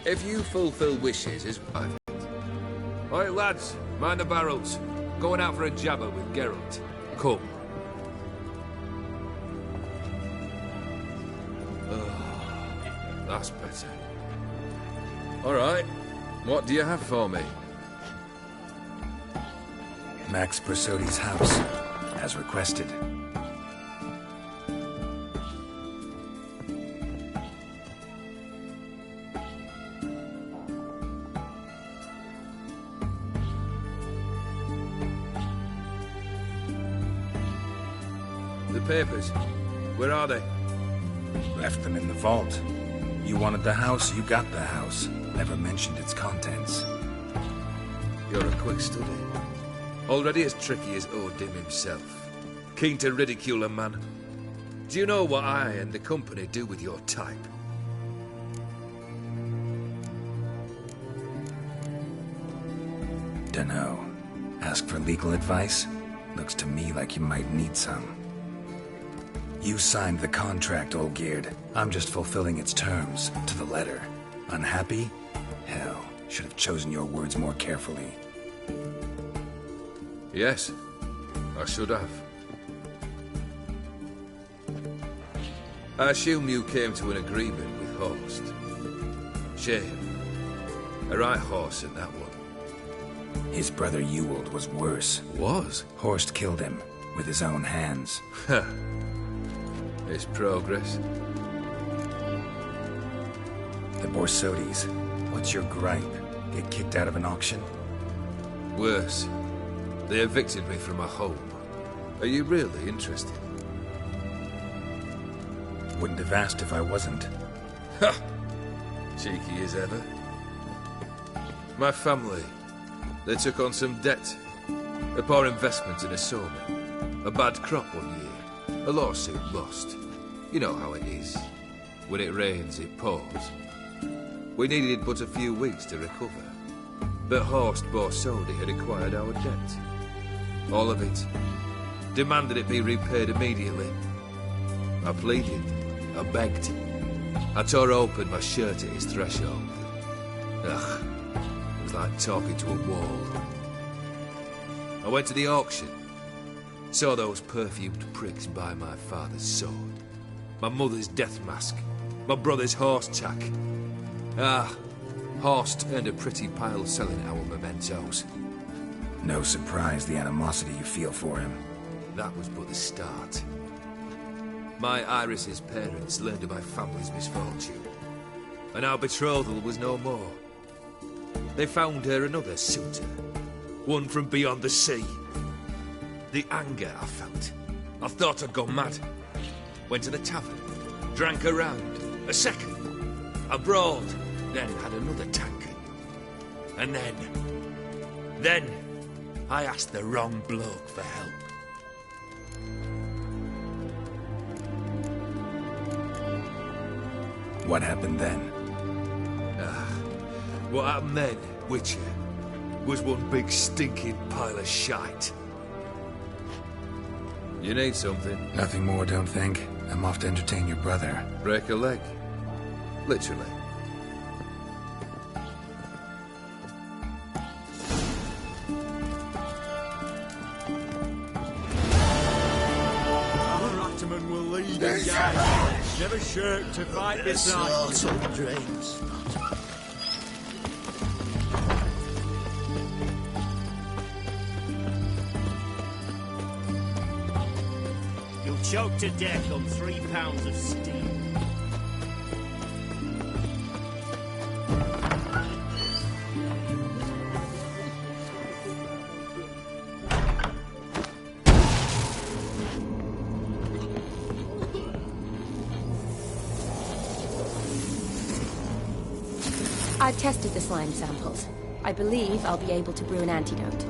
[SPEAKER 17] If you fulfill wishes as... Right, lads, mind the barrels. Going out for a jabber with Geralt. Come. That's better. All right. What do you have for me?
[SPEAKER 2] Max Bersodi's house, as requested.
[SPEAKER 17] The papers, where are they?
[SPEAKER 2] Left them in the vault. You wanted the house, you got the house. Never mentioned its contents.
[SPEAKER 17] You're a quick study. Already as tricky as Odin himself. Keen to ridicule a man. Do you know what I and the company do with your type?
[SPEAKER 2] Dunno. Ask for legal advice? Looks to me like you might need some. You signed the contract, Olgierd. I'm just fulfilling its terms, to the letter. Unhappy? Hell, should have chosen your words more carefully.
[SPEAKER 17] Yes, I should have. I assume you came to an agreement with Horst. Shame. A right horse in that one.
[SPEAKER 2] His brother Ewald was worse.
[SPEAKER 17] Was?
[SPEAKER 2] Horst killed him, with his own hands.
[SPEAKER 17] Ha. It's progress.
[SPEAKER 2] The Borsodis. What's your gripe? Get kicked out of an auction?
[SPEAKER 17] Worse. They evicted me from my home. Are you really interested?
[SPEAKER 2] Wouldn't have asked if I wasn't.
[SPEAKER 17] Ha! Cheeky as ever. My family, they took on some debt. A poor investment in a sawmill. A bad crop one year. A lawsuit lost. You know how it is. When it rains, it pours. We needed but a few weeks to recover. But Horst Borsodi had acquired our debt. All of it. Demanded it be repaid immediately. I pleaded. I begged. I tore open my shirt at his threshold. Ugh. It was like talking to a wall. I went to the auction. Saw those perfumed pricks buy my father's sword. My mother's death mask. My brother's horse tack. Ah, Horst earned a pretty pile selling our mementos.
[SPEAKER 2] No surprise the animosity you feel for him.
[SPEAKER 17] That was but the start. My Iris's parents learned of my family's misfortune, and our betrothal was no more. They found her another suitor, one from beyond the sea. The anger I felt, I thought I'd gone mad. Went to the tavern, drank a round, a second, I brawled, then had another tankard. And then, I asked the wrong bloke for help.
[SPEAKER 2] What happened then?
[SPEAKER 17] What happened then, Witcher, was one big stinking pile of shite. You need something?
[SPEAKER 2] Nothing more, don't think. I'm off to entertain your brother.
[SPEAKER 17] Break a leg? Literally.
[SPEAKER 8] Ratterman will lead the game. Never shirk to fight beside you.
[SPEAKER 11] Dreams.
[SPEAKER 14] You'll choke to death on 3 pounds of steam.
[SPEAKER 10] I've tested the slime samples. I believe I'll be able to brew an antidote.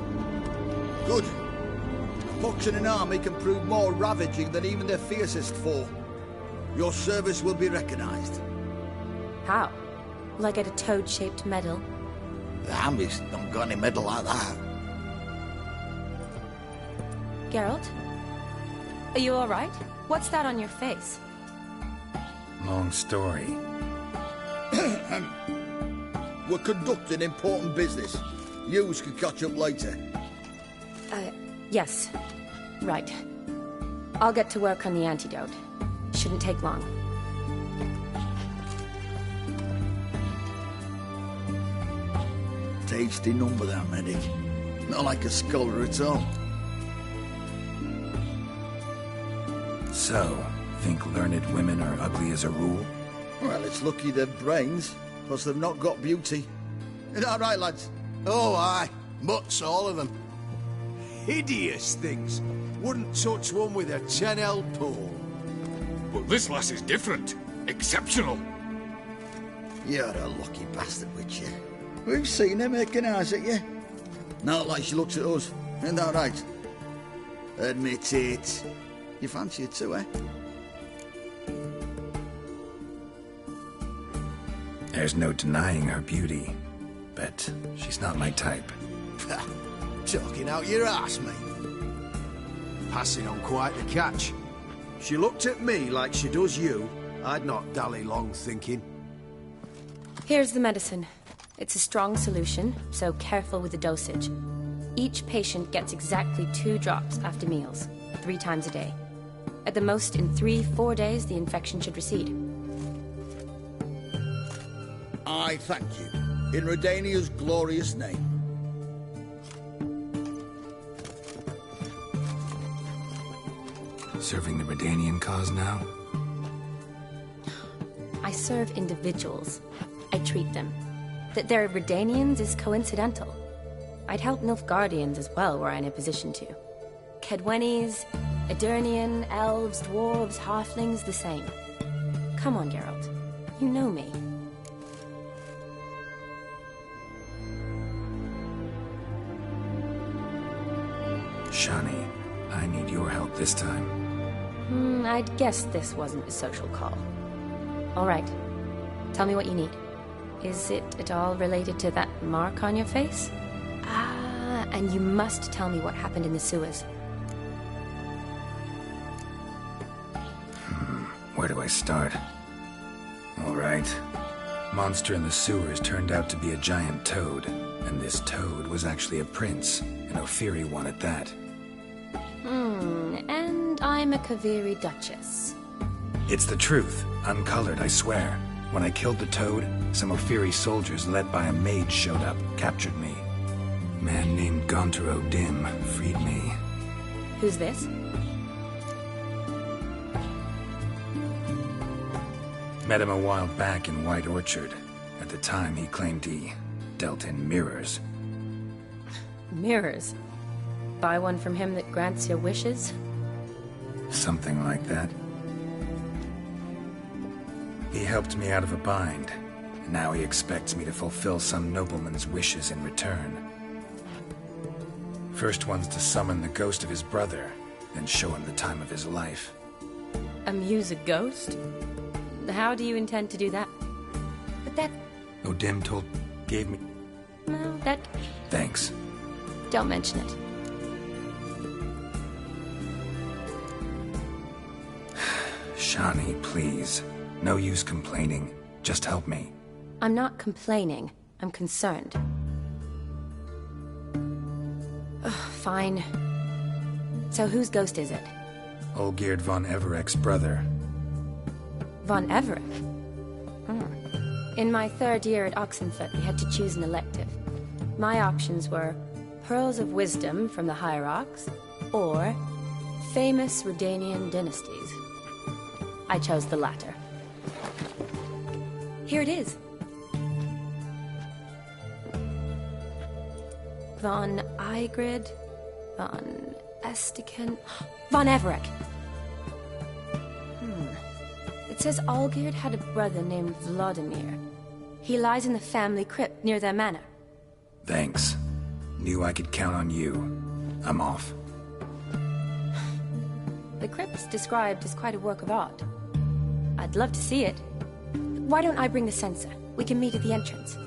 [SPEAKER 12] Good. A pox in an army can prove more ravaging than even their fiercest foe. Your service will be recognized.
[SPEAKER 10] How? Will I get a toad-shaped medal?
[SPEAKER 11] The army's not got any medal like that.
[SPEAKER 10] Geralt? Are you alright? What's that on your face?
[SPEAKER 2] Long story.
[SPEAKER 12] We're conducting important business. Yous can catch up later.
[SPEAKER 10] Yes. Right. I'll get to work on the antidote. Shouldn't take long.
[SPEAKER 12] Tasty number, that medic. Not like a scholar at all.
[SPEAKER 2] So, think learned women are ugly as a rule?
[SPEAKER 12] Well, it's lucky they've brains, because they've not got beauty. Is that right, lads?
[SPEAKER 4] Oh, aye. Mutts, all of them. Hideous things. Wouldn't touch one with a 10L pole.
[SPEAKER 13] But this lass is different. Exceptional.
[SPEAKER 12] You're a lucky bastard, Witcher. We've seen her making eyes at you. Not like she looks at us. Isn't that right? Admit it. You fancy her too, eh?
[SPEAKER 2] There's no denying her beauty, but she's not my type.
[SPEAKER 4] Talking out your ass, mate. Passing on quite the catch. She looked at me like she does you. I'd not dally long thinking.
[SPEAKER 10] Here's the medicine. It's a strong solution, so careful with the dosage. Each patient gets exactly 2 drops after meals, 3 times a day. At the most, in 3-4 days, the infection should recede.
[SPEAKER 12] I thank you. In Redania's glorious name.
[SPEAKER 2] Serving the Redanian cause now?
[SPEAKER 10] I serve individuals. I treat them. That they're Redanians is coincidental. I'd help Nilfgaardians as well were I in a position to. Kedwenis, Edirnian, elves, dwarves, halflings, the same. Come on, Geralt. You know me.
[SPEAKER 2] Shani, I need your help this time.
[SPEAKER 10] I'd guess this wasn't a social call. All right. Tell me what you need. Is it at all related to that mark on your face? Ah, and you must tell me what happened in the sewers.
[SPEAKER 2] Where do I start? All right. Monster in the sewers turned out to be a giant toad, and this toad was actually a prince, an Ophiri one at that.
[SPEAKER 10] And I'm a Kaviri Duchess.
[SPEAKER 2] It's the truth, uncolored, I swear. When I killed the toad, some Ophiri soldiers led by a mage showed up, captured me. A man named Gontaro Dim freed me.
[SPEAKER 10] Who's this?
[SPEAKER 2] Met him a while back in White Orchard. At the time, he claimed he dealt in mirrors.
[SPEAKER 10] Mirrors? Buy one from him that grants your wishes?
[SPEAKER 2] Something like that. He helped me out of a bind, and now he expects me to fulfill some nobleman's wishes in return. First one's to summon the ghost of his brother, then show him the time of his life.
[SPEAKER 10] Amuse a ghost? How do you intend to do that? But that...
[SPEAKER 2] O'Dim gave me...
[SPEAKER 10] No, that...
[SPEAKER 2] Thanks.
[SPEAKER 10] Don't mention it.
[SPEAKER 2] Shani, please. No use complaining. Just help me.
[SPEAKER 10] I'm not complaining. I'm concerned. Ugh, fine. So whose ghost is it?
[SPEAKER 2] Olgierd von Everek's brother.
[SPEAKER 10] Von Everek? In my 3rd year at Oxenfoot, we had to choose an elective. My options were Pearls of Wisdom from the Hierarchs, or Famous Redanian Dynasties. I chose the latter. Here it is. Von Igrid, Von Estiken, Von Everek. It says Olgierd had a brother named Vladimir. He lies in the family crypt near their manor.
[SPEAKER 2] Thanks. Knew I could count on you. I'm off.
[SPEAKER 10] The crypt's described as quite a work of art. I'd love to see it. Why don't I bring the censer? We can meet at the entrance.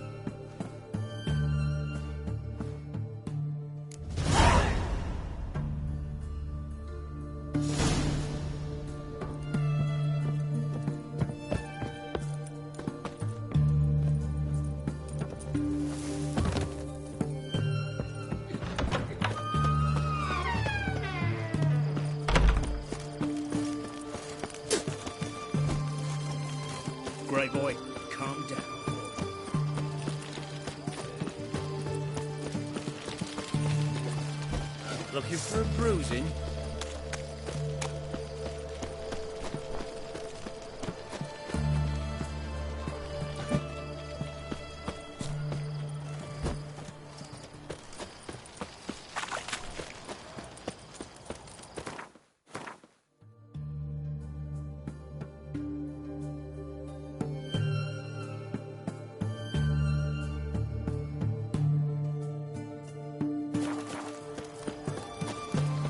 [SPEAKER 14] Grey boy, calm down. Looking for a bruising?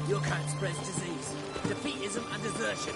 [SPEAKER 6] You can't spread disease, defeatism and desertion.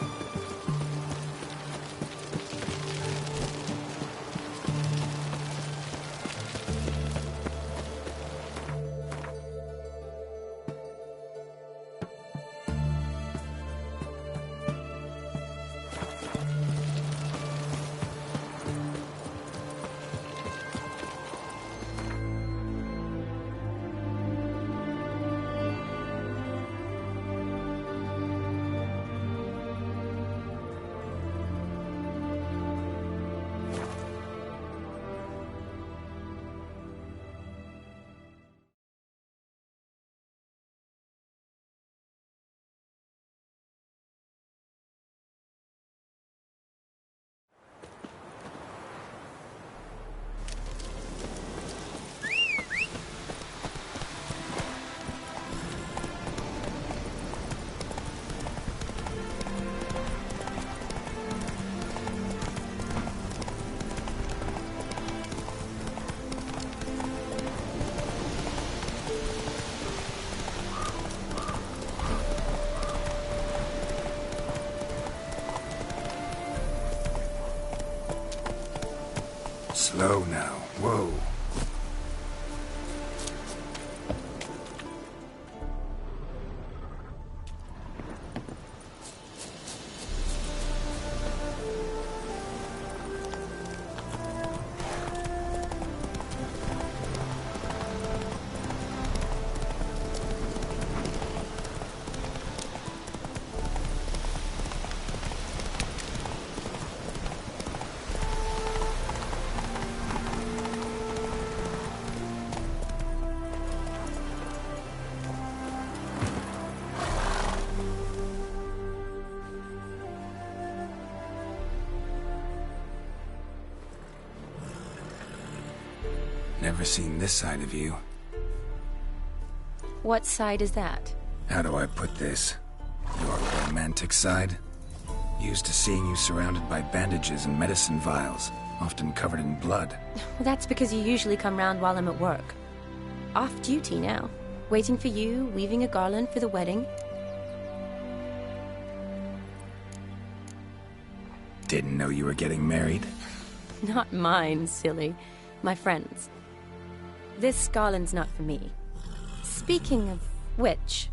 [SPEAKER 2] Slow now. Whoa. Never seen this side of you.
[SPEAKER 10] What side is that?
[SPEAKER 2] How do I put this? Your romantic side? Used to seeing you surrounded by bandages and medicine vials, often covered in blood.
[SPEAKER 10] Well, that's because you usually come round while I'm at work. Off duty now. Waiting for you, weaving a garland for the wedding.
[SPEAKER 2] Didn't know you were getting married?
[SPEAKER 10] Not mine, silly. My friend's. This garland's not for me. Speaking of which,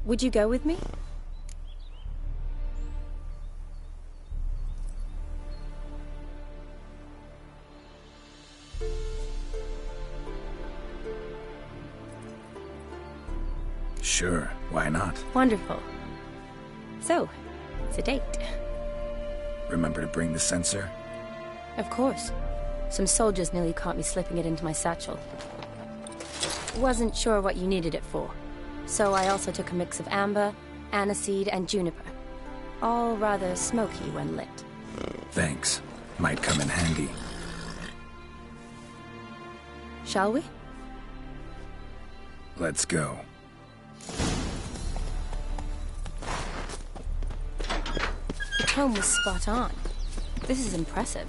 [SPEAKER 10] would you go with me?
[SPEAKER 2] Sure, why not?
[SPEAKER 10] Wonderful. So, it's a date.
[SPEAKER 2] Remember to bring the sensor?
[SPEAKER 10] Of course. Some soldiers nearly caught me slipping it into my satchel. Wasn't sure what you needed it for, so I also took a mix of amber, aniseed, and juniper. All rather smoky when lit.
[SPEAKER 2] Thanks. Might come in handy.
[SPEAKER 10] Shall we?
[SPEAKER 2] Let's go.
[SPEAKER 10] The tome was spot on. This is impressive.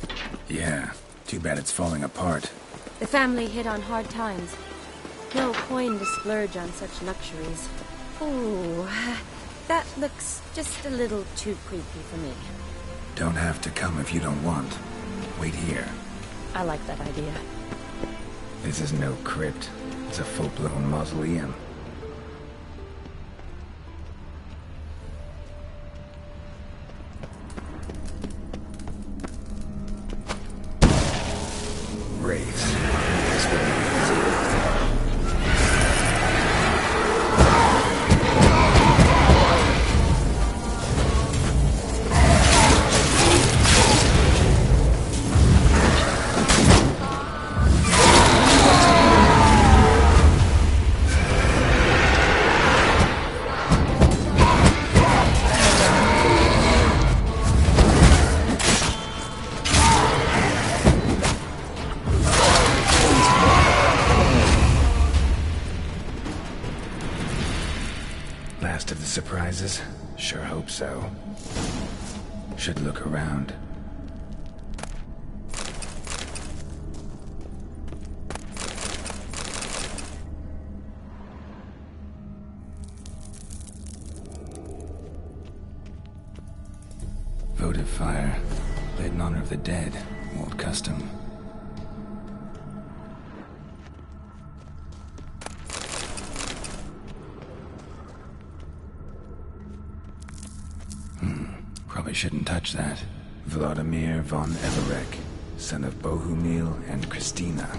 [SPEAKER 2] Yeah, too bad it's falling apart.
[SPEAKER 10] The family hit on hard times. No coin to splurge on such luxuries. Ooh, that looks just a little too creepy for me.
[SPEAKER 2] Don't have to come if you don't want. Wait here.
[SPEAKER 10] I like that idea.
[SPEAKER 2] This is no crypt. It's a full-blown mausoleum. Wraiths. This will be surprises? Sure hope so. Should look around. Votive fire. Lit in honor of the dead. Old custom. Probably shouldn't touch that. Vladimir von Everek, son of Bohumil and Christina.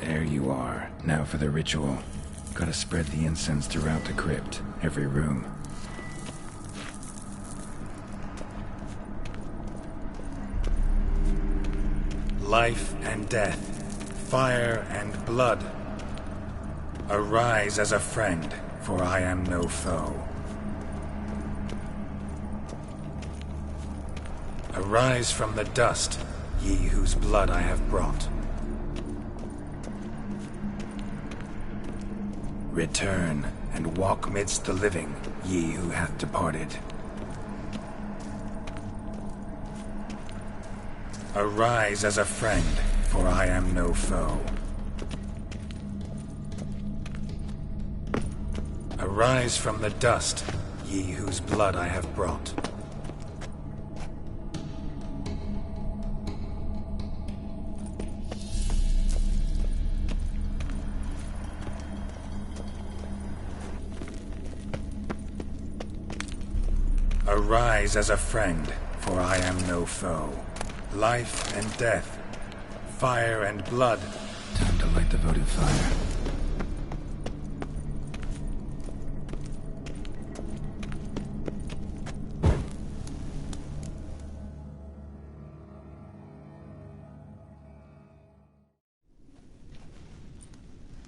[SPEAKER 2] There you are. Now for the ritual. Gotta spread the incense throughout the crypt, every room.
[SPEAKER 3] Life and death, fire and blood. Arise as a friend, for I am no foe. Arise from the dust, ye whose blood I have brought. Return and walk midst the living, ye who hath departed. Arise as a friend, for I am no foe. Arise from the dust, ye whose blood I have brought. Arise as a friend, for I am no foe. Life and death, fire and blood.
[SPEAKER 2] Time to light the votive fire.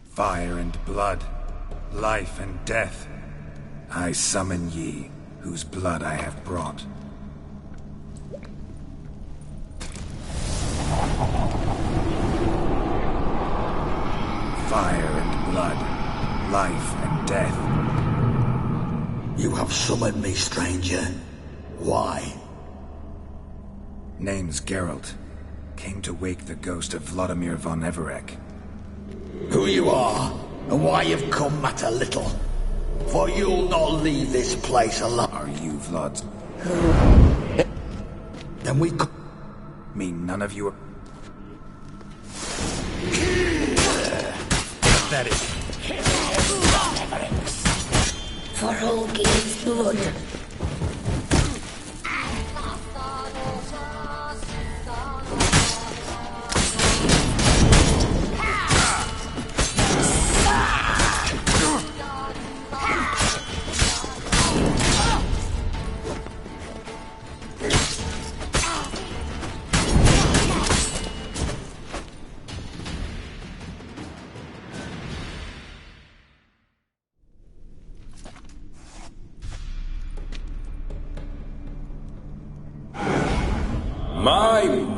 [SPEAKER 3] Fire and blood, life and death. I summon ye, whose blood I have brought. Fire and blood, life and death.
[SPEAKER 12] You have summoned me, stranger. Why?
[SPEAKER 3] Name's Geralt. Came to wake the ghost of Vladimir von Everek.
[SPEAKER 12] Who you are, and why you've come matter little. For you'll not leave this place alone.
[SPEAKER 3] Are you Vlad?
[SPEAKER 12] Then we
[SPEAKER 3] mean none of you are... That is...
[SPEAKER 7] For Olgierd's blood.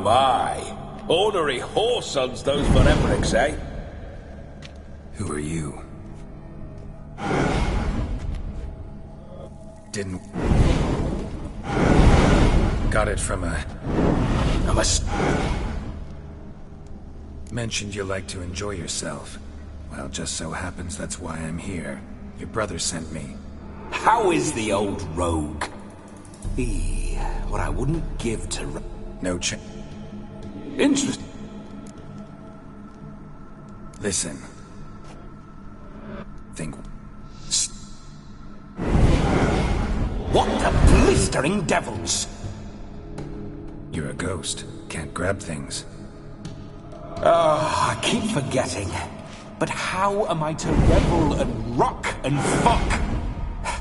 [SPEAKER 19] My! Ornery whoresons those von Evereks, eh?
[SPEAKER 3] Who are you? Didn't... Got it from a... Mentioned you like to enjoy yourself. Well, just so happens that's why I'm here. Your brother sent me.
[SPEAKER 19] How is the old rogue? What I wouldn't give to...
[SPEAKER 3] No chance.
[SPEAKER 19] Interesting.
[SPEAKER 3] Listen. Think.
[SPEAKER 19] What the blistering devils?
[SPEAKER 3] You're a ghost. Can't grab things.
[SPEAKER 19] I keep forgetting. But how am I to revel and rock and fuck?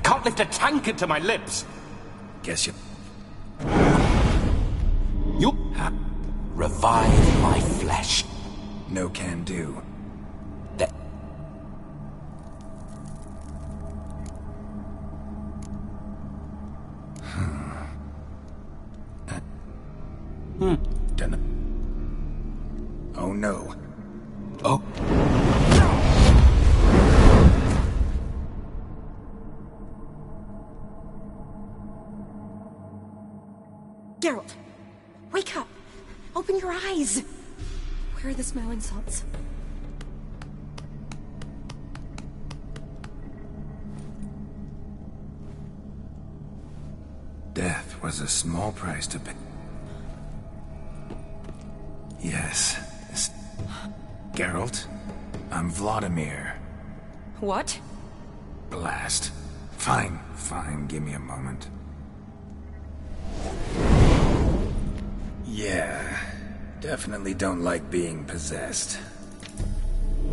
[SPEAKER 19] Can't lift a tankard to my lips.
[SPEAKER 3] Guess you...
[SPEAKER 19] You... Revive my flesh.
[SPEAKER 3] No can do. Dunno. Oh no.
[SPEAKER 19] Oh.
[SPEAKER 10] Geralt, wake up! Open your eyes! Where are the smelling salts?
[SPEAKER 2] Death was a small price to pay. Yes. Geralt, I'm Vladimir.
[SPEAKER 10] What?
[SPEAKER 2] Blast. Fine, give me a moment. Yeah, definitely don't like being possessed.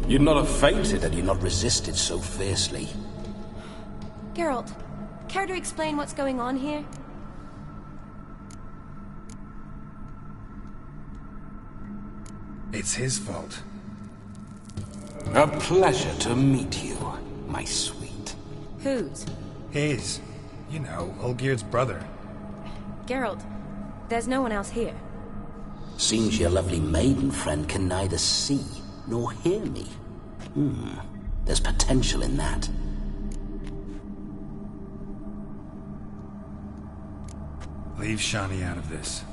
[SPEAKER 19] You'd not have fainted had you not resisted so fiercely.
[SPEAKER 10] Geralt, care to explain what's going on here?
[SPEAKER 2] It's his fault.
[SPEAKER 19] A pleasure to meet you, my sweet.
[SPEAKER 10] Whose?
[SPEAKER 2] His. You know, Olgir's brother.
[SPEAKER 10] Geralt, there's no one else here.
[SPEAKER 19] Seems your lovely maiden friend can neither see nor hear me. There's potential in that.
[SPEAKER 2] Leave Shani out of this.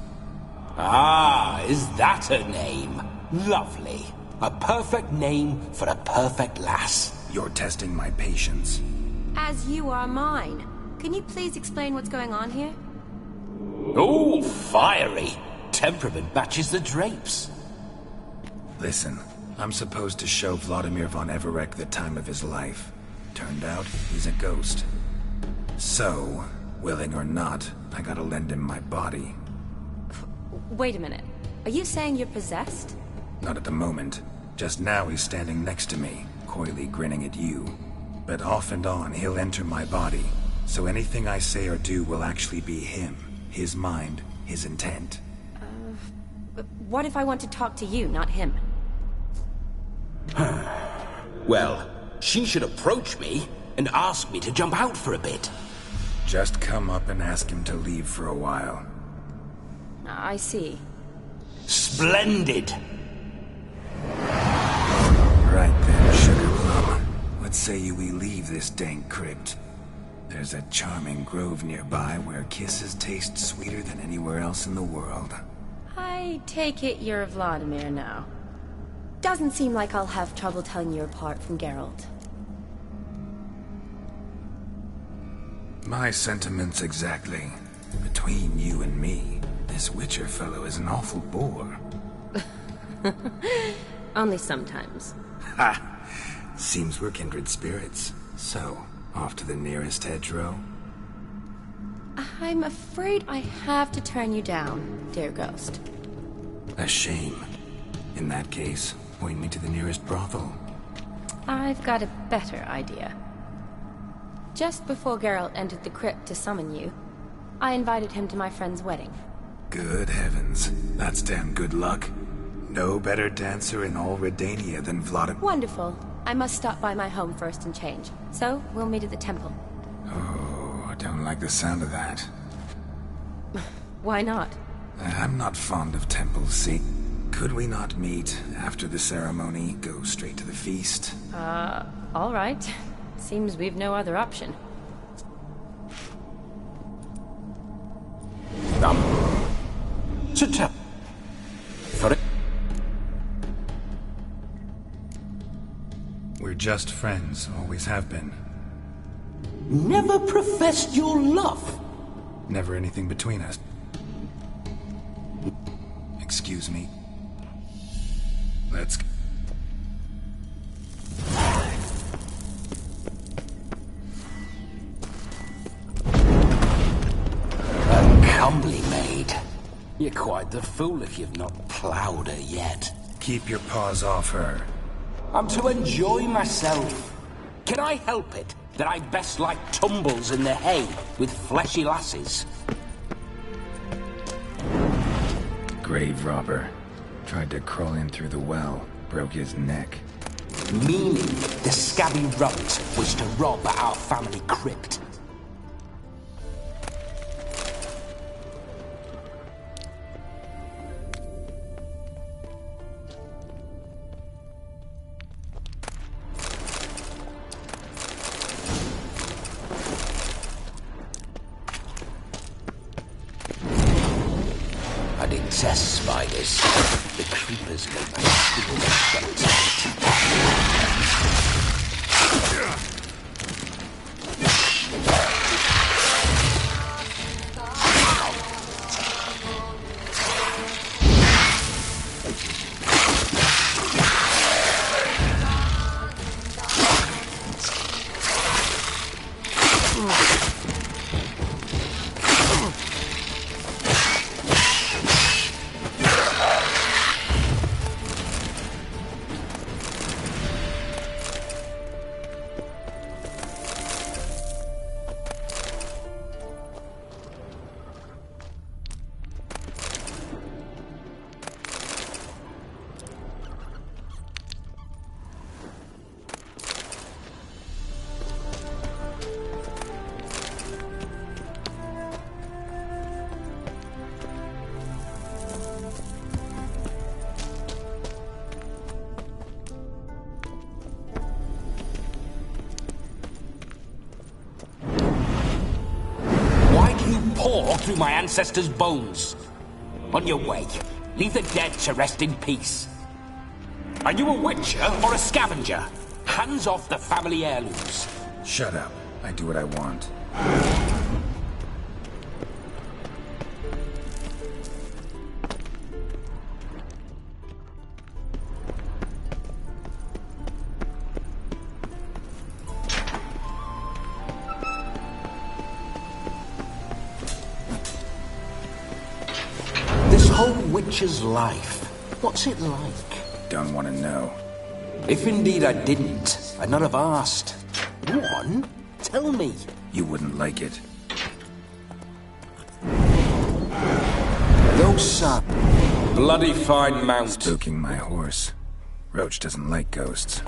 [SPEAKER 19] Ah, is that her name? Lovely. A perfect name for a perfect lass.
[SPEAKER 2] You're testing my patience.
[SPEAKER 10] As you are mine. Can you please explain what's going on here?
[SPEAKER 19] Oh, fiery. Temperament matches the drapes.
[SPEAKER 2] Listen, I'm supposed to show Vladimir von Everec the time of his life. Turned out, he's a ghost. So, willing or not, I gotta lend him my body.
[SPEAKER 10] Wait a minute. Are you saying you're possessed?
[SPEAKER 2] Not at the moment. Just now he's standing next to me, coyly grinning at you. But off and on, he'll enter my body. So anything I say or do will actually be him. His mind, his intent.
[SPEAKER 10] What if I want to talk to you, not him?
[SPEAKER 19] Well, she should approach me and ask me to jump out for a bit.
[SPEAKER 2] Just come up and ask him to leave for a while.
[SPEAKER 10] I see.
[SPEAKER 19] Splendid!
[SPEAKER 2] Right then, Sugar Plum. What say you we leave this dank crypt? There's a charming grove nearby where kisses taste sweeter than anywhere else in the world.
[SPEAKER 10] I take it you're Vladimir now. Doesn't seem like I'll have trouble telling you apart from Geralt.
[SPEAKER 2] My sentiments exactly. Between you and me, this Witcher fellow is an awful bore.
[SPEAKER 10] Only sometimes.
[SPEAKER 2] Ha! Seems we're kindred spirits. So, off to the nearest hedgerow?
[SPEAKER 10] I'm afraid I have to turn you down, dear ghost.
[SPEAKER 2] A shame. In that case, point me to the nearest brothel.
[SPEAKER 10] I've got a better idea. Just before Geralt entered the crypt to summon you, I invited him to my friend's wedding.
[SPEAKER 2] Good heavens. That's damn good luck. No better dancer in all Redania than Vladimir.
[SPEAKER 10] Wonderful. I must stop by my home first and change. So, we'll meet at the temple.
[SPEAKER 2] Oh, I don't like the sound of that.
[SPEAKER 10] Why not?
[SPEAKER 2] I'm not fond of temples, see? Could we not meet after the ceremony, go straight to the feast?
[SPEAKER 10] All right. Seems we've no other option.
[SPEAKER 19] To tell. Sorry.
[SPEAKER 2] We're just friends, always have been.
[SPEAKER 19] Never professed your love.
[SPEAKER 2] Never anything between us. Excuse me. Let's...
[SPEAKER 19] A comely maid. You're quite the fool if you've not ploughed her yet.
[SPEAKER 2] Keep your paws off her.
[SPEAKER 19] I'm to enjoy myself. Can I help it that I best like tumbles in the hay with fleshy lasses?
[SPEAKER 2] Grave robber. Tried to crawl in through the well. Broke his neck.
[SPEAKER 19] Meaning the scabby runt was to rob our family crypt. incest spiders. The creepers make my skin shut tight.
[SPEAKER 18] Through my ancestors' bones. On your way, leave the dead to rest in peace. Are you a witcher or a scavenger? Hands off the family heirlooms.
[SPEAKER 2] Shut up. I do what I want.
[SPEAKER 18] Witcher's life. What's it like?
[SPEAKER 2] Don't want to know.
[SPEAKER 18] If indeed I didn't, I'd not have asked. Go on, tell me.
[SPEAKER 2] You wouldn't like it.
[SPEAKER 18] No, son. Bloody fine mount.
[SPEAKER 2] Spooking my horse. Roach doesn't like ghosts.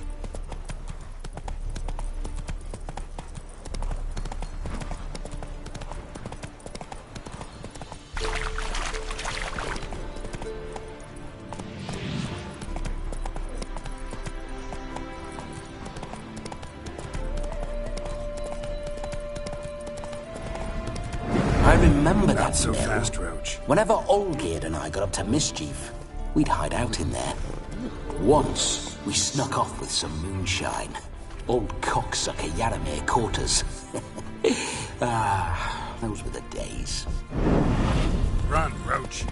[SPEAKER 18] Not
[SPEAKER 2] so fast, Roach.
[SPEAKER 18] Whenever Olgierd and I got up to mischief, we'd hide out in there. Once, we snuck off with some moonshine. Old cocksucker Yaramir caught us. Those were the days.
[SPEAKER 2] Run, Roach.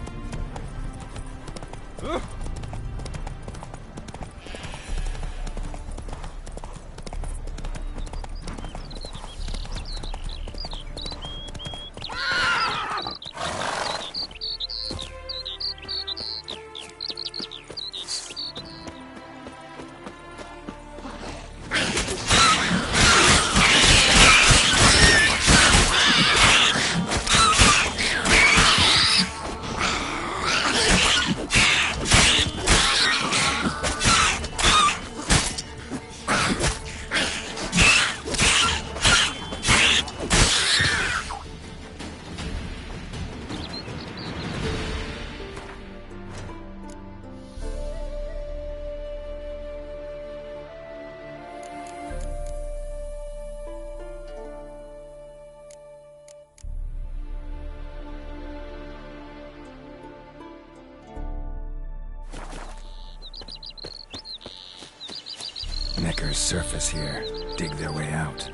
[SPEAKER 2] Neckers surface here, dig their way out.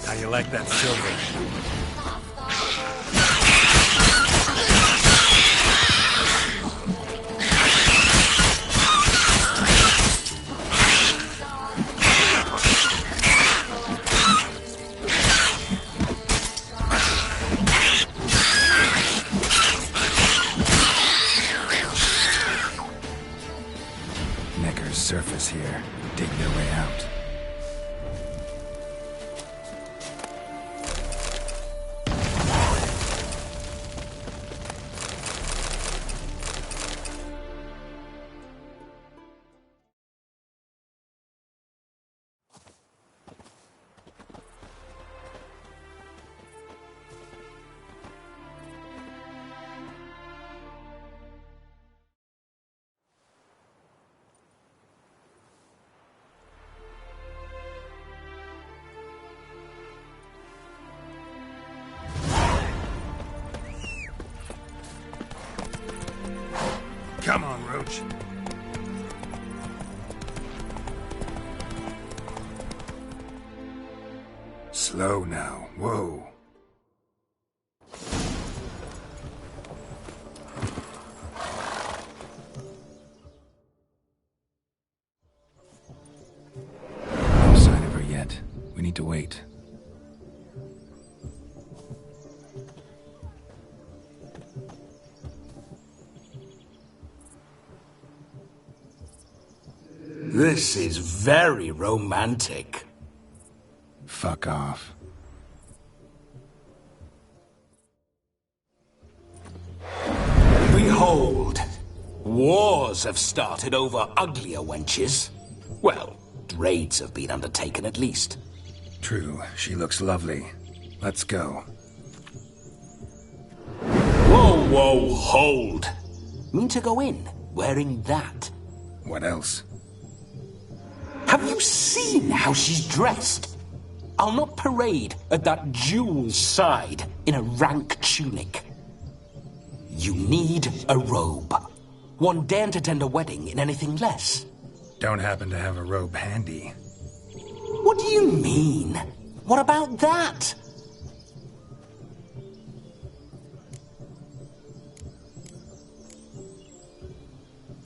[SPEAKER 3] How you like that silver?
[SPEAKER 2] here, dig their way out.
[SPEAKER 3] Come on, Roach.
[SPEAKER 2] Slow now. Whoa. No sign of her yet. We need to wait.
[SPEAKER 18] This is very romantic.
[SPEAKER 2] Fuck off.
[SPEAKER 18] Behold, wars have started over uglier wenches. Well, raids have been undertaken at least.
[SPEAKER 2] True, she looks lovely. Let's go.
[SPEAKER 18] Whoa, whoa, hold. Mean to go in, wearing that?
[SPEAKER 2] What else?
[SPEAKER 18] Have you seen how she's dressed? I'll not parade at that jewel's side in a rank tunic. You need a robe. One daren't attend a wedding in anything less.
[SPEAKER 2] Don't happen to have a robe handy.
[SPEAKER 18] What do you mean? What about that?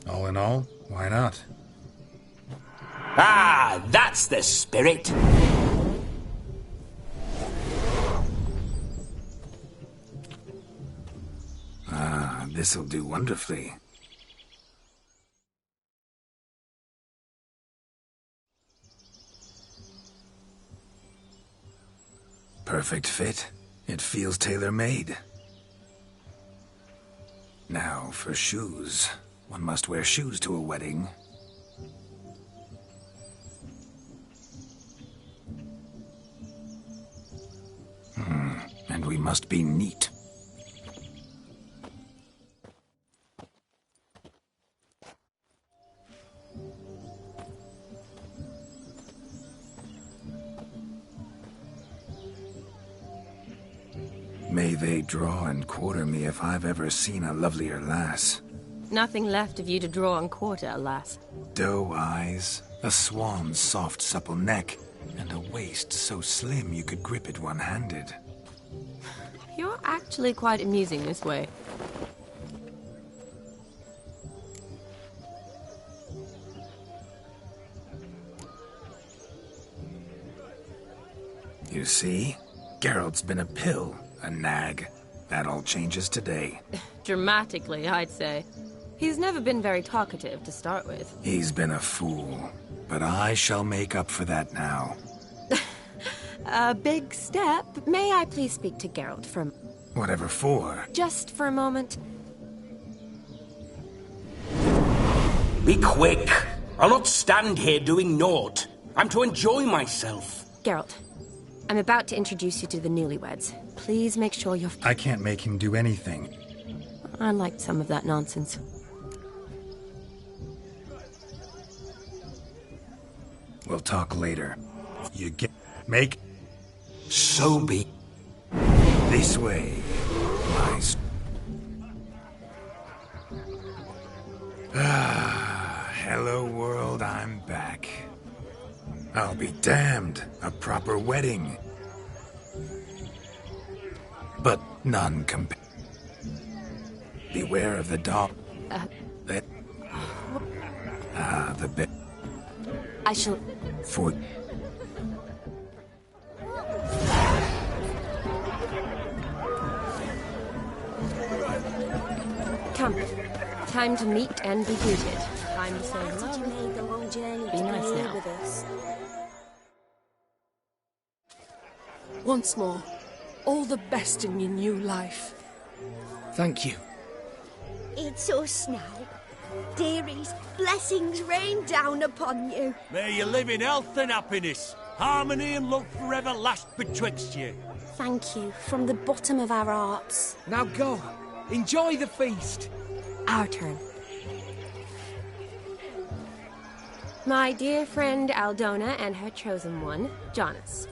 [SPEAKER 2] All in all, why not?
[SPEAKER 18] Ah, that's the spirit.
[SPEAKER 2] Ah, this'll do wonderfully. Perfect fit. It feels tailor-made. Now, for shoes. One must wear shoes to a wedding. And we must be neat. May they draw and quarter me if I've ever seen a lovelier lass.
[SPEAKER 10] Nothing left of you to draw and quarter, alas.
[SPEAKER 2] Doe eyes, a swan's soft supple neck, and a waist so slim you could grip it one-handed.
[SPEAKER 10] You're actually quite amusing this way.
[SPEAKER 2] You see? Geralt's been a pill, a nag. That all changes today.
[SPEAKER 10] Dramatically, I'd say. He's never been very talkative to start with.
[SPEAKER 2] He's been a fool, but I shall make up for that now.
[SPEAKER 10] A big step. May I please speak to Geralt for a moment?
[SPEAKER 2] Whatever for.
[SPEAKER 10] Just for a moment.
[SPEAKER 18] Be quick. I'll not stand here doing naught. I'm to enjoy myself.
[SPEAKER 10] Geralt, I'm about to introduce you to the newlyweds. Please make sure you're...
[SPEAKER 2] I can't make him do anything.
[SPEAKER 10] I liked some of that nonsense.
[SPEAKER 2] We'll talk later. You get... Make...
[SPEAKER 18] So be...
[SPEAKER 2] This way, my... Hello world, I'm back. I'll be damned. A proper wedding. But none compare. Beware of the dog. The bit.
[SPEAKER 10] I shall...
[SPEAKER 2] For...
[SPEAKER 10] Come. Time to meet and be greeted. Time to say hello.
[SPEAKER 7] journey
[SPEAKER 10] Be
[SPEAKER 7] to
[SPEAKER 10] nice
[SPEAKER 7] be here
[SPEAKER 10] now.
[SPEAKER 7] with us.
[SPEAKER 20] Once more, all the best in your new life.
[SPEAKER 19] Thank you.
[SPEAKER 7] It's us now. Dearies, blessings rain down upon you.
[SPEAKER 14] May you live in health and happiness. Harmony and love forever last betwixt you.
[SPEAKER 7] Thank you from the bottom of our hearts.
[SPEAKER 19] Now go. Enjoy the feast.
[SPEAKER 10] Our turn. My dear friend Aldona and her chosen one, Jonas.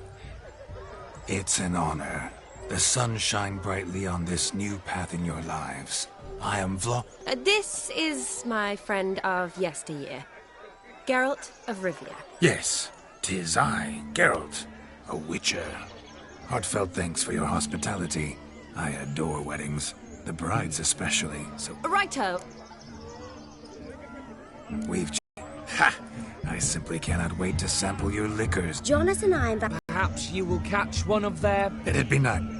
[SPEAKER 2] It's an honor. The sun shine brightly on this new path in your lives. I am
[SPEAKER 10] This is my friend of yesteryear, Geralt of Rivia.
[SPEAKER 2] Yes, 'tis I, Geralt, a witcher. Heartfelt thanks for your hospitality. I adore weddings, the brides especially, so
[SPEAKER 10] Righto.
[SPEAKER 2] we've... Ha! I simply cannot wait to sample your liquors.
[SPEAKER 7] Jonas and I am
[SPEAKER 19] Perhaps you will catch one of their...
[SPEAKER 2] It'd be nice.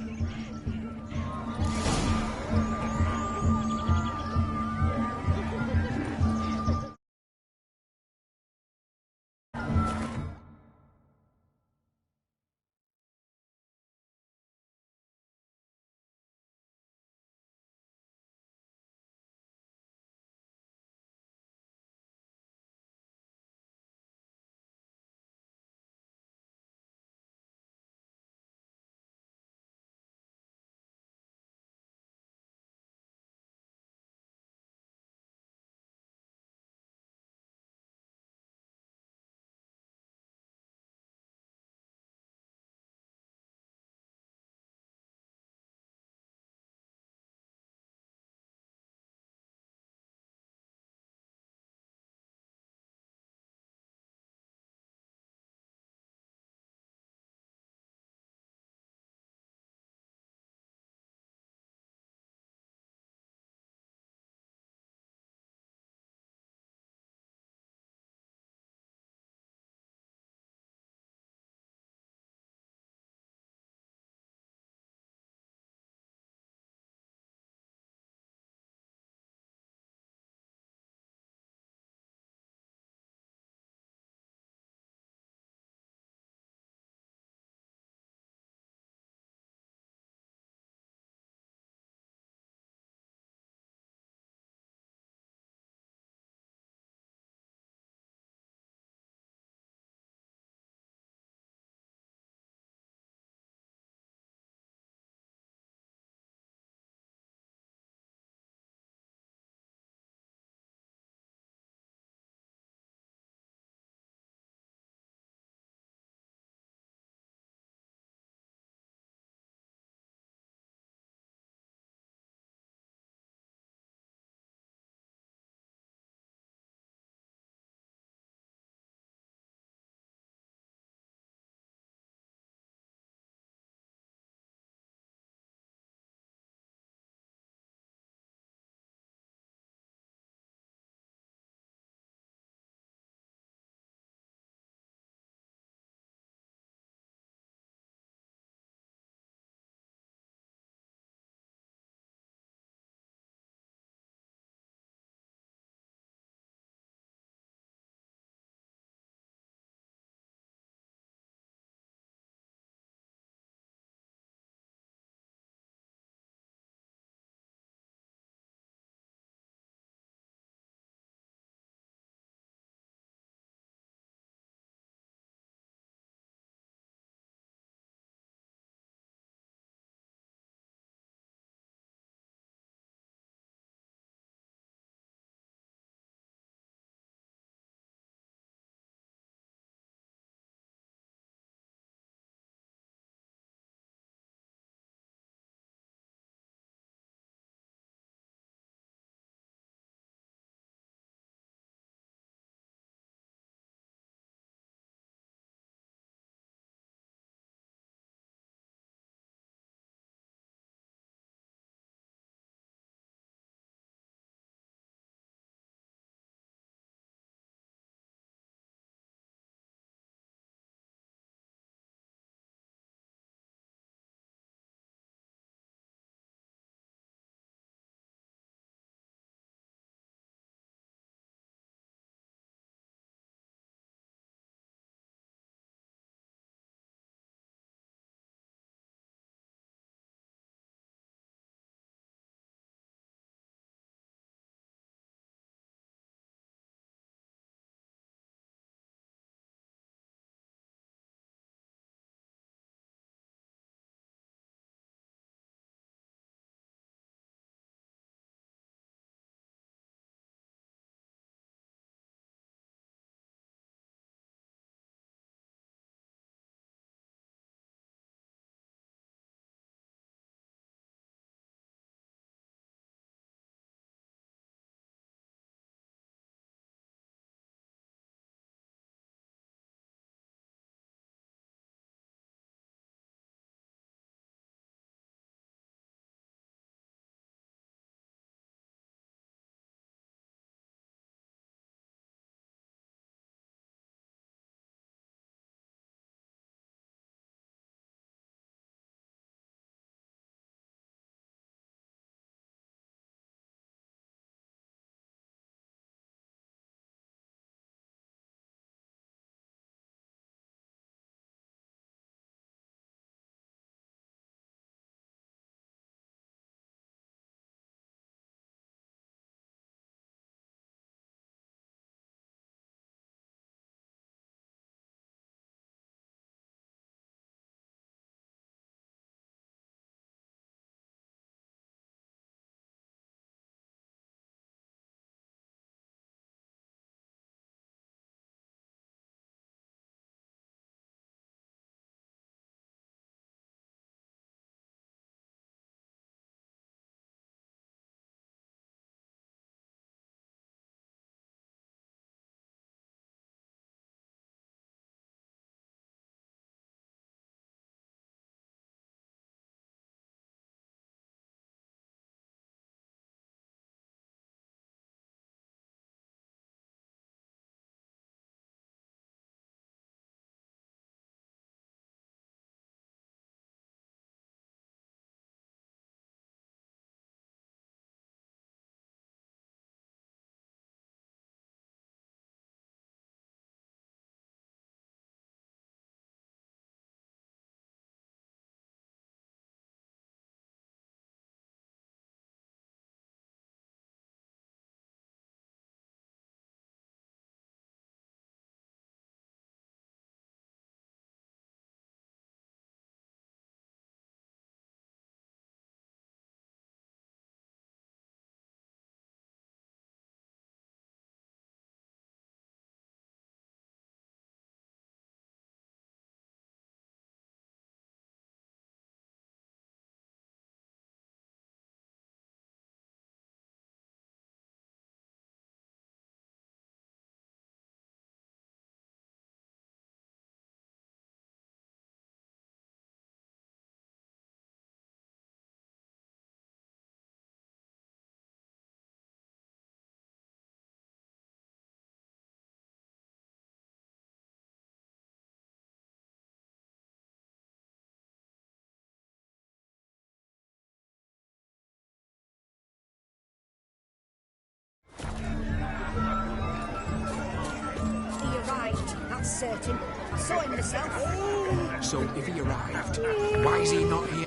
[SPEAKER 5] that's certain. I saw him myself.
[SPEAKER 19] So if he arrived, why is he not here?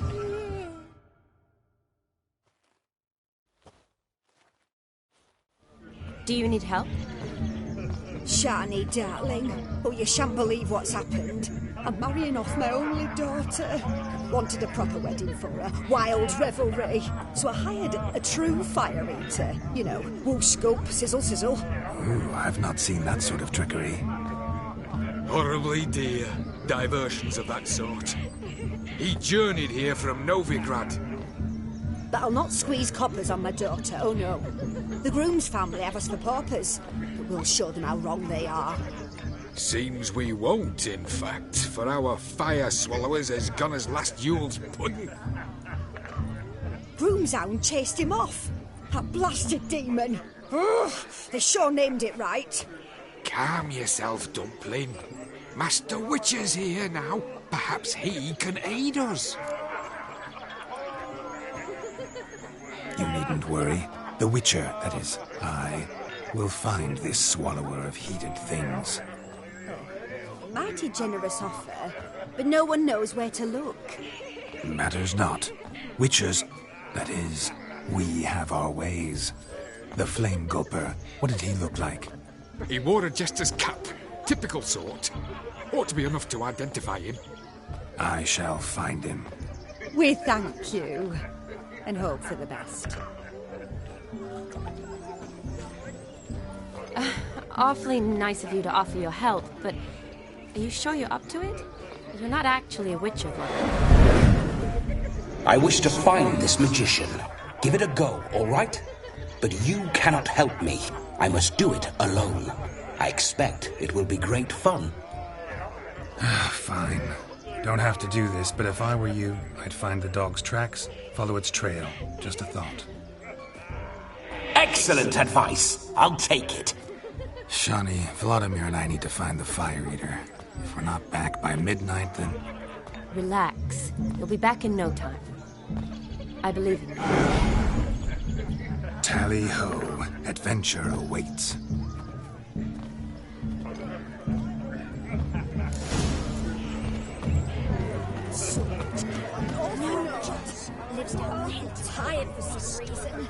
[SPEAKER 10] Do you need help?
[SPEAKER 5] Shani, darling. Oh, you shan't believe what's happened. I'm marrying off my only daughter. Wanted a proper wedding for her. Wild revelry. So I hired a true fire eater. You know, whoosh scoop, sizzle sizzle.
[SPEAKER 2] Ooh, I've not seen that sort of trickery.
[SPEAKER 13] Horribly dear diversions of that sort. He journeyed here from Novigrad.
[SPEAKER 5] But I'll not squeeze coppers on my daughter, oh no. The groom's family have us for paupers. But we'll show them how wrong they are.
[SPEAKER 13] Seems we won't, in fact, for our fire swallowers has gone as last Yule's pudding.
[SPEAKER 5] Groom's hound chased him off. That blasted demon. Ugh, they sure named it right.
[SPEAKER 13] Calm yourself, Dumpling. Master Witcher's here now. Perhaps he can aid us.
[SPEAKER 2] You needn't worry. The Witcher, that is, I, will find this swallower of heated things.
[SPEAKER 5] Mighty generous offer, but no one knows where to look.
[SPEAKER 2] Matters not. Witchers, that is, we have our ways. The Flame Gulper, what did he look like?
[SPEAKER 13] He wore a jester's cap. Typical sort. Ought to be enough to identify him.
[SPEAKER 2] I shall find him.
[SPEAKER 5] We thank you, and hope for the best.
[SPEAKER 10] Awfully nice of you to offer your help, but are you sure you're up to it? You're not actually a witcher, brother.
[SPEAKER 18] I wish to find this magician. Give it a go, all right? But you cannot help me. I must do it alone. I expect it will be great fun.
[SPEAKER 2] Fine. Don't have to do this, but if I were you, I'd find the dog's tracks, follow its trail. Just a thought.
[SPEAKER 18] Excellent advice. I'll take it.
[SPEAKER 2] Shani, Vladimir and I need to find the Fire Eater. If we're not back by midnight, then...
[SPEAKER 10] Relax. You'll be back in no time. I believe in you.
[SPEAKER 2] Tally-ho. Adventure awaits.
[SPEAKER 5] Lives down there, tired for some reason.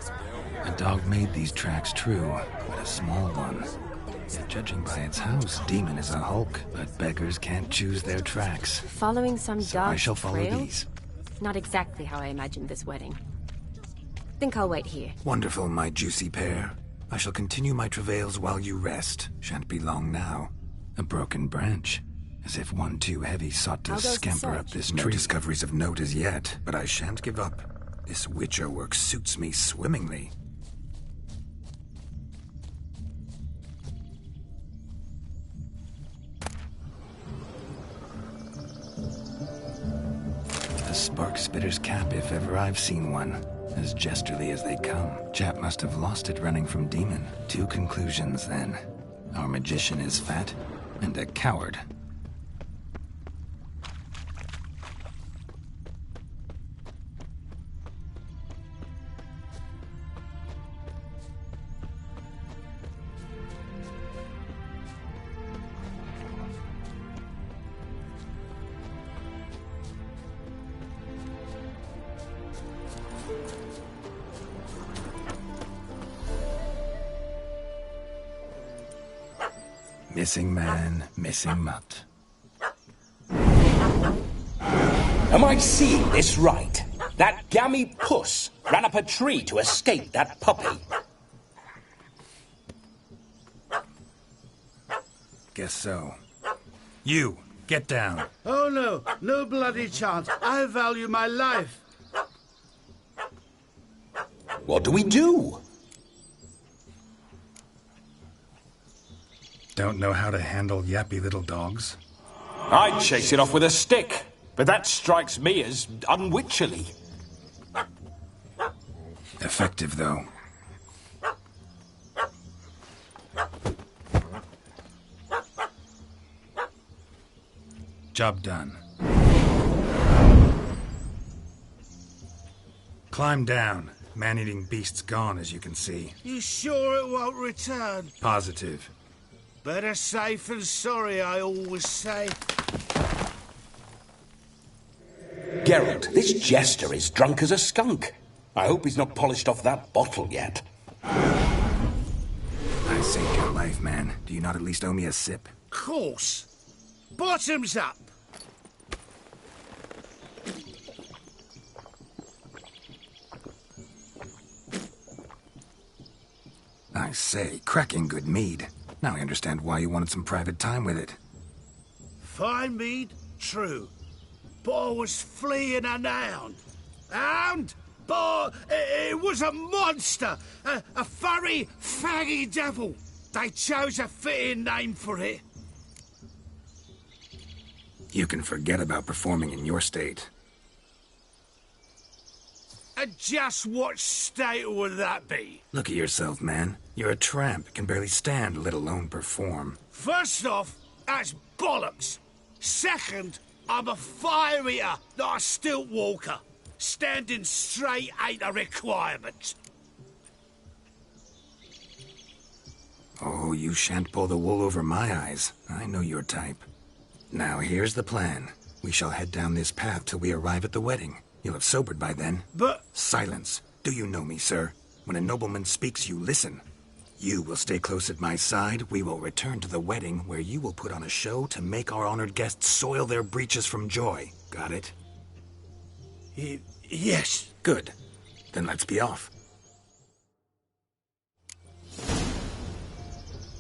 [SPEAKER 2] A dog made these tracks true, but a small one. Yet judging by its house, Demon is a hulk, but beggars can't choose their tracks.
[SPEAKER 10] Following some
[SPEAKER 2] So
[SPEAKER 10] dog's
[SPEAKER 2] I shall follow
[SPEAKER 10] trail?
[SPEAKER 2] these.
[SPEAKER 10] Not exactly how I imagined this wedding. Think I'll wait here.
[SPEAKER 2] Wonderful, my juicy pair. I shall continue my travails while you rest. Shan't be long now. A broken branch. As if one too heavy sought to
[SPEAKER 10] How goes the
[SPEAKER 2] scamper up
[SPEAKER 10] search?
[SPEAKER 2] this tree. No discoveries of note as yet, but I shan't give up. This Witcher work suits me swimmingly. The Spark Spitter's cap, if ever I've seen one. As jesterly as they come. Chap must have lost it running from Demon. Two conclusions, then. Our magician is fat, and a coward. Missing man, missing mutt.
[SPEAKER 18] Am I seeing this right? That gammy puss ran up a tree to escape that puppy.
[SPEAKER 2] Guess so. You, get down.
[SPEAKER 21] Oh no, no bloody chance. I value my life.
[SPEAKER 18] What do we do?
[SPEAKER 2] Don't know how to handle yappy little dogs?
[SPEAKER 18] I'd chase it off with a stick, but that strikes me as unwitcherly.
[SPEAKER 2] Effective, though. Job done. Climb down. Man-eating beast's gone, as you can see.
[SPEAKER 21] You sure it won't return?
[SPEAKER 2] Positive.
[SPEAKER 21] Better safe than sorry, I always say.
[SPEAKER 18] Geralt, this jester is drunk as a skunk. I hope he's not polished off that bottle yet.
[SPEAKER 2] I saved your life, man. Do you not at least owe me a sip?
[SPEAKER 21] Course. Bottoms up.
[SPEAKER 2] I say, cracking good mead. Now I understand why you wanted some private time with it.
[SPEAKER 21] Fine mead, true. But I was fleeing an hound. Hound? But it was a monster. A furry, faggy devil. They chose a fitting name for it.
[SPEAKER 2] You can forget about performing in your state.
[SPEAKER 21] And just what state would that be?
[SPEAKER 2] Look at yourself, man. You're a tramp, can barely stand, let alone perform.
[SPEAKER 21] First off, that's bollocks. Second, I'm a fire eater, not a stilt walker. Standing straight ain't a requirement.
[SPEAKER 2] Oh, you shan't pull the wool over my eyes. I know your type. Now, here's the plan. We shall head down this path till we arrive at the wedding. You'll have sobered by then.
[SPEAKER 21] But...
[SPEAKER 2] Silence. Do you know me, sir? When a nobleman speaks, you listen. You will stay close at my side. We will return to the wedding, where you will put on a show to make our honored guests soil their breeches from joy. Got it?
[SPEAKER 21] Yes.
[SPEAKER 2] Good. Then let's be off.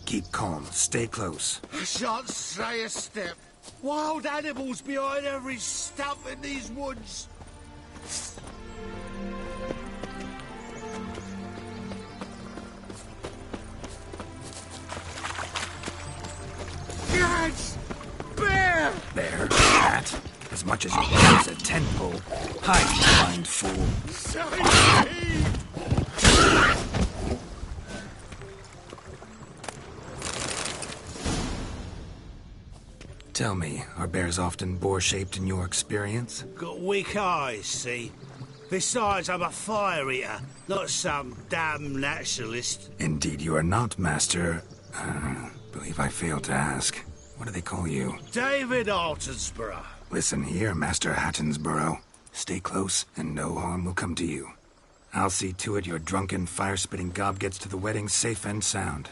[SPEAKER 2] Keep calm. Stay close.
[SPEAKER 21] I shan't stray a step. Wild animals behind every stump in these woods. Guards! Bear!
[SPEAKER 2] Bear? Cat? As much as you use a tent pole. Hide, you blind fool. Tell me, are bears often boar-shaped in your experience?
[SPEAKER 21] Got weak eyes, see? Besides, I'm a fire eater, not some damn naturalist.
[SPEAKER 2] Indeed you are not, Master... believe I failed to ask. What do they call you?
[SPEAKER 21] David Altonsborough.
[SPEAKER 2] Listen here, Master Hattonsborough. Stay close, and no harm will come to you. I'll see to it your drunken, fire-spitting gob gets to the wedding safe and sound.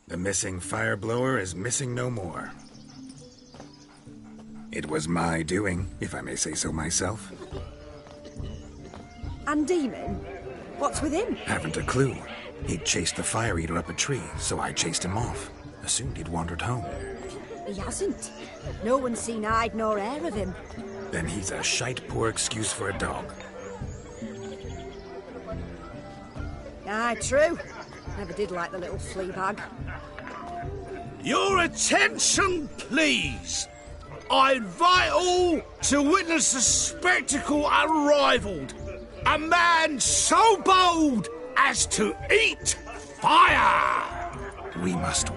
[SPEAKER 2] The missing fire blower is missing no more. It was my doing, if I may say so myself.
[SPEAKER 5] And Demon? What's with him?
[SPEAKER 2] Haven't a clue. He'd chased the fire eater up a tree, so I chased him off. Assumed he'd wandered home.
[SPEAKER 5] He hasn't. No one's seen hide nor hair of him.
[SPEAKER 2] Then he's a shite poor excuse for a dog.
[SPEAKER 5] Aye, true. Never did like the little flea bag.
[SPEAKER 21] Your attention, please. I invite all to witness a spectacle unrivaled. A man so bold as to eat fire!
[SPEAKER 2] We must...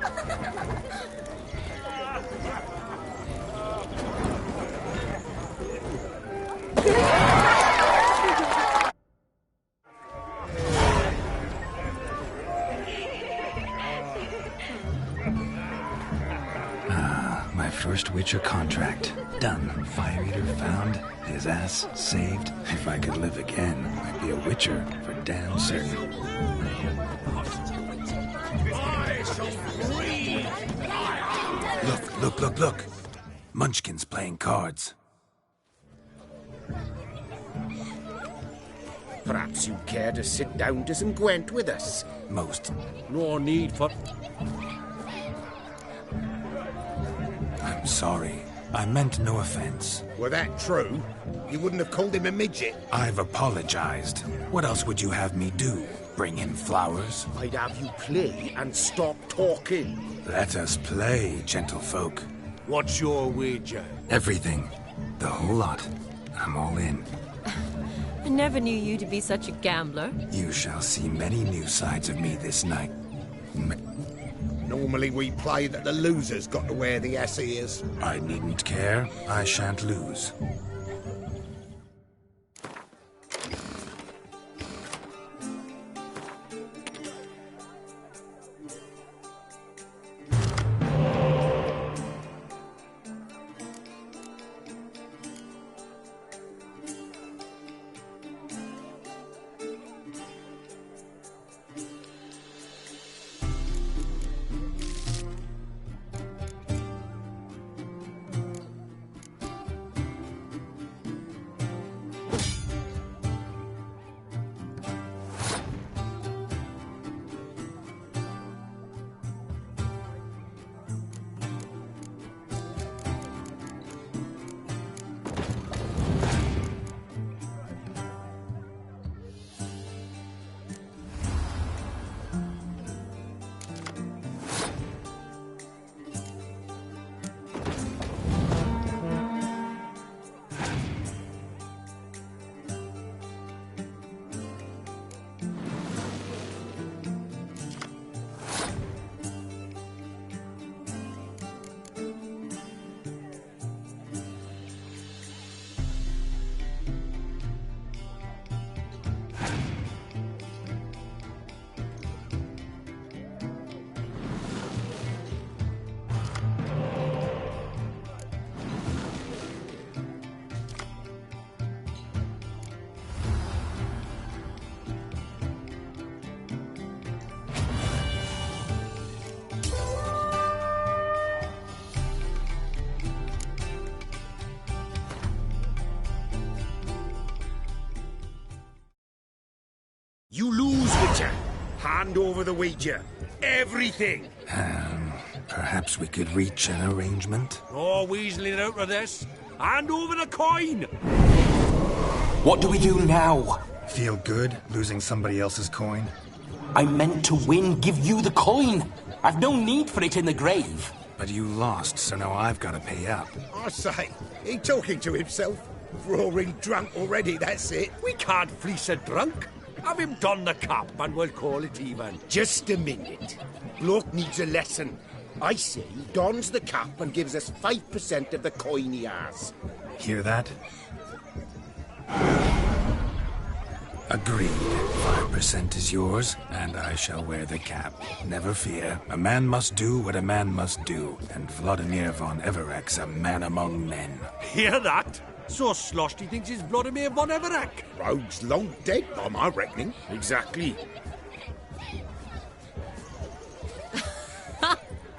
[SPEAKER 2] My first Witcher contract. Done. Fire Eater found. His ass saved. If I could live again, I'd be a Witcher for damn certain. Look. Munchkin's playing cards.
[SPEAKER 19] Perhaps you care to sit down to some Gwent with us?
[SPEAKER 2] Most.
[SPEAKER 8] No need for...
[SPEAKER 2] I'm sorry. I meant no offense.
[SPEAKER 19] Were that true, you wouldn't have called him a midget.
[SPEAKER 2] I've apologized. What else would you have me do? Bring him flowers?
[SPEAKER 19] I'd have you play and stop talking.
[SPEAKER 2] Let us play, gentlefolk.
[SPEAKER 21] What's your wager?
[SPEAKER 2] Everything. The whole lot. I'm all in.
[SPEAKER 15] I never knew you to be such a gambler.
[SPEAKER 2] You shall see many new sides of me this night.
[SPEAKER 21] Normally we play that the loser's got to wear the ass ears.
[SPEAKER 2] I needn't care. I shan't lose.
[SPEAKER 21] You lose, Witcher. Hand over the wager. Everything.
[SPEAKER 2] Perhaps we could reach an arrangement?
[SPEAKER 21] Oh, weaseling out of this. Hand over the coin.
[SPEAKER 18] What do we do now?
[SPEAKER 2] Feel good losing somebody else's coin?
[SPEAKER 18] I meant to win, give you the coin. I've no need for it in the grave.
[SPEAKER 2] But you lost, so now I've got to pay up.
[SPEAKER 21] I say, he talking to himself. Roaring drunk already, that's it. We can't fleece a drunk. Have him don the cap and we'll call it even. Just a minute. Bloke needs a lesson. I say he dons the cap and gives us 5% of the coin he has.
[SPEAKER 2] Hear that? Agreed. 5% is yours, and I shall wear the cap. Never fear. A man must do what a man must do, and Vladimir von Everek's a man among men.
[SPEAKER 21] Hear that? So sloshed he thinks he's Vladimir von Everek. Rogue's long dead, by my reckoning. Exactly.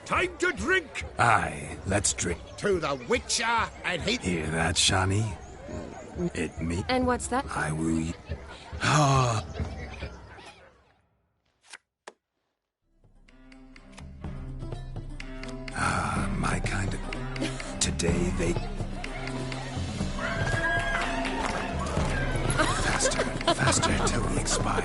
[SPEAKER 21] Time to drink!
[SPEAKER 2] Aye, let's drink.
[SPEAKER 21] To the Witcher and he...
[SPEAKER 2] Hear that, Shani? It me.
[SPEAKER 10] And what's that?
[SPEAKER 2] I woo you. Ah. My kind of... Today they... Faster till we expire.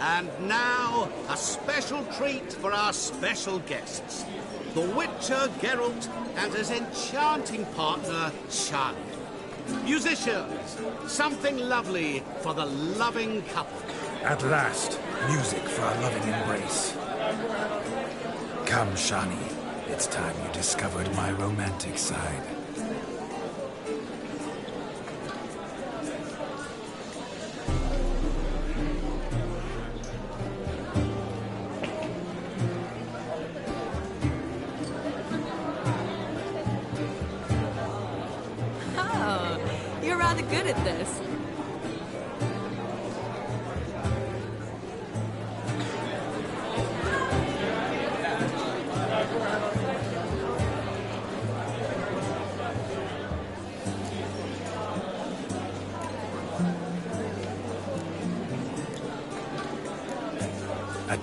[SPEAKER 21] And now, a special treat for our special guests. The Witcher, Geralt, and his enchanting partner, Shani. Musicians, something lovely for the loving couple.
[SPEAKER 2] At last, music for a loving embrace. Come, Shani. It's time you discovered my romantic side.
[SPEAKER 15] You're rather good at this.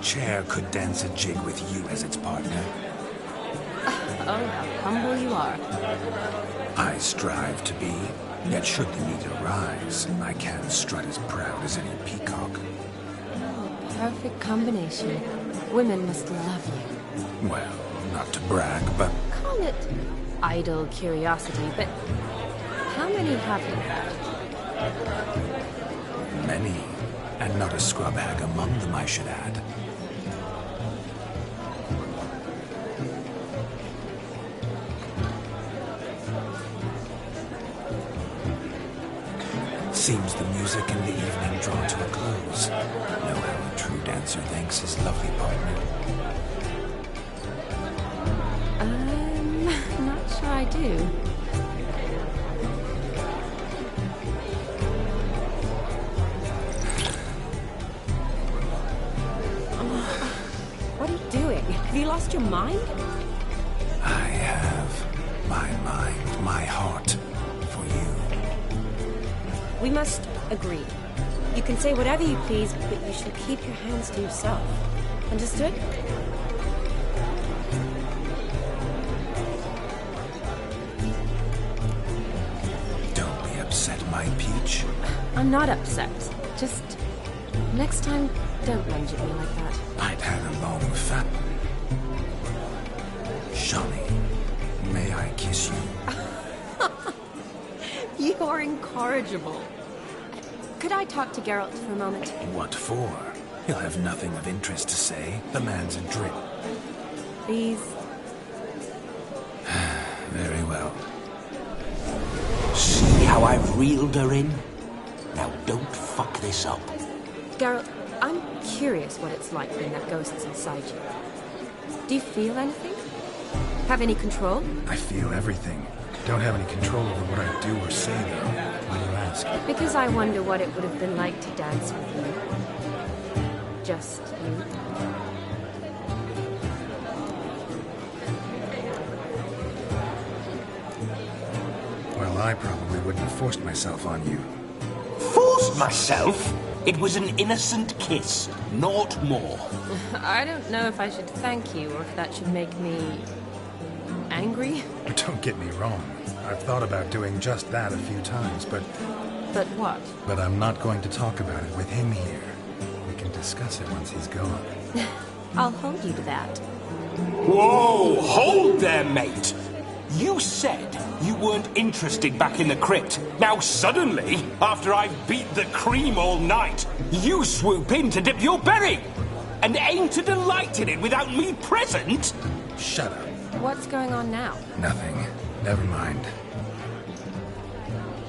[SPEAKER 2] chair could dance a jig with you as its partner.
[SPEAKER 10] Oh, how humble you are.
[SPEAKER 2] I strive to be, yet should the need arise, I can strut as proud as any peacock.
[SPEAKER 10] Perfect combination. Women must love you.
[SPEAKER 2] Well, not to brag, but...
[SPEAKER 10] Call it idle curiosity, but how many have you had?
[SPEAKER 2] Many, and not a scrub hag among them, I should add. Seems the music and the evening draw to a close. Know how a true dancer thanks his lovely partner.
[SPEAKER 10] I'm not sure I do. What are you doing? Have you lost your mind?
[SPEAKER 2] I have my mind, my heart for you.
[SPEAKER 10] We must agree. You can say whatever you please, but you shall keep your hands to yourself. Understood?
[SPEAKER 2] Don't be upset, my peach.
[SPEAKER 10] I'm not upset. Just next time, don't lunge at me like that.
[SPEAKER 2] I'd had a long fat... Shawnee, may I kiss you?
[SPEAKER 10] You are incorrigible. Could I talk to Geralt for a moment?
[SPEAKER 2] What for? He'll have nothing of interest to say. The man's a drip.
[SPEAKER 10] Please.
[SPEAKER 2] Very well.
[SPEAKER 18] See how I've reeled her in? Now don't fuck this up.
[SPEAKER 10] Geralt, I'm curious what it's like when that ghost's inside you. Do you feel anything? Have any control?
[SPEAKER 2] I feel everything. Don't have any control over what I do or say, though. Why do you ask?
[SPEAKER 10] Because I wonder what it would have been like to dance with you. Just you.
[SPEAKER 2] Well, I probably wouldn't have forced myself on you.
[SPEAKER 18] Forced myself? It was an innocent kiss, not more.
[SPEAKER 10] I don't know if I should thank you or if that should make me... angry?
[SPEAKER 2] Don't get me wrong. I've thought about doing just that a few times, but...
[SPEAKER 10] But what?
[SPEAKER 2] But I'm not going to talk about it with him here. We can discuss it once he's gone.
[SPEAKER 10] I'll hold you to that.
[SPEAKER 18] Whoa! Hold there, mate! You said you weren't interested back in the crypt. Now suddenly, after I've beat the cream all night, you swoop in to dip your berry! And aim to delight in it without me present?
[SPEAKER 2] Shut up.
[SPEAKER 10] What's going on now?
[SPEAKER 2] Nothing. Never mind.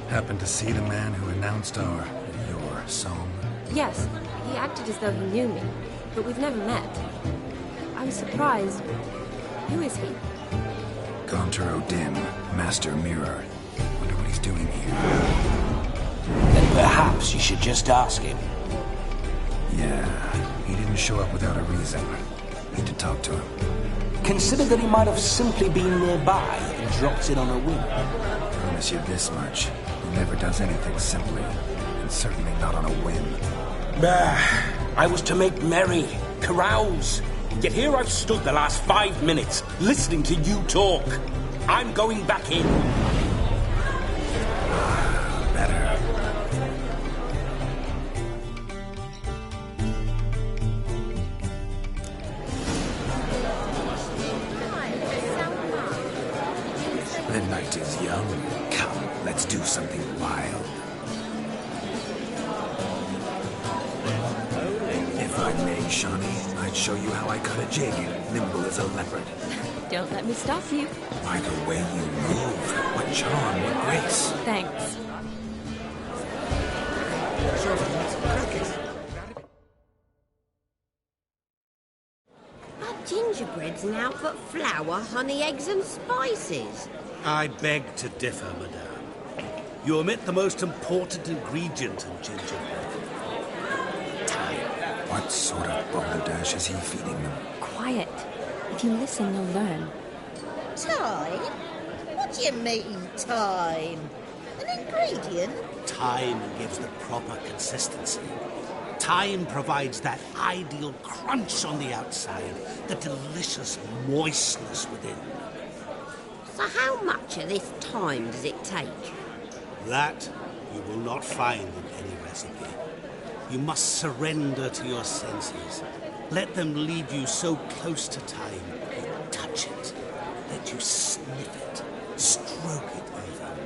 [SPEAKER 2] Happened to see the man who announced your song?
[SPEAKER 10] Yes, he acted as though he knew me, but we've never met. I was surprised. Who is he?
[SPEAKER 2] Gaunter O'Dim, Master Mirror. Wonder what he's doing here.
[SPEAKER 18] Then perhaps you should just ask him.
[SPEAKER 2] Yeah, he didn't show up without a reason. Need to talk to him.
[SPEAKER 18] Consider that he might have simply been nearby and dropped in on a whim.
[SPEAKER 2] Promise you this much. He never does anything simply, and certainly not on a whim.
[SPEAKER 18] I was to make merry, carouse. Yet here I've stood the last 5 minutes, listening to you talk. I'm going back in.
[SPEAKER 2] Better. The night is young. Come, let's do something wild. If I may, Shawnee, I'd show you how I cut a jig, nimble as a leopard.
[SPEAKER 10] Don't let me stop you.
[SPEAKER 2] By the way you move, what charm, what grace.
[SPEAKER 10] Thanks.
[SPEAKER 7] Our gingerbread's now but flour, honey, eggs and spices.
[SPEAKER 21] I beg to differ, madame. You omit the most important ingredient in gingerbread.
[SPEAKER 2] What sort of balderdash is he feeding them?
[SPEAKER 10] Quiet. If you listen, you'll learn.
[SPEAKER 7] Time? What do you mean, time? An ingredient?
[SPEAKER 21] Time gives the proper consistency. Thyme provides that ideal crunch on the outside, the delicious moistness within.
[SPEAKER 7] So how much of this thyme does it take?
[SPEAKER 21] That you will not find in any recipe. You must surrender to your senses. Let them lead you so close to thyme, you touch it. Let you sniff it, stroke it even.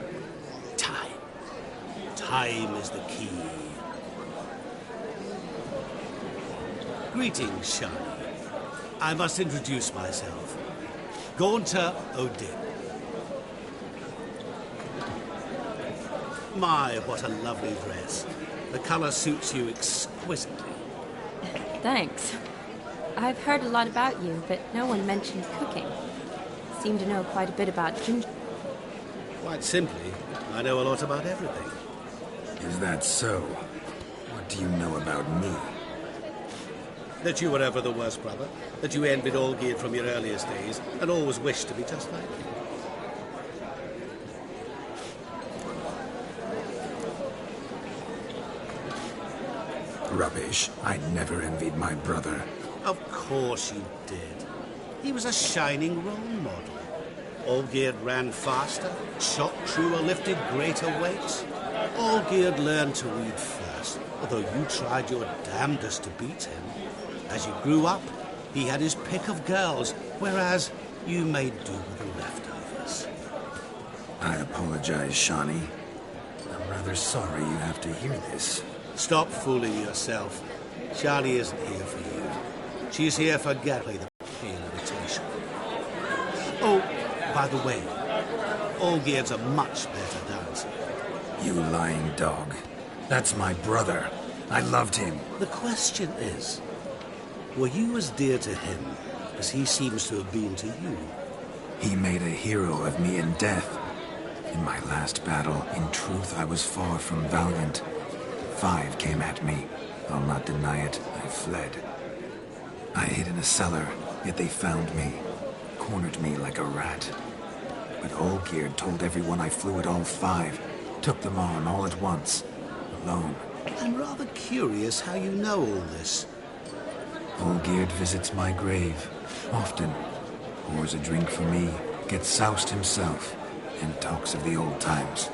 [SPEAKER 21] Thyme. Thyme is the key. Greetings, Shani. I must introduce myself. Gaunter O'Dip. My, what a lovely dress. The colour suits you exquisitely.
[SPEAKER 10] Thanks. I've heard a lot about you, but no one mentioned cooking. Seem to know quite a bit about ginger.
[SPEAKER 21] Quite simply, I know a lot about everything.
[SPEAKER 2] Is that so? What do you know about me?
[SPEAKER 21] That you were ever the worst brother, that you envied Olgierd from your earliest days, and always wished to be just like him.
[SPEAKER 2] Rubbish. I never envied my brother.
[SPEAKER 21] Of course you did. He was a shining role model. Olgierd ran faster, shot truer, lifted greater weights. Olgierd learned to read first, although you tried your damnedest to beat him. As you grew up, he had his pick of girls, whereas you made do with the leftovers.
[SPEAKER 2] I apologize, Shani. I'm rather sorry you have to hear this.
[SPEAKER 21] Stop fooling yourself. Shani isn't here for you. She's here for Gatly, the pale imitation. Oh, by the way, Olgierd's a much better dancer.
[SPEAKER 2] You lying dog. That's my brother. I loved him.
[SPEAKER 21] The question is, were you as dear to him as he seems to have been to you?
[SPEAKER 2] He made a hero of me in death. In my last battle, in truth, I was far from valiant. 5 came at me. I'll not deny it, I fled. I hid in a cellar, yet they found me. Cornered me like a rat. But Olgierd told everyone I flew at all 5. Took them on all at once. Alone.
[SPEAKER 21] I'm rather curious how you know all this.
[SPEAKER 2] Olgierd visits my grave. Often. Pours a drink for me. Gets soused himself. And talks of the old times.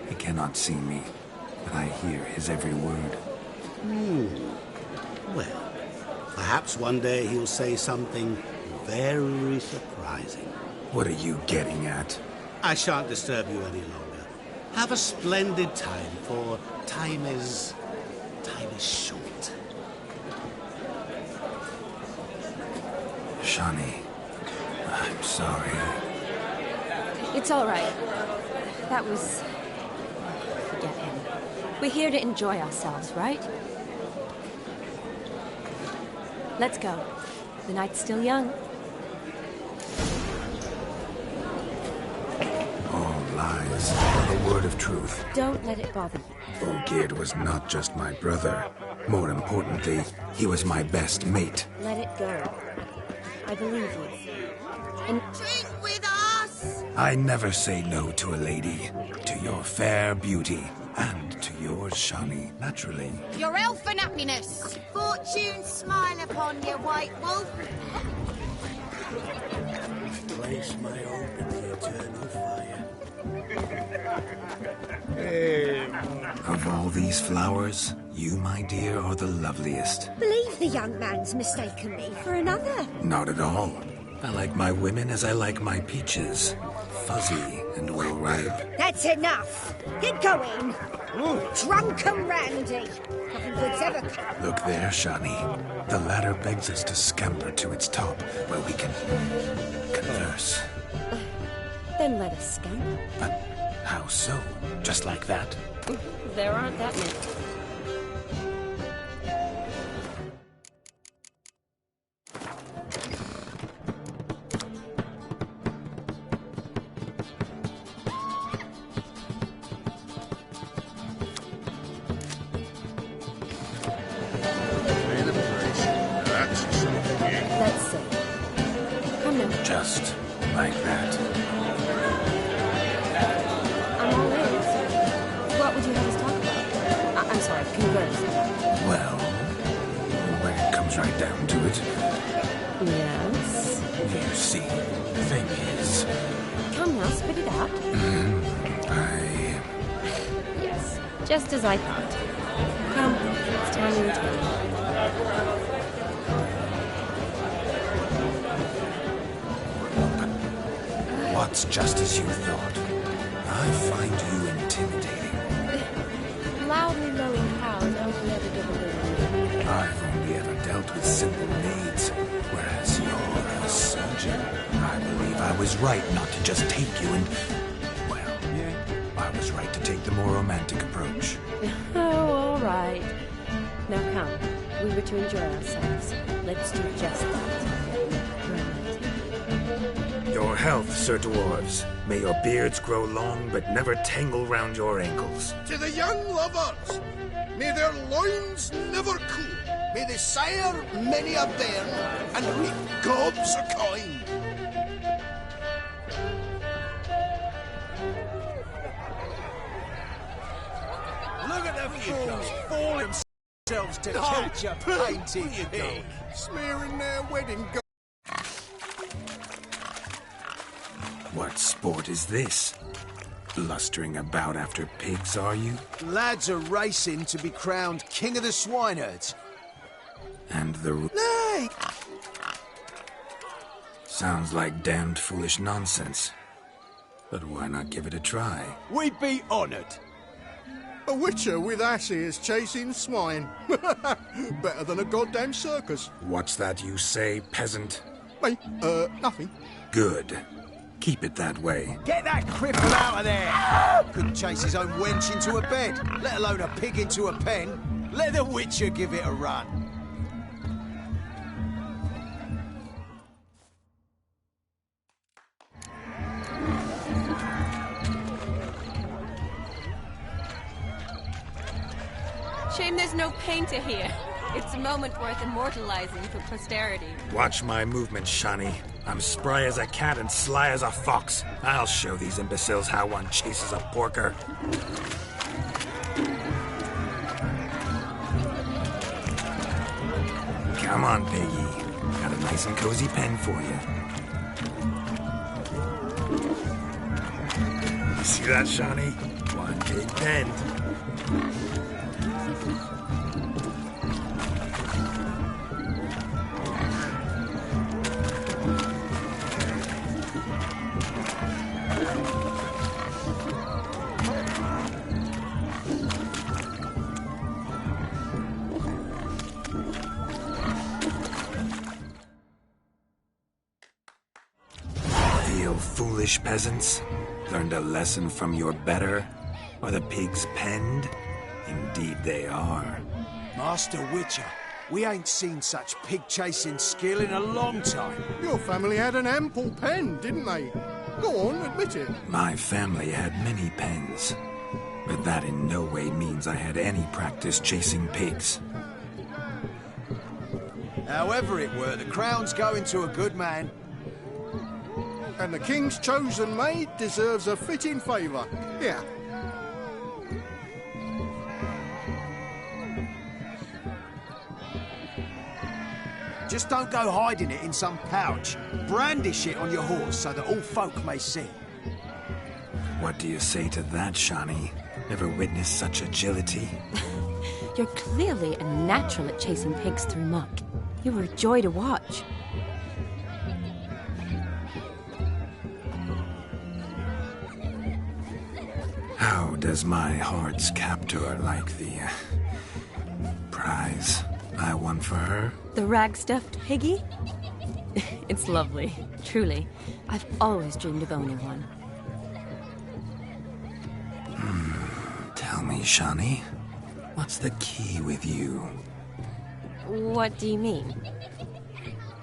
[SPEAKER 2] He cannot see me. But I hear his every word.
[SPEAKER 21] Well, perhaps one day he'll say something very surprising.
[SPEAKER 2] What are you getting at?
[SPEAKER 21] I shan't disturb you any longer. Have a splendid time, for time is short.
[SPEAKER 2] Shani, I'm sorry.
[SPEAKER 10] It's all right. That was... Forget him. We're here to enjoy ourselves, right? Let's go. The night's still young.
[SPEAKER 2] All lies, not a word of truth.
[SPEAKER 10] Don't let it bother you.
[SPEAKER 2] Olgierd was not just my brother. More importantly, he was my best mate.
[SPEAKER 10] Let it go. I believe you. And
[SPEAKER 7] drink with us!
[SPEAKER 2] I never say no to a lady. To your fair beauty. And to yours, Shani, naturally.
[SPEAKER 16] Your elfin happiness.
[SPEAKER 22] Fortune smile upon you, White Wolf.
[SPEAKER 21] Place my hope in the eternal fire.
[SPEAKER 2] Of all these flowers, you, my dear, are the loveliest.
[SPEAKER 5] Believe the young man's mistaken me for another.
[SPEAKER 2] Not at all. I like my women as I like my peaches. Fuzzy and well ripe.
[SPEAKER 5] That's enough. Get going. Drunken Randy. Nothing good's ever come.
[SPEAKER 2] Look there, Shani. The ladder begs us to scamper to its top, where we can converse.
[SPEAKER 10] Then let us scamper.
[SPEAKER 2] But how so? Just like that?
[SPEAKER 10] There aren't that many. Let's see. Come now.
[SPEAKER 2] Just like that.
[SPEAKER 10] I'm all ears. What would you have us talk about? I'm sorry, converse.
[SPEAKER 2] Well, comes right down to it.
[SPEAKER 10] Yes?
[SPEAKER 2] You see, the thing is...
[SPEAKER 10] Come now, spit it out. Yes, just as I thought. Come, it's time to return.
[SPEAKER 2] What's just as you thought? I find you intimidating.
[SPEAKER 10] Loudly lowing cows don't never give a living.
[SPEAKER 2] I've only ever dealt with simple maids, whereas you're a surgeon. I believe I was right not to just take you and... Well, I was right to take the more romantic approach.
[SPEAKER 10] Oh, all right. Now come, we were to enjoy ourselves. Let's do just that.
[SPEAKER 2] Your health, Sir Dwarves. May your beards grow long, but never tangle round your ankles.
[SPEAKER 4] To the young lovers, may their loins never cool. May they sire many a bairn and reap gobs of coin.
[SPEAKER 21] Look at the fools falling themselves to catch a painted pig.
[SPEAKER 4] Smearing their wedding gold.
[SPEAKER 2] What sport is this? Blustering about after pigs, are you?
[SPEAKER 21] Lads are racing to be crowned king of the swineherds.
[SPEAKER 2] And the...
[SPEAKER 21] Nay!
[SPEAKER 2] Sounds like damned foolish nonsense. But why not give it a try?
[SPEAKER 21] We'd be honoured.
[SPEAKER 4] A witcher with asses chasing swine. Better than a goddamn circus.
[SPEAKER 2] What's that you say, peasant?
[SPEAKER 4] Me? Nothing.
[SPEAKER 2] Good. Keep it that way.
[SPEAKER 21] Get that cripple out of there! Couldn't chase his own wench into a bed, let alone a pig into a pen. Let the Witcher give it a run.
[SPEAKER 15] Shame there's no painter here. It's a moment worth immortalizing for posterity.
[SPEAKER 2] Watch my movements, Shani. I'm spry as a cat and sly as a fox. I'll show these imbeciles how one chases a porker. Come on, Piggy. Got a nice and cozy pen for you. You see that, Shani? One big pen. Foolish peasants? Learned a lesson from your better? Are the pigs penned? Indeed they are.
[SPEAKER 21] Master Witcher, we ain't seen such pig-chasing skill in a long time.
[SPEAKER 4] Your family had an ample pen, didn't they? Go on, admit it.
[SPEAKER 2] My family had many pens, but that in no way means I had any practice chasing pigs.
[SPEAKER 21] However it were, the crown's going to a good man.
[SPEAKER 4] And the king's chosen maid deserves a fitting favour. Yeah.
[SPEAKER 21] Just don't go hiding it in some pouch. Brandish it on your horse so that all folk may see.
[SPEAKER 2] What do you say to that, Shani? Ever witnessed such agility?
[SPEAKER 10] You're clearly a natural at chasing pigs through muck. You were a joy to watch.
[SPEAKER 2] How does my heart's captor like the prize I won for her?
[SPEAKER 10] The rag-stuffed piggy? It's lovely, truly. I've always dreamed of owning one.
[SPEAKER 2] Tell me, Shani, what's the key with you?
[SPEAKER 10] What do you mean?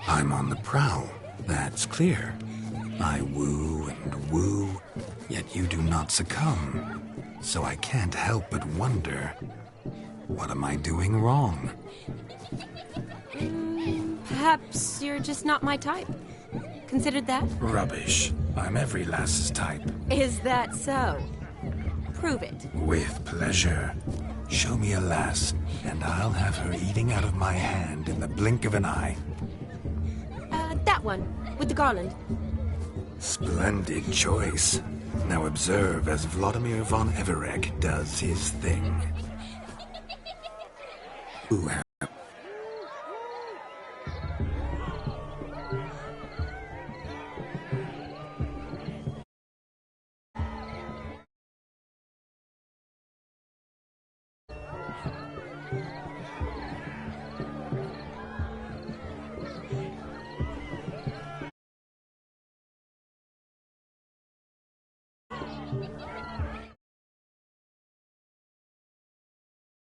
[SPEAKER 2] I'm on the prowl, that's clear. I woo and woo, yet you do not succumb. So I can't help but wonder, what am I doing wrong?
[SPEAKER 10] Perhaps you're just not my type. Considered that?
[SPEAKER 2] Rubbish. I'm every lass's type.
[SPEAKER 10] Is that so? Prove it.
[SPEAKER 2] With pleasure. Show me a lass, and I'll have her eating out of my hand in the blink of an eye.
[SPEAKER 10] That one, with the garland.
[SPEAKER 2] Splendid choice. Now observe as Vladimir von Everek does his thing. Ooh,